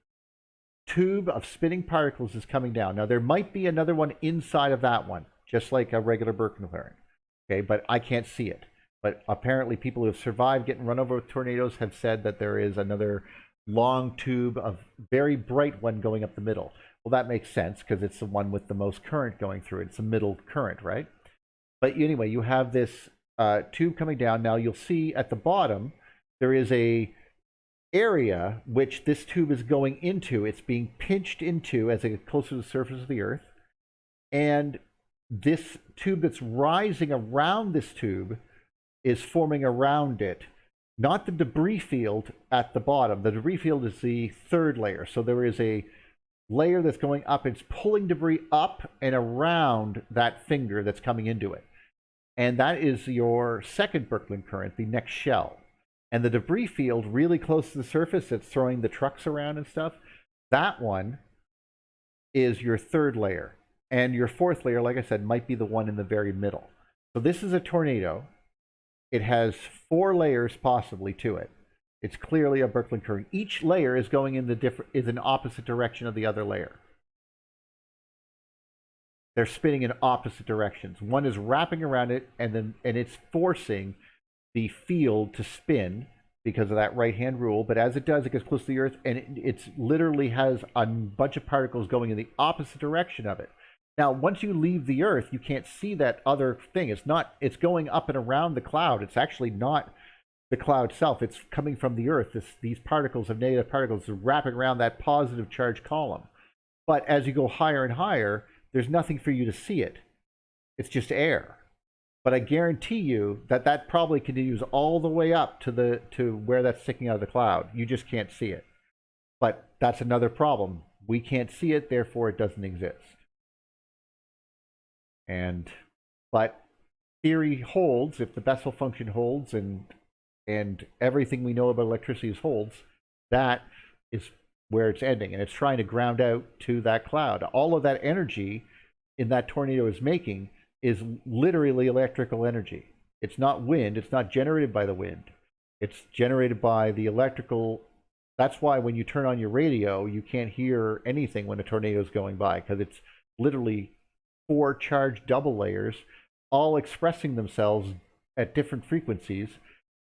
S2: tube of spinning particles is coming down. Now there might be another one inside of that one, just like a regular Birkeland current. Okay, but I can't see it. But apparently people who have survived getting run over with tornadoes have said that there is another long tube of very bright one going up the middle. Well, that makes sense because it's the one with the most current going through it. It's a middle current, right? But anyway, you have this tube coming down. Now you'll see at the bottom, there is a area which this tube is going into. It's being pinched into as it gets closer to the surface of the Earth. And this tube that's rising around this tube is forming around it, not the debris field at the bottom. The debris field is the 3rd layer. So there is a layer that's going up. It's pulling debris up and around that finger that's coming into it. And that is your 2nd Birkeland current, the next shell. And the debris field really close to the surface that's throwing the trucks around and stuff, that one is your 3rd layer. And your 4th layer, like I said, might be the one in the very middle. So this is a tornado. It has 4 layers possibly to it. It's clearly a Birkeland current. Each layer is going in an opposite direction of the other layer. They're spinning in opposite directions. One is wrapping around it, and it's forcing the field to spin because of that right-hand rule. But as it does, it gets close to the Earth, and it literally has a bunch of particles going in the opposite direction of it. Now, once you leave the Earth, you can't see that other thing. It's going up and around the cloud. It's actually not the cloud itself. It's coming from the Earth. These particles of negative particles are wrapping around that positive charge column. But as you go higher and higher, there's nothing for you to see it. It's just air. But I guarantee you that probably continues all the way up to where that's sticking out of the cloud. You just can't see it. But that's another problem. We can't see it, therefore it doesn't exist. But theory holds, if the Bessel function holds and everything we know about electricity holds, that is where it's ending, and it's trying to ground out to that cloud. All of that energy in that tornado is making is literally electrical energy. It's not wind. It's not generated by the wind. It's generated by the electrical. That's why when you turn on your radio, you can't hear anything when a tornado is going by, because it's literally 4 charged double layers all expressing themselves at different frequencies,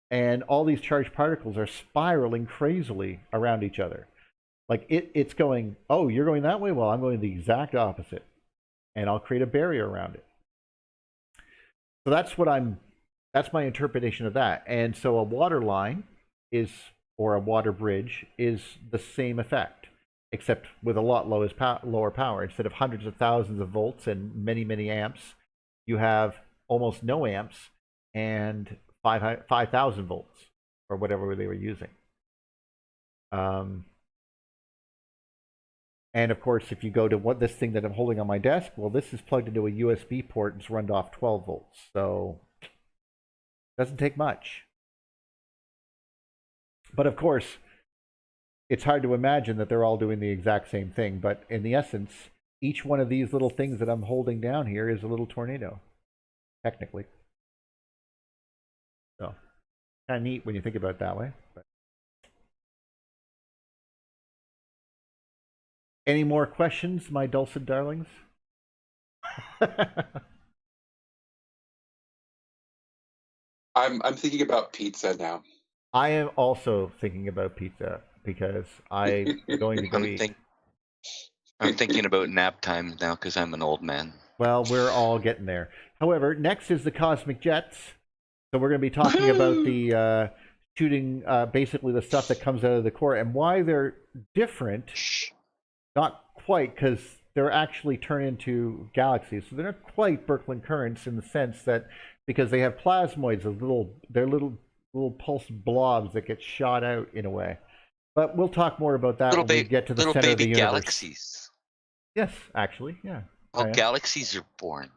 S2: and all these charged particles are spiraling crazily around each other. Like it's going, oh, you're going that way? Well, I'm going the exact opposite, and I'll create a barrier around it. So that's my interpretation of that. And so a water line or a water bridge is the same effect, except with a lot lower power. Instead of hundreds of thousands of volts and many, many amps, you have almost no amps and 5,000 volts, or whatever they were using. And of course, if you go to this thing that I'm holding on my desk, well, this is plugged into a USB port and it's run off 12 volts. So it doesn't take much. But of course, it's hard to imagine that they're all doing the exact same thing. But in the essence, each one of these little things that I'm holding down here is a little tornado, technically. So, kind of neat when you think about it that way. But. Any more questions, my dulcet darlings?
S4: I'm thinking about pizza now.
S2: I am also thinking about pizza because I'm going to go eat.
S1: I'm thinking about nap time now because I'm an old man.
S2: Well, we're all getting there. However, next is the cosmic jets. So we're going to be talking about the shooting, basically the stuff that comes out of the core and why they're different. Not quite, because they're actually turned into galaxies. So they're not quite Birkeland currents in the sense that because they have plasmoids, they're little pulse blobs that get shot out in a way. But we'll talk more about that when we get to the center of the universe.
S1: Little baby galaxies.
S2: Yes, actually, yeah.
S1: Well, galaxies are born.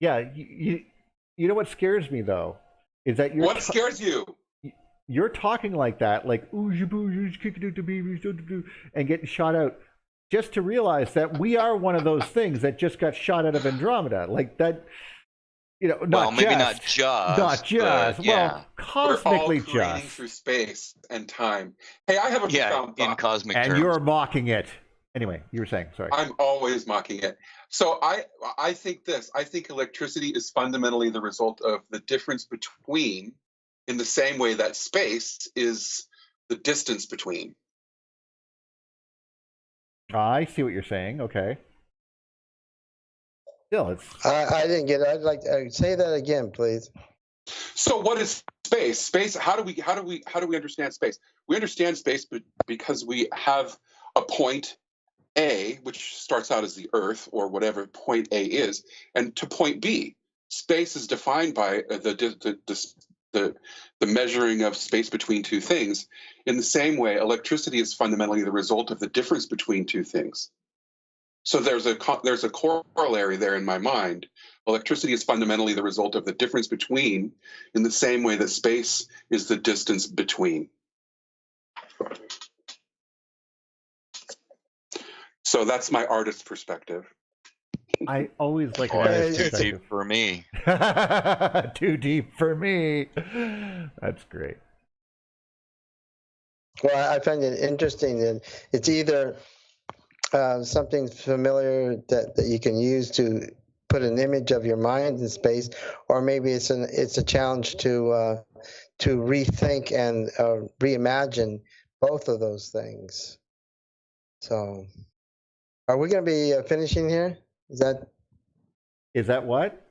S2: Yeah, you know what scares me though is that
S4: what scares you?
S2: You're talking like that, like and getting shot out, just to realize that we are one of those things that just got shot out of Andromeda, like that. You know,
S1: maybe not just.
S2: Well, cosmically
S4: We're all careening
S2: just
S4: through space and time. Hey, I have a profound thought.
S1: In cosmic terms.
S2: And you're mocking it. Anyway, you were saying, sorry.
S4: I'm always mocking it. So I think this. I think electricity is fundamentally the result of the difference between, in the same way that space is the distance between.
S2: I see what you're saying. Okay. Still, it's.
S3: I didn't get it. I'd like to say that again, please.
S4: So, what is space? Space. How do we understand space? We understand space because we have a point A, which starts out as the Earth or whatever point A is, and to point B. Space is defined by the measuring of space between two things. In the same way, electricity is fundamentally the result of the difference between two things. So there's a corollary there in my mind. Electricity is fundamentally the result of the difference between, in the same way that space is the distance between. So that's my artist perspective.
S2: I always like
S1: an too deep for me.
S2: Too deep for me. That's great.
S3: Well, I find it interesting that it's either something familiar that you can use to put an image of your mind in space, or maybe it's a challenge to rethink and reimagine both of those things. So, are we going to be finishing here? Is that
S2: what?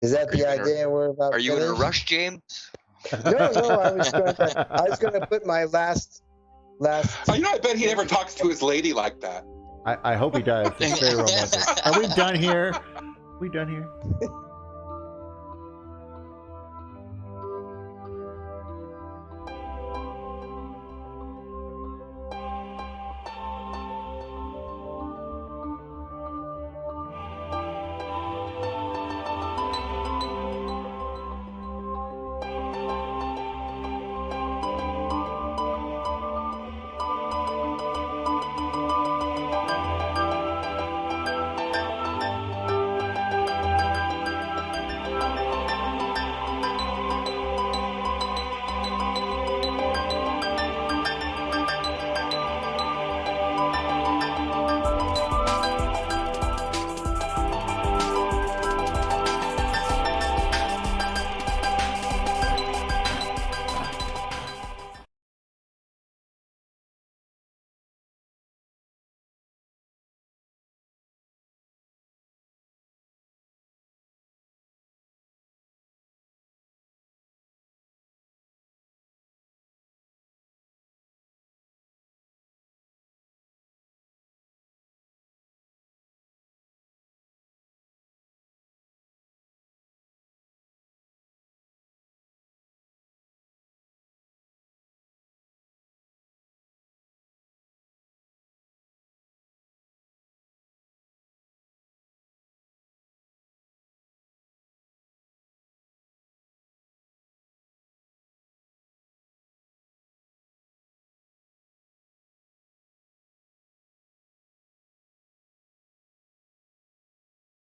S3: Is that the idea we're about?
S1: Are you in a rush, James?
S3: No. I was going to put my last.
S4: I bet he never talks to his lady like that.
S2: I hope he does. It's very romantic. Are we done here?